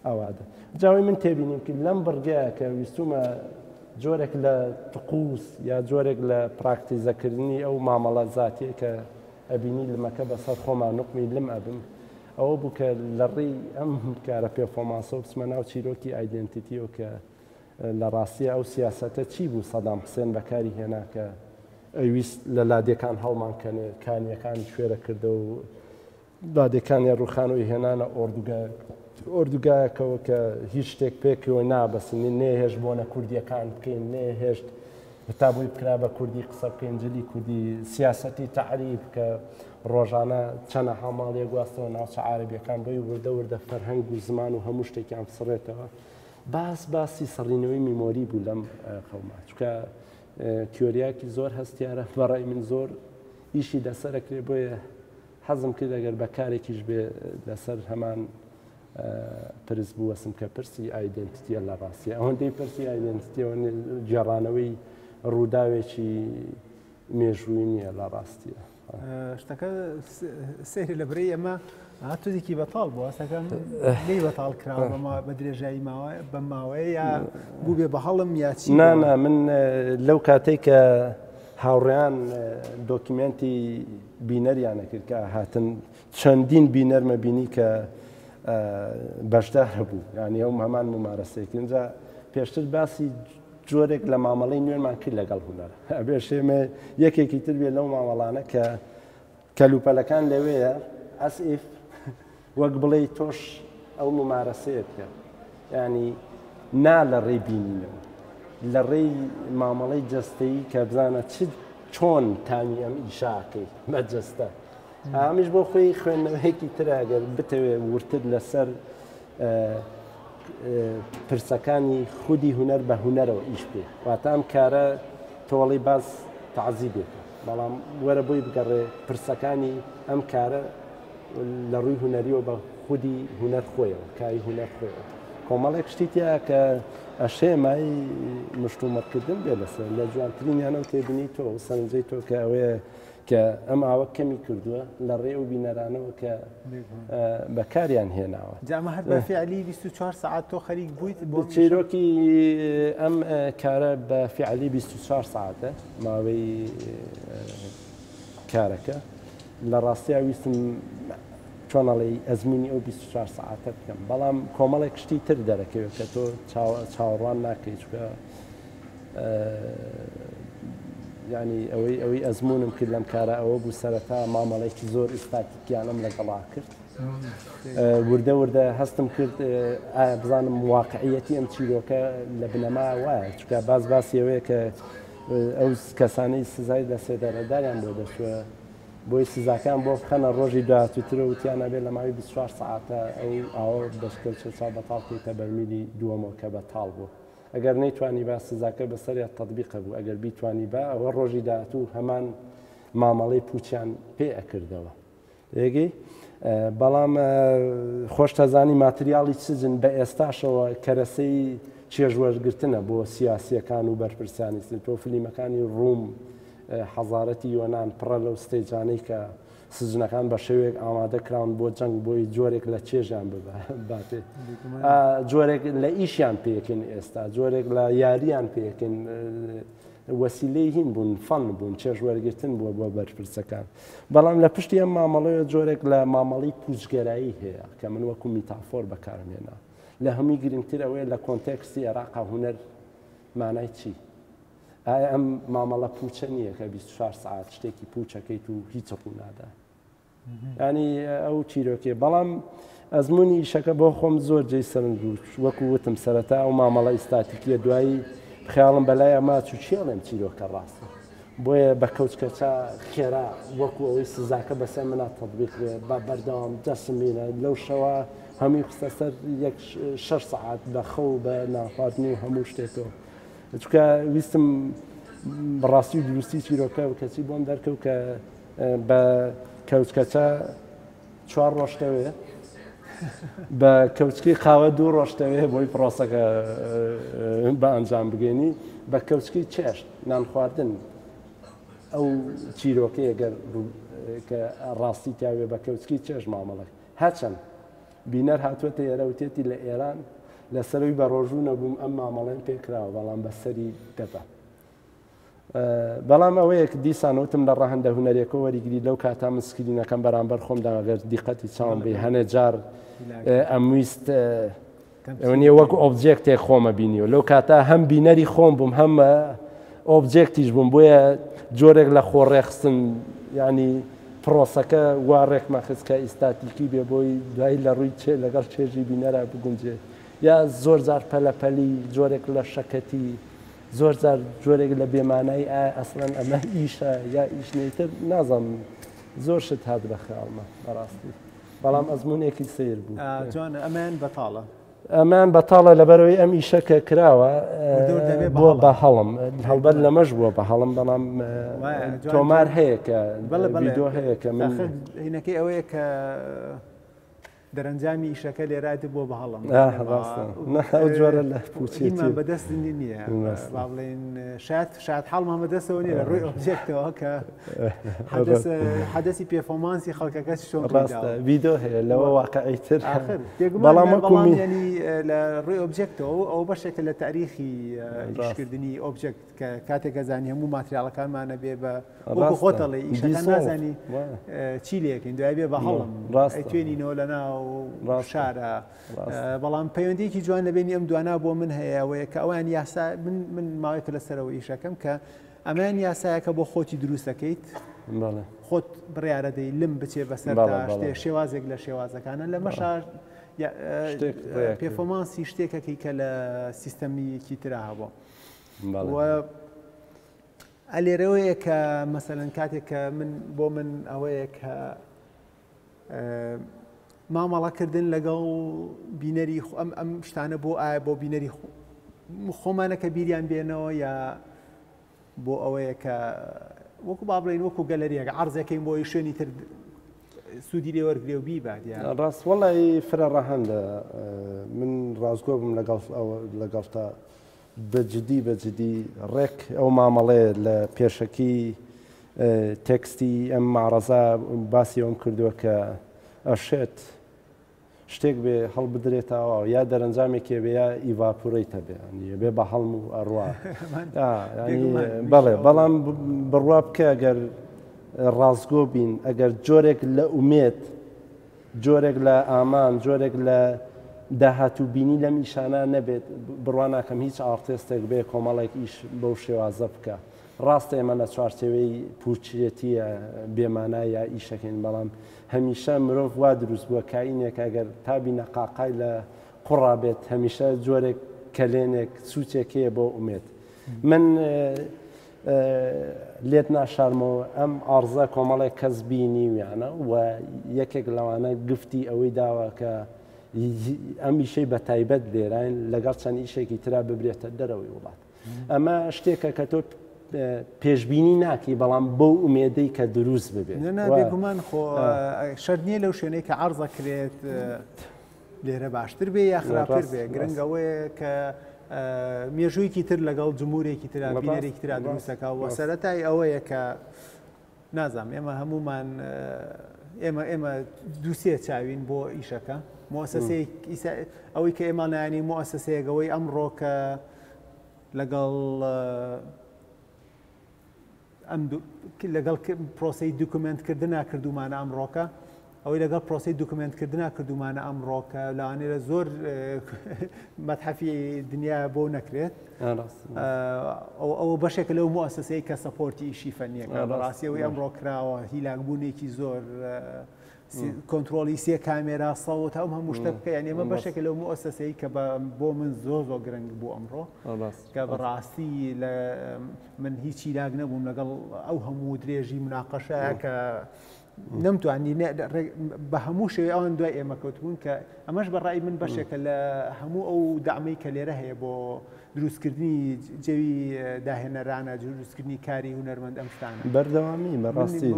ئەوادە جاوی من تێبینیم کرد لەم بڕگەیە کە ویستومە جۆرێک لە تقوس یا جۆرێک لە پراکتیزەکردنی ئەو مامەڵە زاتیە کە ئەبینی لمەکە بەسەر خۆمان نقمی لم ئەبم ئەوە بوو کە لە ڕێی ئەم کارە پێفۆمانسۆ بچمە ناو چیرۆکی ئایدنتیتیەوە کە لە ڕاستیە ئەو سیاسەتە چی بوو سەدام حوسێن بەکاری هێنا کە ئەویست لە لادێکان هەڵمان کەنێ کانیەکانی شوێرە کردە و لادێکانی ڕوخانەوەی هێنانە ئۆردوگایەکەوە کە هیچ شتێک پێکەوە نابەسنی نێهێش بۆنە کوردیەکان بکەین نێهێشت بتابووی بکرا بە کوردی قسە بکەین جلی کوردی سیاسەتی تعریف کە ڕۆژانە چەنە هەماڵیە گواستەوە ناوچە عاربیەکان بۆی وردە وردە فەرهەنگ و زمان و هەموو شتێکیان بسڕێتەوە باسی سەڕینەوەی میمۆری بوو لەم قەوما چکە تیۆریاکی زۆر هەستیارە بەڕای من زۆر ئیشی لەسەرەکرێ بۆیە حەزم کرد ئەگەر بەکارێکیش بێ لەسەر هەمان پرس بووەسم کە پرسی ئایدنتیتیە لە ڕاستیە ئەوەندەی پرسی ئایدنتیتیەوە جێڕانەوەی ڕووداوێکی مێژووی نییە لە ڕاستیە شتەکە سێری لە برەی ئەمە هاتوودێکی بەتاڵ بووە ئەسەکەم لی بەتاڵ کراوە بە درێژایی بە ماوەیە یا بوو بێ بە هەڵم یاچی نانا من لەو کاتێک کە هاوڕێیان دۆکیمنتی بینەریانە کرد کە هاتن چەندین بینەرمە بینی کە بەشدار بوو ینی ئەو هەمان ممارەسەیەک اینجا پێشتر باسی جۆرێک لە مامەڵەی نوێنمان کرد لەگەڵ هونەر ئەبێ شێمە یەکێکی تر بێت لەو مامەڵانە کە کەلوپەلەکان لەوەیە ئەسئیف وەک بڵێ تۆش ئەو ممارەسەیە بکە ینی نا لە ڕێی بینینەوە لە ڕێی مامەڵەی جەستەیی کە بزانە چۆن تامی ئەم ئیشاکەی مەجەستە ئامیش بۆ خۆی خوێندنەوەیەکی تراگەر بتەوێ ورتر لەسەر پرسەکانی خودی هوەر بە هوەرەوە ئیش بێ واتە ئەم کارە تۆڵی باز تەعزی بێتە بەڵام وەرە بۆی بگەڕێ پرسەکانی ئەم کارە لە ڕووی هوەریەوە بە خودی هوەر خۆیەوە کاری هوەر خۆیەوە کۆمەڵێک شتیتە کە ئەشێمای مشتومەتکردن بێ لەسەر لە جوانترینیانەوە تێبینی تۆ و سەرنجەی تۆ کە ئەوەیە کە ئەم ئاوە کەمی کردووە لە ڕێ و بینەرانەوە کە بەکاریان هێناوە جامە هەر بە فیعلی 24 ساعت تۆ خەریک بوویت بۆ چیرۆکی ئەم کارە بە فیعلی 24 ساعتە ماوەی کارەکە لە ڕاستیا ویستم چۆنەڵی ئەزمینی ئەو 24 ساعتە بکەم بەڵام کۆمەڵێک شتی تر دەرەکەوێت کە تۆ چاوەڕوان ناکەیت چکە ینی ئەوەی ئەزمونم کرد لەم کارە ئەوە بوو سەرەتا مامەڵێکی زۆر ئستاتیکیانم لەگەڵا کرد وردە وردە هەستم کرد ئایا بزانم واقعیەتی ئەم چیرۆکە لە بنەما وایە چکە باسیەوەیە کە ئەو کەسانەی سزای لە سێدەرەداریان بۆ دەچوە بۆی سزاکان بۆ بخەنە ڕۆژی دواتوترە وتیانە بێت لە ماوەی 24 ساعتە ئەو ئاوە دەستکرد چا بەتاڵ کەیتە بەرمیلی دووەمەوە کە بەتاڵ بوو ئەگەر نەیتوانی با سزاکە بەسەریە تەطبیقە بوو ئەگەر بیتوانی با ئەوە ڕۆژی داهاتوو هەمان مامەڵەی پوچیان پێ ئەکردەوە ێگەی بەڵام خۆش تەزانی ماتریاڵی سزن بە ئێستاشەوە کەرەسەی چێژوەرگرتنە بۆ سیاسیەکان و بەرپرسانی تۆ فلیمەکانی ڕووم حەزارەتی یۆنان پڕە لەو ستێجانەی کە سزنەکان بە شێوەیەک ئامادەکراون بۆ جەنگ بۆی جۆرێک لە چێژیان بباتێ جۆرێک لە ئیشیان پێکن ئێستا جۆرێک لە یاریان پێکن وەسیلەی هین بوون فەن بوون چێژ وەرگرتن بووە بۆ بەرپرسەکان بەڵام لە پشتی ئەم مامەڵەیە جۆرێک لە مامەڵی پوچگەرایی هەیە کە من وەکو میتافۆر بەکارمێنا لە هەمووی گرنگتر ئەوەیە لە کۆنتێکستی عێراقا هونەر مانای چی؟ ئایا ئەم مامەڵە پوچە نییە کە 24 ساعت شتێکی پوچەکەیت و هیچ چەپوو نادا ینی ئەو چیرۆکێ بەڵام ئەزمموی ئیشەکە بۆ خۆم زۆر جێی سەرنج وەکو وتم سەرەتا ئەو مامەڵە ئیستاتیکیە دوایی خیاڵم بەلای ئەمە چێڵێم چیرۆکە ڕاستە بۆیە بە کەوچکەچە خێرا وەکو ئەوەی سزاکە بەسەر منە تەطبیقێ بە بەردەوام دەسمینە لەو شەوە هەمووی خستە سەر 6 ساعت بە خەو بە ناخواردنی و هەموو شتێکەوە چکە ویستم بەڕاستی و دروستی چیرۆکە کەچی بۆم دەرکەوت کە بە کەوچکەچە 4 ڕۆژتەوێ بە کەوچکی خاوە 2 ڕۆژتەوێ بۆی پرۆسەکە بە ئەنجام بگەێنی بە کەوچکی چێشت نان خواردن ئەو چیرۆکەیە گەر کە ڕاستی تاوێ بە کەوچکی چێژ مامەڵک هەرچەند بینەر هاتووەتە ئێرەوتێتی لە ئێران لەسەروی بە ڕۆژوو نەبووم ئەم مامەڵێن پێکراوە بەڵام بەسەری دەبە بەڵام ئەوەیەک دیسانوتم لە ڕاهەندە هونەرێکە وەریگری لەو کاتا مسکرینەکەم بەرامبەر خۆمدا ئەگەر دیقەتی چاوم بێ هەنێ جار ئەمویست ئەوە نیە وەکو ئۆبجێکتێک خۆمە بینیوە لەو کاتا هەم بینەری خۆم بووم هەم ئۆبجێکتیش بووم بۆیە جۆرێک لە خۆڕێخستن ینی پرۆسەکە وا ڕێکمە خست کە ئیستاتیکی بێ بۆی دوایی لە ڕووی چێ لەگەڵ چێژی بینەرە بگونجێ یا زۆر جار پەلەپەلی جۆرێک لە شەکەتی زۆر جار جۆرێک لە بێمانایی ئەسڵەن ئەمە ئیشە یا ئیشنێتر نازانم زۆر شت هات بە خیاڵمە بەڕاستی بەڵام ئەزمونێکی سیر بوو جوانە ئەمان بەتاڵە ئەمان بەتاڵە لەبەرەوەی ئەم ئیشەکە کراوە بۆ بە هەڵم هەڵبەر لەمەش بووە بە هەڵم بەڵام تۆمار هەیە کە ڤیدیۆ هەیە کە من هینەکەی ئەوەیە کە دەرەنجامی ئیشەکە لێرادی بۆ بە هەڵم جۆرە لە پوچیمان بەدەست نییە با بڵێن شاد حاڵمان بەدەستەوە نیە لە ڕووی ئۆبجێکتەوە کە حدەسی پێفۆمانسی خەڵکەکە چۆن ڕاستە ڤیدیۆ هەیە لەوە واقعیتر بەڵام ینی لە ڕووی ئۆبجێکتەوە ئەو بەشێکە لە تاریخی ئیشکردنی ئۆبجێکت کە کاتێکە زانی هەموو ماتریالەکانمانە بێ بە خۆتەڵی ئیشەکە نازانی چی لێکین دوای بێ بە هەڵم توێنینەوە لە ناو شارە بەڵام پەیوەندیکی جوان لەبێنی ئەم دوانا بۆ من هەیە ئەوەیە کە ئەویان یاسا من ماوەیەکە لەسەرەوە ئیشەکەم کە ئەمان یاسایەکە بۆ خۆتی دروستەکەیت خۆت بڕیارەدەی لم بچێ بەسەردا شتێ شێوازێک لە شێوازەکانە لە مەشار پێفۆمانسی شتێکەکەی کە لە سیستەمیەکی ترا هەبوو ئەلێرەوەیە کە مەسەلەن کاتێک کە بۆ من ئەوەیە کە مامەڵەکردن لەگەڵ بینەری ئەم شتانە بۆ ئایا بۆ بینەری خۆمانەکە بیریان بێنەوە یا بۆ ئەوەیە کە وەکو با بڵێن وەکو گەلەریەکە عەرزەکەین بۆی شوێنی تر سوودی لێ وەرگێ و بیبات ڕاست وەڵی فرە ڕەهەندە من ڕازگۆ بم لەگەڵتا بەجددی ڕێک ئەو مامەڵەیە لە پێشەکی تێکستی ئەم معرەزە باسی ئەوم کردووە کە ئەشێت شتێک بێ هەڵ بدرێتەوە یا دەرەنجامێکێ بێ یا ئیڤاپۆرەیتە بێ بێ بە هەڵم و ئەڕوا بەڵێ بەڵام بڕوا بکە ئەگەر ڕازگۆ بین ئەگەر جۆرێک لە ئومێت جۆرێک لە ئامان جۆرێک لە داهاتوو بینی لەم ئیشانە نەبێت بڕوا ناکەم هیچ ئارتێستێک بێ کۆمەڵێک ئیش بەو شێوازە بکە ڕاستە ئێمە لە چوارچێوەی پوچێتیە بێمانای یا ئیشەکەین بەڵام هەمیشە مرۆڤ وا دروست بووە کاینێک ئەگەر تابینە قاقای لە قوڕا بێت هەمیشە جۆرێک کەلێنێک سوچێکەیە بۆ ئومێت من لێت ناشارمەوە ئەم ئارزە کۆمەڵێک کەس بینی ویانە و یەکێک لەوانە گفتی ئەوەی داوە کە ئەم ئیشەی بە تایبەت لێراین لەگەڵ چەند ئیشێکی ترا ببرێتە دەرەوەی وڵات ئەمە شتێکە کە تۆ پێشببینی ناکی بەڵام بەو ئومێدەی کە دروست ببێت بێگومان خۆ شەر نییە لەو شوێنەی کە عەرزە کرێت لێرە باشتر بێ یا خراپتر بێ گرنگەوەیە کە مێژوویکی تر لەگەڵ جمهورێکی ترا بینەرێکی ترا دروستەکە و سەرەتای ئەوەیە کە نازانم ئێمە هەمومان ئێمە دووسێ چاوین بۆ ئیشەکە مؤسسەیەک ئەوەی کە ئێمە نایانی مؤسسەیەکەوەی ئەمڕۆ کە لەگەڵ پرۆسەی دوکومنتکردنا کردومانە ئەمڕۆکە ئەوەی لەگەڵ پرۆسی دوکومنتکردنا کردومانە ئەمڕۆکە لەوانەیە زۆر مەتحەفی دنیا بۆ نەکرێت ئەوە بەشێکە لەو مؤسسەیە کە سەپۆرتی ئیشی فەنیەکە بەڕاستیەوەی ئەمڕۆ کراوە هیلاکبوونێکی زۆر کۆنتترۆلی سێ کامێرا سەوت ئەم هەموو شتە بکە یان ئێمە بەشێکە لەو مؤسسەیە کە بۆ من زۆر گرنگ بوو ئەمڕۆ کە بەڕاستی من هیچی لاگ نەبووم لەگەڵ ئەو هەموو درێژی مناقەشەیە کە نەمتوانی بە هەموو شێوەیە ئەوان دوای ئێمە کەوتبوون کە ئەمەش بەڕای من بەشێکە لە هەموو ئەو دامەی کە لێرە هەیە بۆ دروستکردنی جێوی داهێنەرانە دروستکردنی کاری هونەرمەند ئەم شتانە بەردەوامی بەڕاستی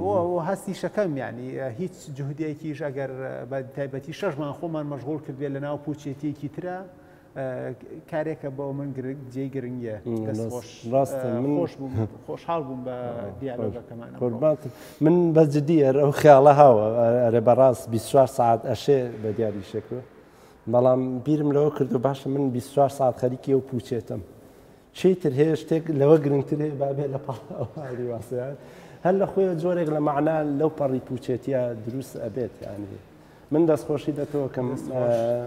هەستی شەکەم ینی هیچ جوهدەیەکیش ئەگەر بە تایبەتی 6 مان خۆمان مەشغوڵ کردوێت لە ناو پوچێتیەکی ترە کارێکە بۆ من جێی گرنگیە خۆشحاڵ بووم بە دیالۆگەکەمان من بەجددیە ئەو خیاڵە هاوە ئەرێ بەڕاست 24 ساعت ئەشێ بە دیاری شێکوە بەڵام بیرم لەوە کردو باشە من 24 ساعت خەریکی ئەو پوچێتم چیتر هەیە شتێک لەوە گرنگتر هەیە بابێ لە پاڵی واسەیان هەر لە خۆی جۆرێک لە معنە لەو پەڕی پوچێتیە دروست ئەبێت ینی من دەستخۆشی دەتەوە کەم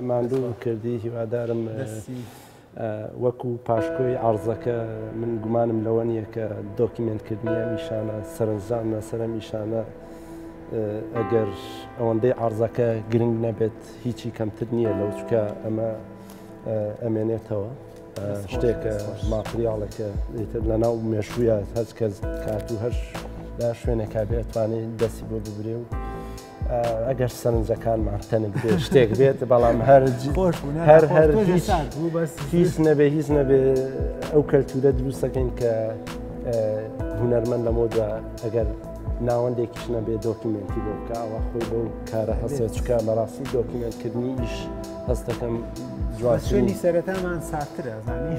ماندوو کردی هیوادارم وەکو پاشکۆی عەرزەکە من گومانم لەوە نییە کە دۆکیمنتکردنیە میشانە سەرنجام لەسەرە میشانە ئەگەر ئەوەندەی عەرزەکە گرنگ نەبێت هیچی کەمتر نییە لەو چکە ئەمە ئەمێنێتەوە شتێکە ماتریاڵێکە لەناو مێشوویە هەچ کەس کات و هەش لە شوێنێکا بێتوانێت دەستی بۆ ببرێ و ئەگەر سەرنجەکانمان تەنک بێ شتێک بێت بەڵام هیچ نەبێ هیچ نەبێ ئەو کەلتورە دروستەکەین کە هونەرمەند لە مۆدا ئەگەر ناوەندێکیش نەبێ دۆکیمنتی بۆ بکە ئەوە خۆی بەو کارە هەسێ چکە بەڕاستی دۆکیمنتکردنی ئیش هەستەکەم شوێنی سەرەتامان ساترە زانی